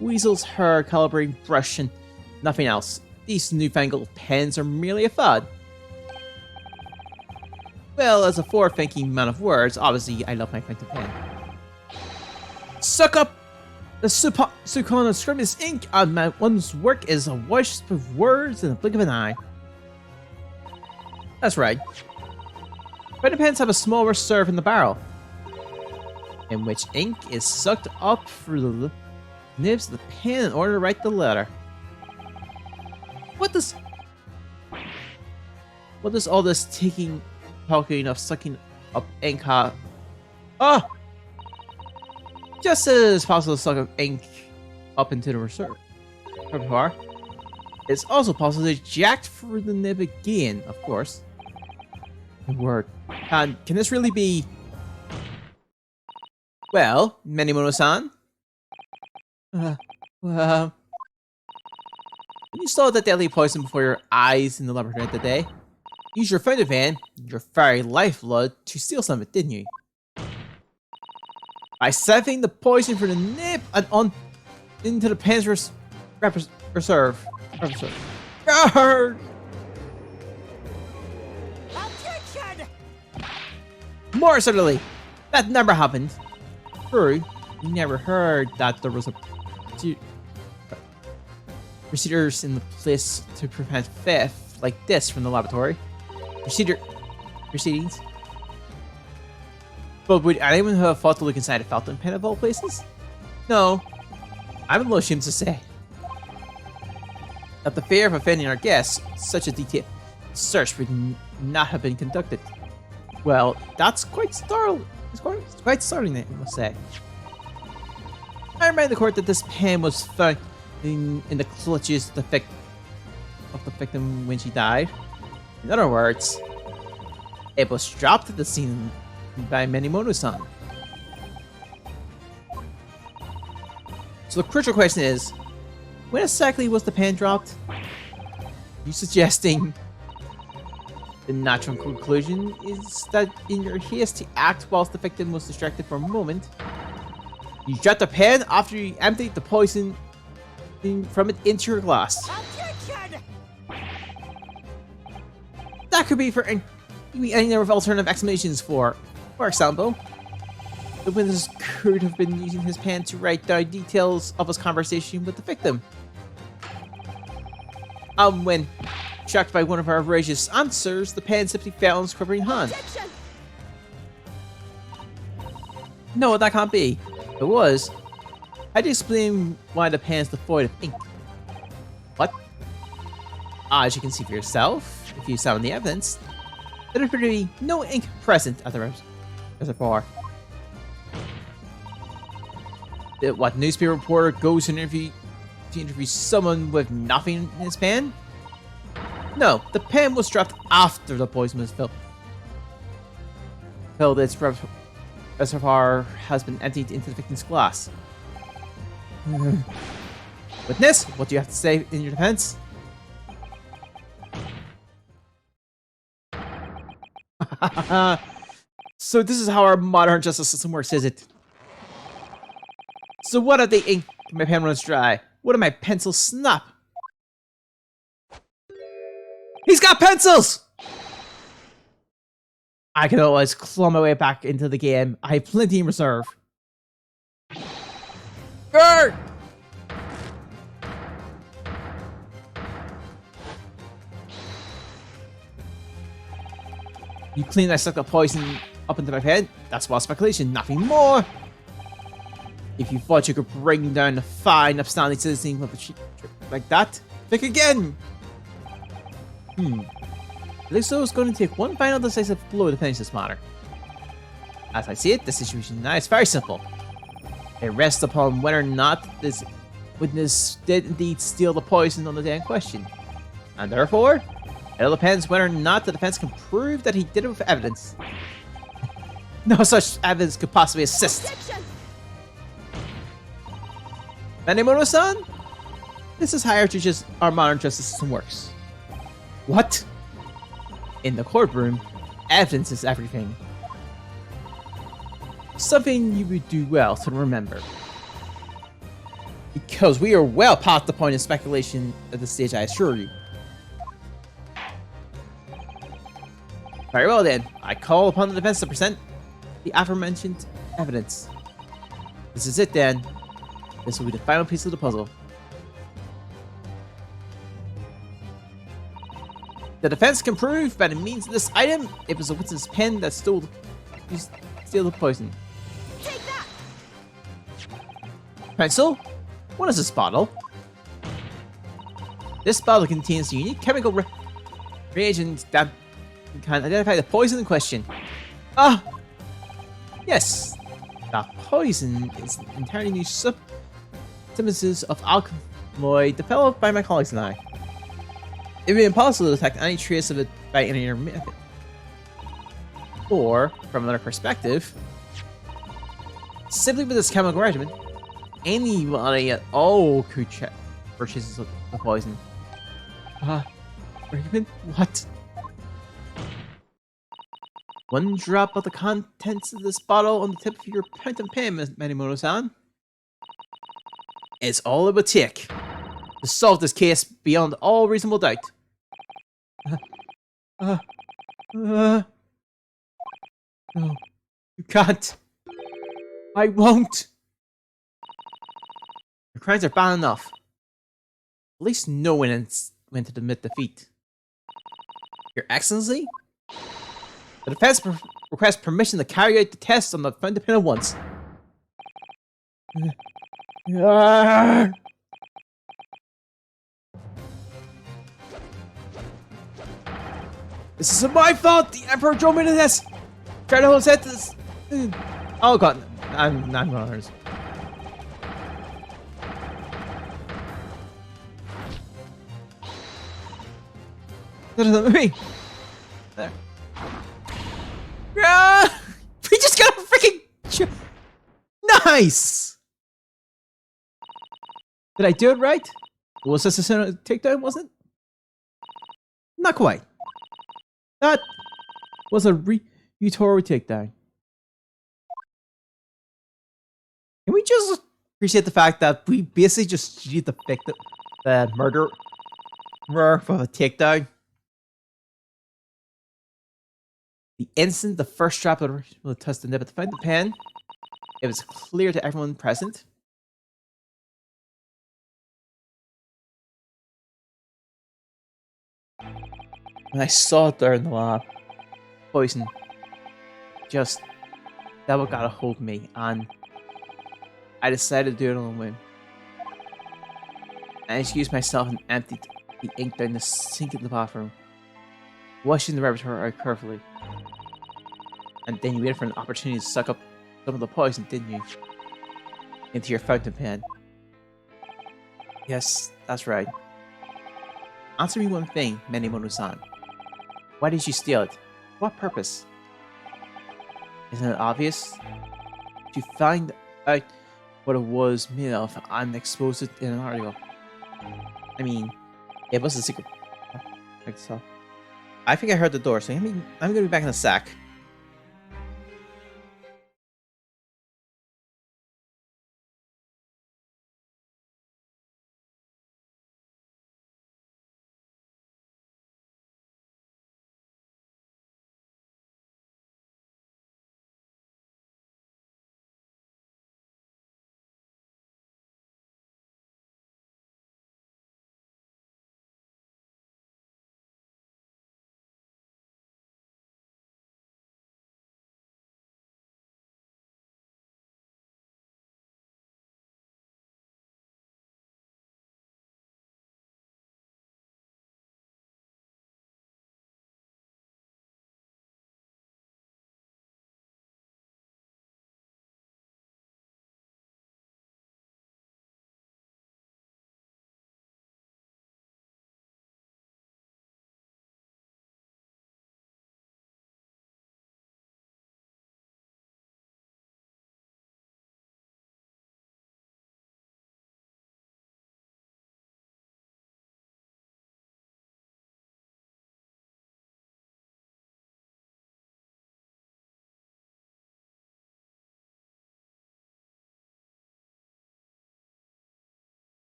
weasel's hair calibrating brush and nothing else. These newfangled pens are merely a fad. Well, as a forward-thinking man of words, obviously I love my fountain pen. Suck up the Sukona scrimmage ink on one's work is a wisp of words in the blink of an eye. That's right. Fountain pens have a small reserve in the barrel, in which ink is sucked up through the nibs of the pen in order to write the letter. What does all this talking of sucking up ink have? Oh! Just as possible to suck up ink up into the reservoir, it's also possible to eject through the nib again, of course. Good word. And can this really be... Well, Menimono-san? When you saw the deadly poison before your eyes in the laboratory that day, you used your fountain pen, your very lifeblood, to steal some of it, didn't you? By siphonning the poison from the nib and on into the pen's reserve. Guard! More certainly, that never happened. True, we never heard that there was a procedures in the place to prevent theft like this from the laboratory. Proceedings. But would anyone have thought to look inside a fountain pen of all places? No, I'm a little ashamed to say that the fear of offending our guests, such a detailed search would not have been conducted. Well, that's quite startling. It's quite startling, I must say. I remind the court that this pen was found in the clutches of the victim when she died. In other words, it was dropped at the scene by Menimono-san. So the crucial question is, when exactly was the pen dropped? You suggesting the natural conclusion is that in your hasty act whilst the victim was distracted for a moment, you dropped the pen after you emptied the poison from it into your glass. Objection! That could be for any number of alternative explanations for example, The witness could have been using his pen to write down details of his conversation with the victim. When shocked by one of our outrageous answers, the pen simply fell in his quivering hand. Objection! No, that can't be. If it was, how do you explain why the pen is devoid of ink? What? As you can see for yourself, if you examine the evidence, there appears to be no ink present at the reservoir. What newspaper reporter goes to interview someone with nothing in his pen? No, the pen was dropped after the poison was filled. Its reservoir has been emptied into the victim's glass. Witness, what do you have to say in your defense? So this is how our modern justice system works, is it? So what if the ink in my pen runs dry? What if my pencils snap? He's got pencils! I can always claw my way back into the game. I have plenty in reserve. Grr! You claim I stuck the poison up into my head? That's wild speculation, nothing more. If you thought you could bring down a fine, upstanding citizen with a cheap trick like that, think again. Looks so it's going to take one final decisive blow to finish this matter. As I see it, the situation now is very simple. It rests upon whether or not this witness did indeed steal the poison on the day in question. And therefore, it all depends whether or not the defense can prove that he did it with evidence. No such evidence could possibly assist. Objection! Manimoto-san? This is how our modern justice system works. What? In the courtroom, evidence is everything. Something you would do well to remember. Because we are well past the point of speculation at this stage, I assure you. Very well then, I call upon the defense to present the aforementioned evidence. This is it then. This will be the final piece of the puzzle. The defense can prove by the means of this item it was the witness' pen that stole the poison. Take that! Pencil? What is this bottle? This bottle contains a unique chemical reagent that can identify the poison in question. Ah! Yes! That poison is an entirely new substances of alkaloid developed by my colleagues and I. It would be impossible to detect any trace of it by any other method. Or, from another perspective, simply with this chemical regimen, anybody at all could purchase the poison. Regimen? What? One drop of the contents of this bottle on the tip of your fountain pen, Manimoto-san. It's all it would take to solve this case beyond all reasonable doubt. No, you can't. I won't. Your crimes are bad enough. At least no one went to admit defeat. Your Excellency? The defense requests permission to carry out the test on the fountain pen at once. This isn't my fault! The Emperor drove me to this! Try to hold set this. Oh god, I'm not gonna. Me. There. We just got a freaking. Nice! Did I do it right? Was this a takedown, wasn't it? Not quite. That was a Utoro takedown. Can we just appreciate the fact that we basically just cheated the victim, the murderer for a takedown? The instant the first strap will touch the nib at the fountain pen, It was clear to everyone present. When I saw it there in the lab, poison, just that what got a hold of me, and I decided to do it on a whim. I excused myself and emptied the ink down the sink in the bathroom, washing the repertoire out carefully. And then you waited for an opportunity to suck up some of the poison, didn't you? Into your fountain pen. Yes, that's right. Answer me one thing, Menimono-san. Why did you steal it? What purpose? Isn't it obvious? To find out what it was made of and expose it in an article. I mean, it was a secret. Like so. I think I heard the door, so I'm gonna be back in a sec.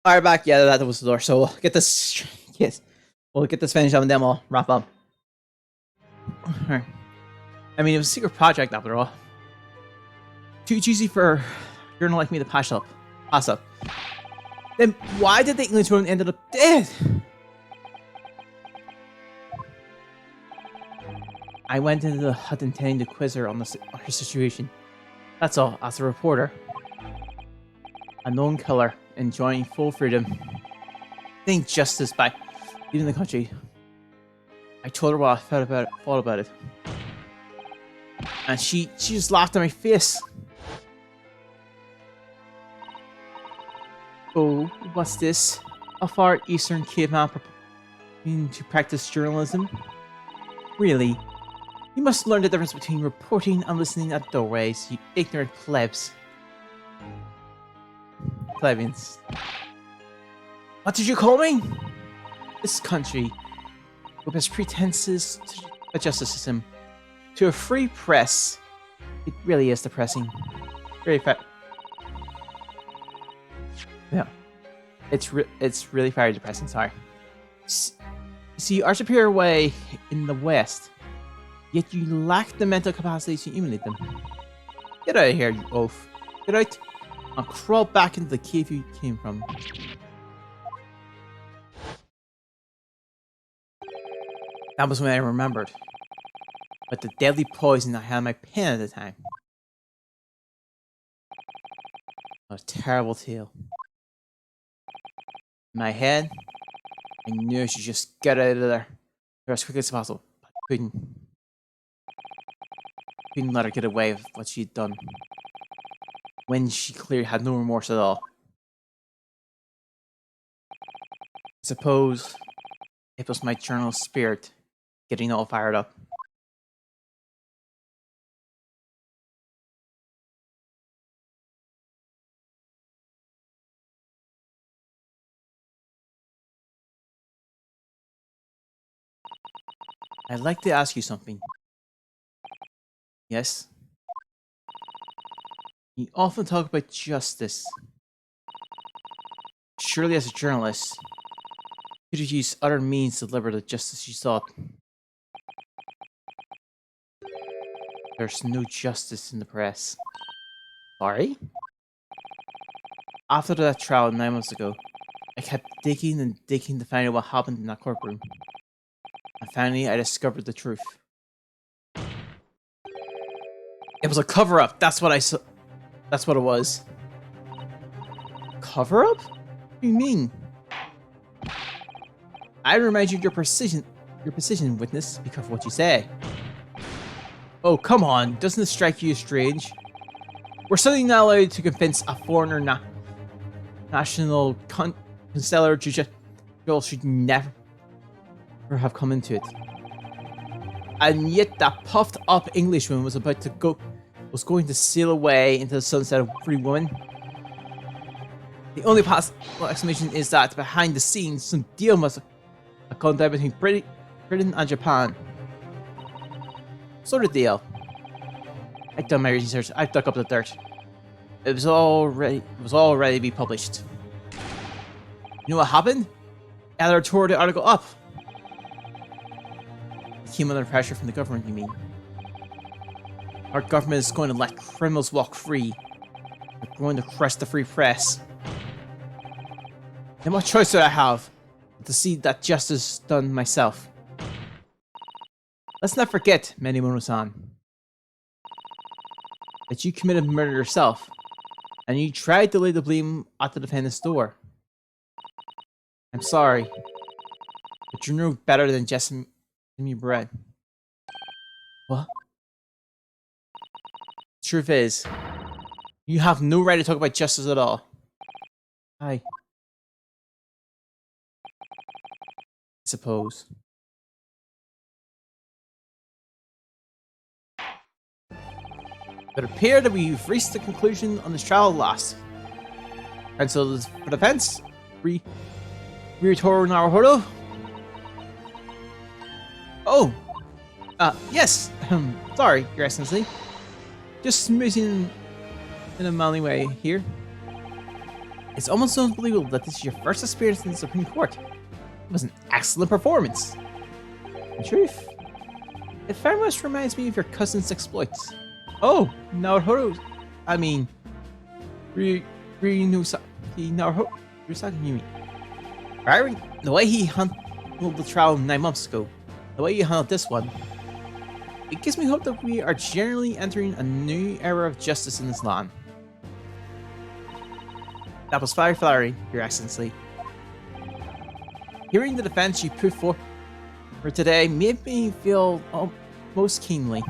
Alright, back. Yeah, that was the door. So we'll get this. Yes, we'll get this finished up and then we'll wrap up. Alright. I mean, it was a secret project after all. Too easy for a journal like me to pass up. Then why did the Englishwoman ended up dead? I went into the hut intending to quiz her on her situation. That's all, as a reporter. A known killer, enjoying full freedom. Getting justice by leaving the country. I told her what I thought about it. And she just laughed at my face. Oh, what's this? A far eastern caveman preparing to practice journalism? Really? You must learn the difference between reporting and listening at doorways, you ignorant plebs. Plebeians. What did you call me? This country, with its pretenses to a justice system, to a free press, it really is depressing. Very yeah, it's really very depressing. Sorry. See, our superior way in the West, yet you lack the mental capacity to emulate them. Get out of here, you oaf! Get out and crawl back into the cave you came from. That was when I remembered. But the deadly poison I had in my pen at the time. A terrible tale. In my head, I knew I should just get out of there as quickly as possible. But I couldn't let her get away with what she'd done. When she clearly had no remorse at all. I suppose it was my journal spirit getting all fired up. I'd like to ask you something. Yes? You often talk about justice. Surely as a journalist, you could have used other means to deliver the justice you sought. There's no justice in the press. Sorry? After that trial 9 months ago, I kept digging and digging to find out what happened in that courtroom. And finally, I discovered the truth. It was a cover-up. That's what I saw. That's what it was. Cover-up? What do you mean? I remind you of your precision, witness. Be careful what you say. Oh, come on. Doesn't this strike you as strange? We're suddenly not allowed to convince a foreigner national consular judicial should never have come into it. And yet that puffed up Englishman was going to sail away into the sunset of free woman. The only possible explanation is that behind the scenes some deal must have gone down between Britain and Japan. Sort of deal. I've done my research, I've dug up the dirt. It was all ready to be published. You know what happened? Editor tore the article up. It came under pressure from the government, you mean? Our government is going to let criminals walk free. They're going to crush the free press. And what choice do I have? To see that justice done myself. Let's not forget, Menimono-san, that you committed murder yourself, and you tried to lay the blame at the defendant's door. I'm sorry, but you're no better than Jessamy Brett. What? The truth is, you have no right to talk about justice at all. I suppose. It appears that we've reached the conclusion on this trial at last. Counsel for defense, Ryotaro Naruhodo. Oh, yes. Sorry, Your Excellency. Just smoothing in a manly way here. It's almost unbelievable that this is your first experience in the Supreme Court. It was an excellent performance. In truth, it very much reminds me of your cousin's exploits. Oh, Naruhodo. I mean, Ryusaki Naruhodo. The way he handled the trial 9 months ago, the way you handled this one, it gives me hope that we are generally entering a new era of justice in this land. That was very flattering, Your Excellency. Hearing the defense you put forth for today made me feel most keenly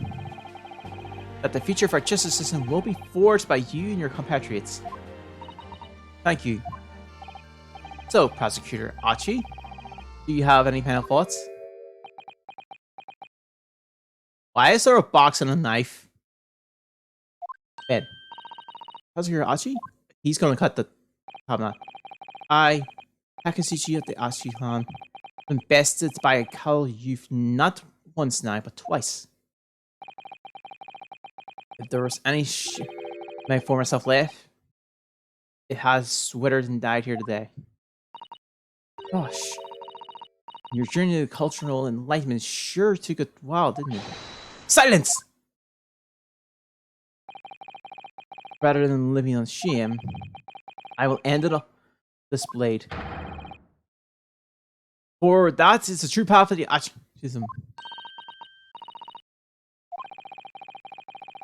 that the future of our justice system will be forged by you and your compatriots. Thank you. So, Prosecutor Achi, do you have any final thoughts? Why is there a box and a knife? Bed. Prosecutor Achi? He's gonna cut the top knot. I, Takasuchi of the Achi clan, been bested by a cowl youth not once now, but twice. If there was any my former self left, it has withered and died here today. Gosh. Your journey to cultural enlightenment sure took a while, didn't it? Silence! Rather than living on shame, I will end it up this blade. For that is the true path of the Achism.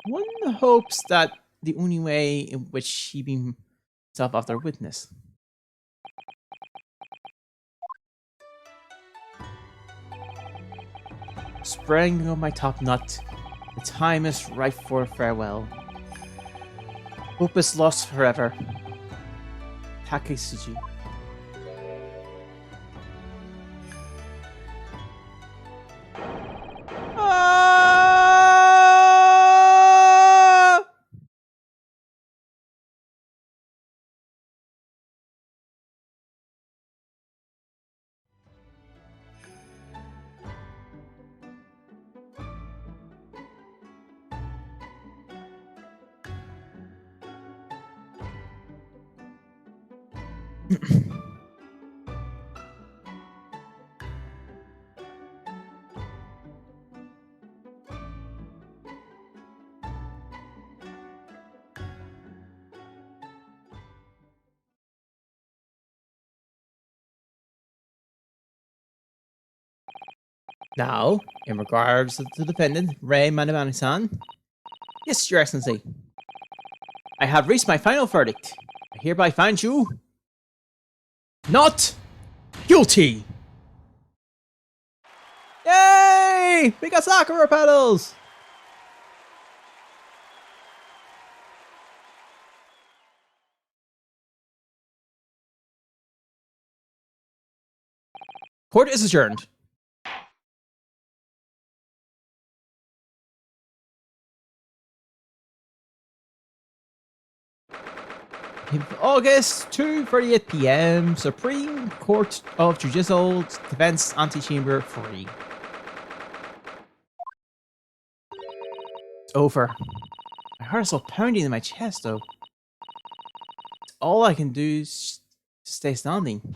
One hopes that the only way in which he be himself after witness. Spring on my top nut, the time is ripe for farewell. Hope is lost forever. Takasuchi. Now, in regards to the defendant, Ray Manamani-san. Yes, Your Excellency. I have reached my final verdict. I hereby find you not guilty. Yay! We got Sakura pedals! Court is adjourned. August 2:38 p.m. Supreme Court of Judicial Defense Antechamber 3. It's over. My heart is still pounding in my chest, though. All I can do is stay standing.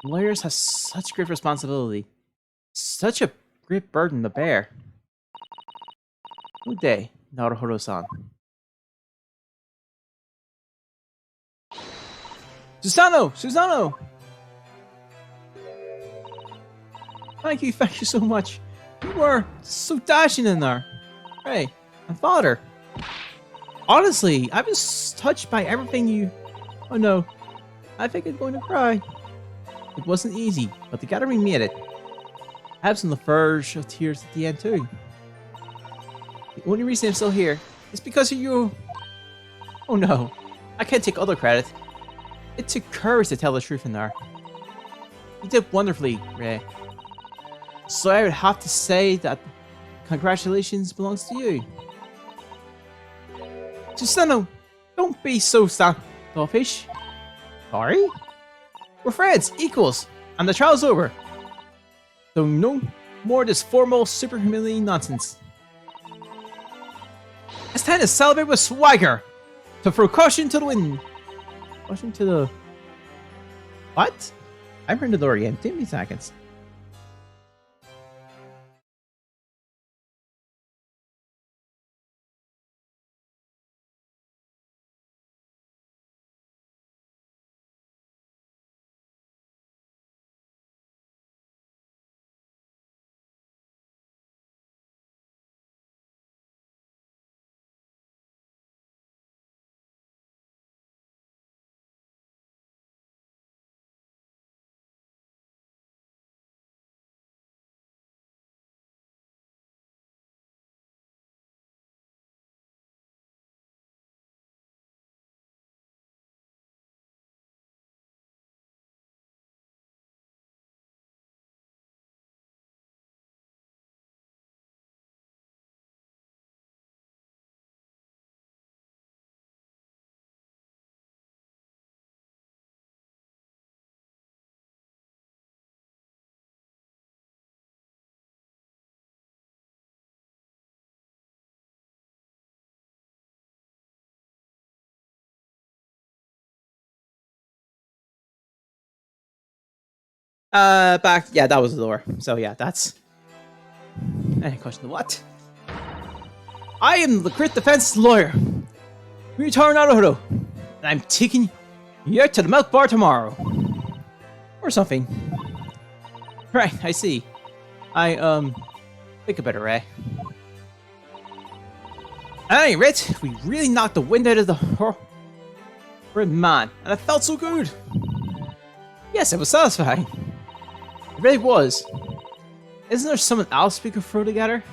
Lawyers have such great responsibility, such a great burden to bear. Good day, Naruhodo-san. Susano! Susano! Thank you so much. You were so dashing in there. Hey, my father. Honestly, I was touched by everything you... Oh no, I think I'm going to cry. It wasn't easy, but the gathering made it. I was on the verge of tears at the end too. The only reason I'm still here is because of you. Oh no, I can't take other credit. It took courage to tell the truth in there. You did wonderfully, Ray. So I would have to say that congratulations belongs to you. Susano, don't be so standoffish. Sorry? We're friends, equals, and the trial's over. So no more of this formal, super humiliating nonsense. It's time to celebrate with swagger! To throw caution to the wind! Caution to the... What? I'm heard the door again. Give me seconds. Back. Yeah, that was the door. So yeah, that's... Any question? What? I am the Great Defense Lawyer, Ryutaro Naruhodo, and I'm taking you out to the milk bar tomorrow. Or something. Right, I see. Think about it, Ray. At any rate, we really knocked the wind out of the man, and it felt so good. Yes, it was satisfying. It really was. Isn't there someone else we could throw together?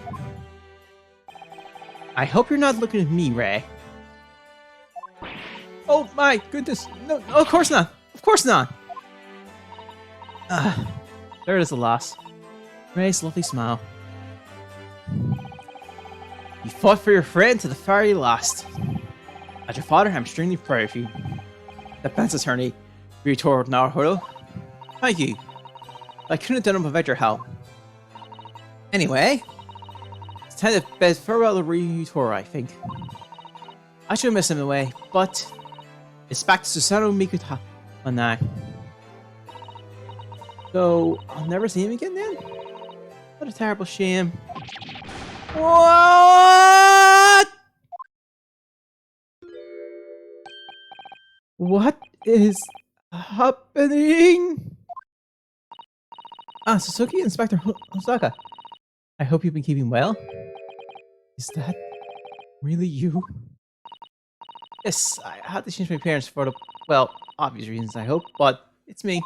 I hope you're not looking at me, Ray. Oh my goodness. No, of course not. Of course not. There it is, the loss. Ray's lovely smile. You fought for your friend to the very last. As your father, I'm extremely proud of you. Defense Attorney Ryutaro Naruhodo. Thank you. I couldn't have done it without your help. Anyway, it's time to bid farewell to Ryutaro, I think. I should miss him away, but It's back to Susanoo Mikuta. Oh, nah. So, I'll never see him again then? What a terrible shame. What? What is happening? Ah, Suzuki, Inspector Hosaka. I hope you've been keeping well. Is that really you? Yes, I had to change my parents for the, well, obvious reasons, I hope, but it's me.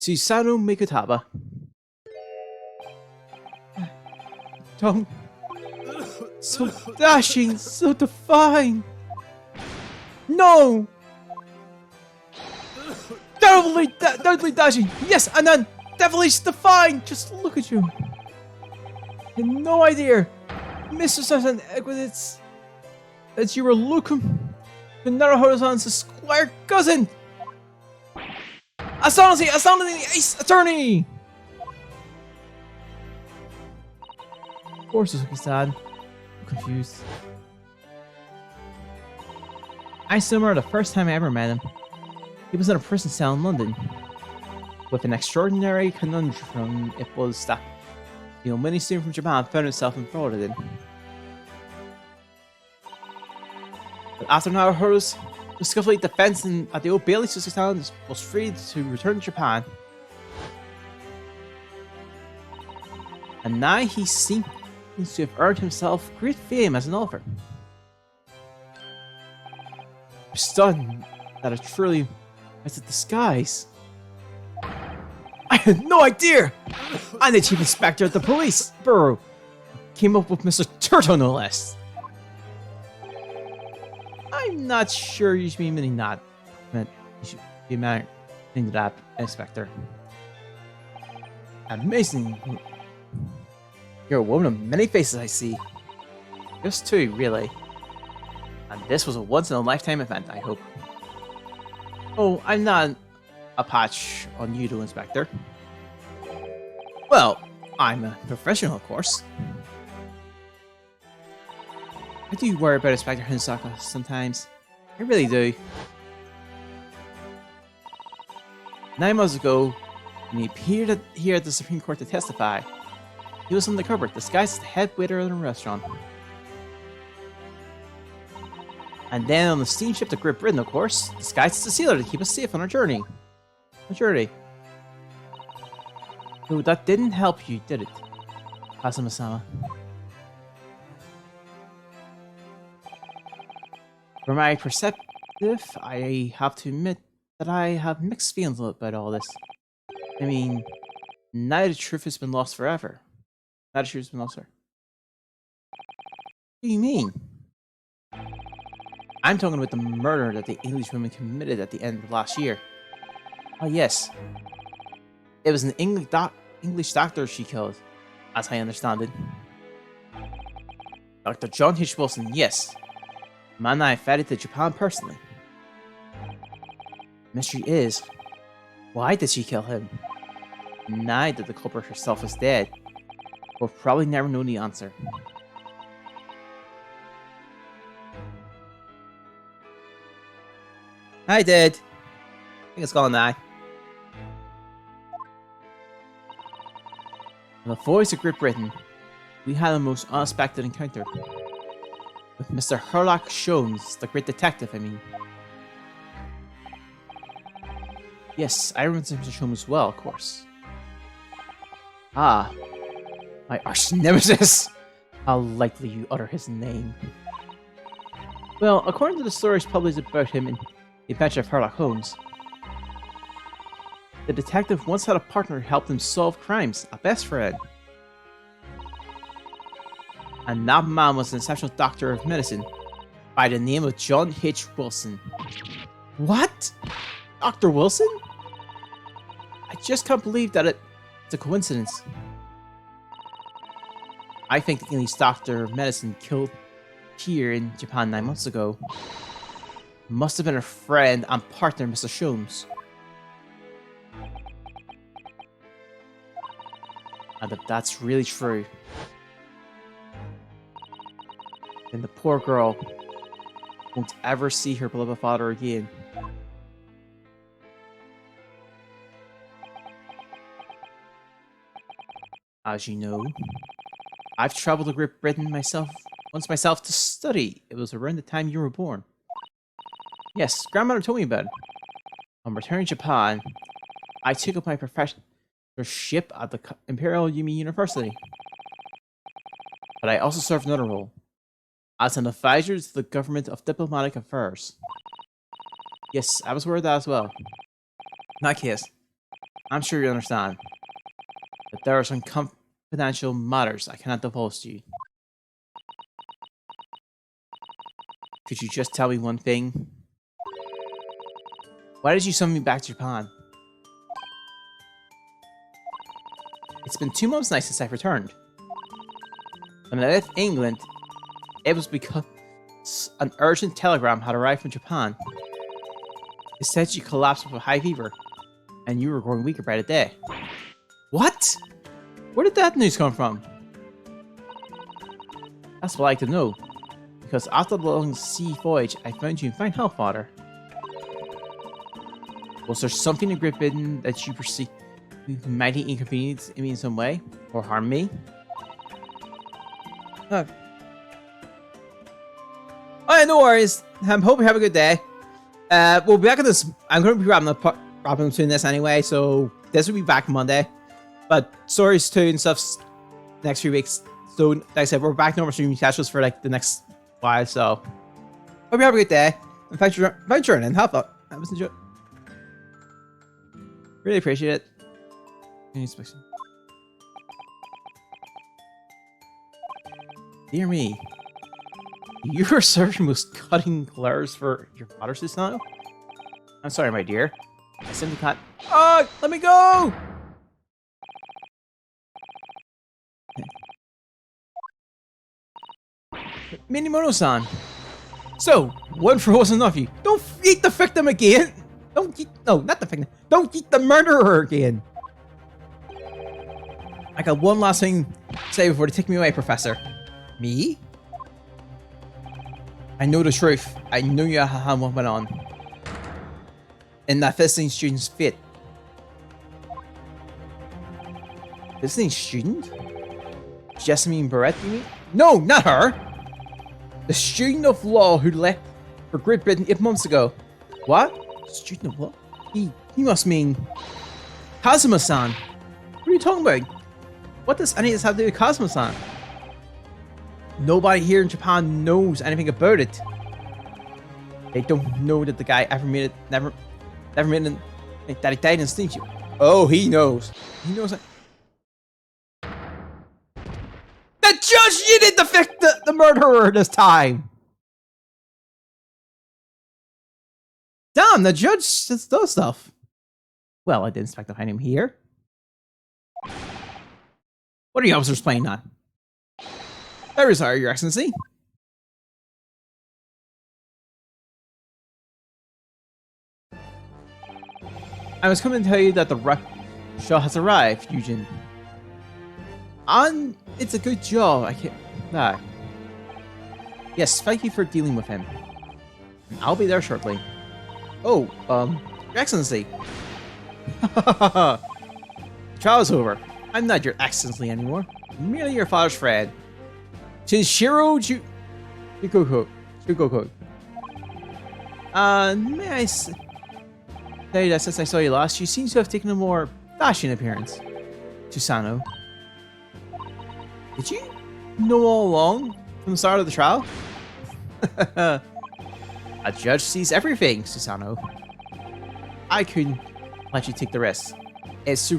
Susanoo Mikutaba. Don't. So dashing, so defying. No! Definitely dashing. Yes, and then definitely defying. Just look at you. I had no idea, Mr. Sasson Equidits, that you were looking to Naruhodo's square cousin. Astonishing Ace Attorney. Of course, Suzuki-san. I'm confused. I still remember the first time I ever met him. He was in a prison cell in London. With an extraordinary conundrum, it was that the mini student from Japan found himself embroiled in. But after Naruhodo's skillfully defense at the Old Bailey, Suzuki-san was freed to return to Japan. And now he seems to have earned himself great fame as an author. I'm stunned that it truly was a disguise. I had no idea! I'm the chief inspector at the police bureau. Came up with Mr. Turtle, no less. I'm not sure you should be admitting that. But you should be admitting that, Inspector. Amazing. You're a woman of many faces, I see. Just two, really. And this was a once-in-a-lifetime event, I hope. Oh, I'm not a patch on you, Inspector. Well, I'm a professional, of course. I do worry about Inspector Hinsaka sometimes. I really do. 9 months ago, when he appeared here at the Supreme Court to testify, he was undercover, disguised as the head waiter in a restaurant. And then on the steamship to Great Britain, of course, disguised as a sailor to keep us safe on our journey. So that didn't help you, did it, Kazuma-sama? For my perspective, I have to admit that I have mixed feelings about all this. I mean, now the truth has been lost forever. Now the truth has been lost forever. What do you mean? I'm talking about the murder that the English woman committed at the end of last year. Oh yes. It was an English doctor she killed, as I understand it. Dr. John H. Wilson, yes. The man I fed to Japan personally. The mystery is, why did she kill him? Now that the culprit herself is dead, we'll probably never know the answer. I did. I think it's gone now. In the voice of Great Britain, we had a most unexpected encounter. With Mr. Sherlock Holmes, the great detective, I mean. Yes, I remember Mr. Holmes as well, of course. Ah, my arch nemesis! How likely you utter his name. Well, according to the stories published about him in The Adventure of Sherlock Holmes, the detective once had a partner who helped him solve crimes, a best friend. And that man was an exceptional doctor of medicine by the name of John H. Wilson. What? Dr. Wilson? I just can't believe that it's a coincidence. I think the English doctor of medicine killed here in Japan 9 months ago must have been a friend and partner, Mr. Sholmes. And if that's really true, then the poor girl Won't ever see her beloved father again. As you know, I've traveled to Great Britain myself to study. It was around the time you were born. Yes, grandmother told me about it. On returning to Japan, I took up my professorship at the Imperial Yumi University. But I also served another role, as an advisor to the government of diplomatic affairs. Yes, I was aware of that as well. In that case, I'm sure you understand. But there are some confidential matters I cannot divulge to you. Could you just tell me one thing? Why did you summon me back to Japan? It's been 2 months now since I've returned. When I left England, it was because an urgent telegram had arrived from Japan. It said you collapsed with a high fever, and you were growing weaker by the day. What? Where did that news come from? That's what I'd like to know. Because after the long sea voyage, I found you in fine health, Father. Was there something in Great Britain that you perceived might inconvenience me in some way? Or harm me? Oh, no worries. I hope you have a good day. We'll be back at this. I'm going to be wrapping soon this anyway, so this will be back Monday. But stories 2 and stuff next few weeks. So, like I said, we're back normal streaming schedules for like the next while. So, hope you have a good day. And thanks for joining. Have fun. I was enjoying. Really appreciate it. Dear me. You are searching most cutting glares for your father, Susano? I'm sorry, my dear. I simply can't. Oh, let me go! Minimoto-san. So, one for was enough you. Don't eat the victim again! Don't eat. No, not the victim. Don't eat the murderer again! I got one last thing to say before they take me away, Professor. Me? I know the truth. I know you how what went on. And that visiting student's fit. Visiting student? Jessamine Barrett, you mean? No, not her! The student of law who left for Great Britain 8 months ago. What? Student of law? He must mean Kazuma-san. What are you talking about? What does any of this have to do with Kazuma-san? Nobody here in Japan knows anything about it. They don't know that the guy never made it, that he died in sleep. Oh, he knows. He knows that. The judge, you did the murderer this time. Damn, the judge just does stuff. Well, I didn't expect to find him here. What are you officers playing on? Very sorry, Your Excellency. I was coming to tell you that the shot has arrived, Eugen. And it's a good job. I can't. Nah. Yes, thank you for dealing with him. I'll be there shortly. Oh, Your Excellency. The trial is over. I'm not Your Excellency anymore. I'm merely your father's friend. Shinshiro Shugoko. May I say that since I saw you last, you seem to have taken a more dashing appearance. Susano. Did you know all along from the start of the trial? A judge sees everything, Susano. I couldn't let you take the risk. It's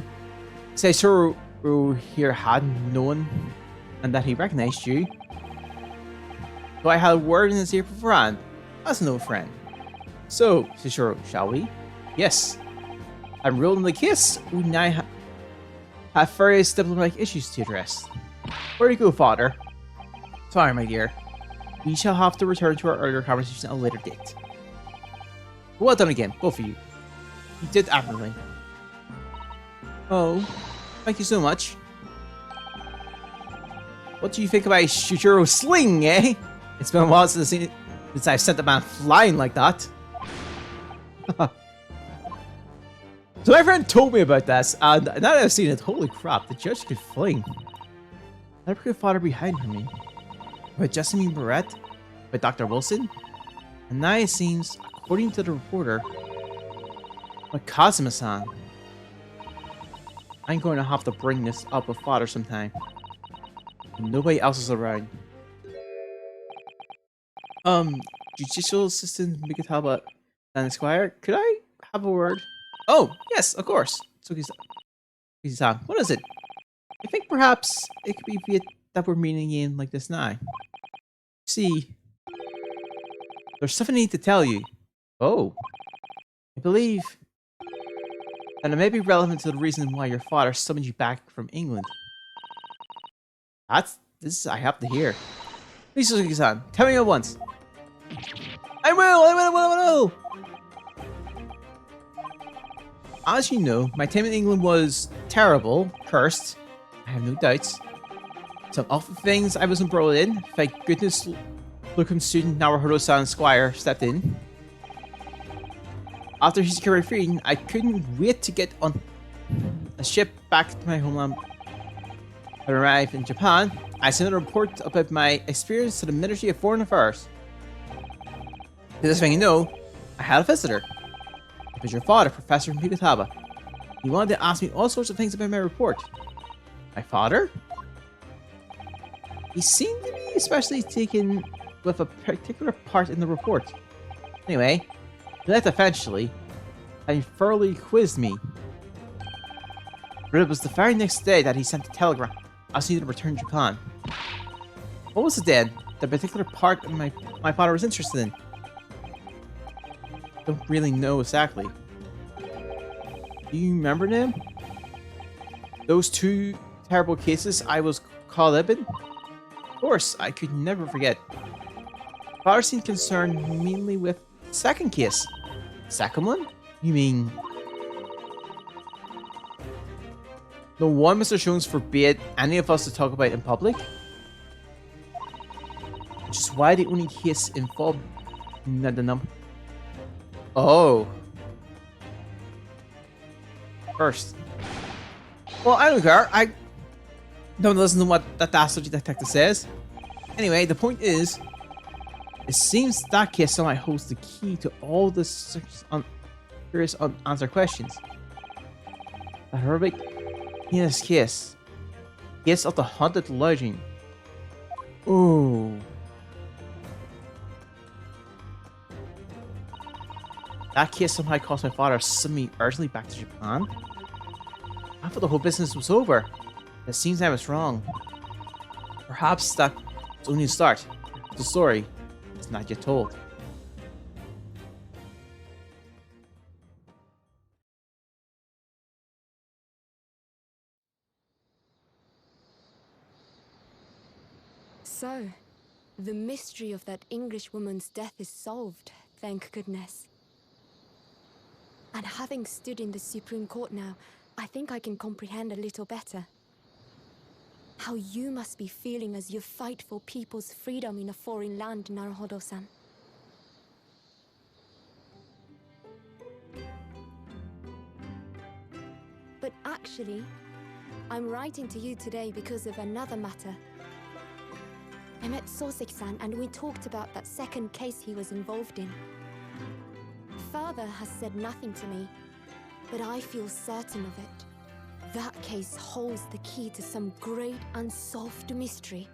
Seisuru here had known and that he recognized you. So I had a word in his ear beforehand, as an old friend. So, Seisuru, shall we? Yes. I'm ruling the case. We now have various diplomatic issues to address. Where do you go, father? Sorry, my dear. We shall have to return to our earlier conversation at a later date. Well done again, both of you. You did admirably. Oh, thank you so much. What do you think about Shujuro's sling, eh? It's been a while since I've seen it. Since I sent the man flying like that. So my friend told me about this, and now that I've seen it, holy crap, the judge could fly. Never could father behind for me. By Jessamine Barrett, by Dr. Wilson, and now it seems, according to the reporter, by Kazuma-san. I'm going to have to bring this up with father sometime. Nobody else is around. Judicial Assistant Mikataba and Esquire, could I have a word? Oh, yes, of course. Tsuki-san, what is it? I think perhaps it could be via that we're meeting in like this now. See, there's something I need to tell you. Oh, I believe that it may be relevant to the reason why your father summoned you back from England. This I have to hear. Please, Suzuki-san, tell me at once. I will. As you know, my time in England was terrible, cursed. I have no doubts. Some awful things I was embroiled in. Thank goodness locum student Naruhodo-san Squire stepped in. After he secured freedom, I couldn't wait to get on a ship back to my homeland. When I arrived in Japan, I sent a report about my experience to the Ministry of Foreign Affairs. The next thing you know, I had a visitor. It was your father, Professor Mikataba. He wanted to ask me all sorts of things about my report. My father? He seemed to be especially taken with a particular part in the report. Anyway, he left eventually, and he thoroughly quizzed me. But it was the very next day that he sent a telegram asking me to return to Japan. What was it then? The particular part of my father was interested in? Don't really know exactly. Do you remember them? Those two terrible cases I was caught up in? Of course, I could never forget. Father seemed concerned mainly with the second case. Second one? You mean... the one Mr. Jones forbade any of us to talk about in public? Which is why the only case involved the number... Oh. First. Well, I don't care. I don't listen to what that dastardly detective says. Anyway, the point is, it seems that case somehow holds the key to all the serious unanswered questions. The horrific heinous case. Case of the haunted lodging. Ooh. That case somehow caused my father to send me urgently back to Japan. I thought the whole business was over. It seems I was wrong. Perhaps that's only a start. The story is not yet told. So, the mystery of that English woman's death is solved, thank goodness. And having stood in the Supreme Court now, I think I can comprehend a little better. How you must be feeling as you fight for people's freedom in a foreign land, Naruhodo-san. But actually, I'm writing to you today because of another matter. I met Soseki-san and we talked about that second case he was involved in. Father has said nothing to me, but I feel certain of it. That case holds the key to some great unsolved mystery.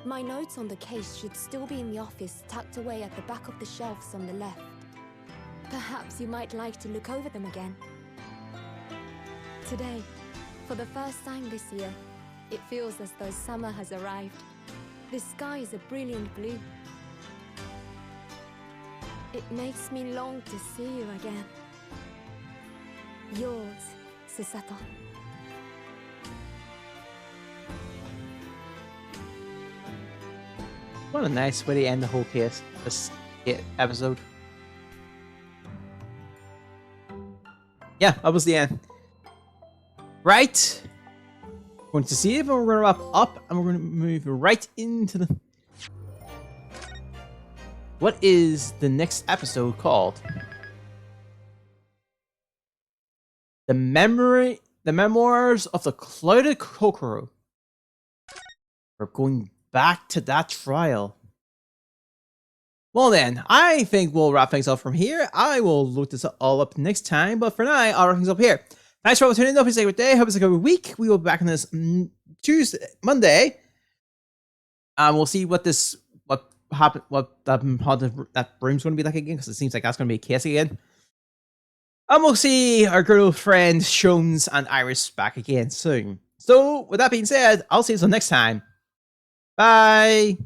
My notes on the case should still be in the office, tucked away at the back of the shelves on the left. Perhaps you might like to look over them again. Today, for the first time this year, it feels as though summer has arrived. The sky is a brilliant blue. It makes me long to see you again. Yours, Susato. What a nice way to end the whole case. This episode. Yeah, that was the end. Right. Going to see if we're going to wrap up, and we're going to move right into the What is the next episode called? The Memoirs of the Clouded Kokoro. We're going back to that trial. Well then, I think we'll wrap things up from here. I will look this all up next time, but for now, I'll wrap things up here. Thanks for tuning in. Hope it's a great day. Hope it's a good week. We will be back on this Monday. We'll see what happened, how that room's going to be like again, because it seems like that's going to be a case again. And we'll see our girlfriend Shones and Iris back again soon. So, with that being said, I'll see you until next time. Bye.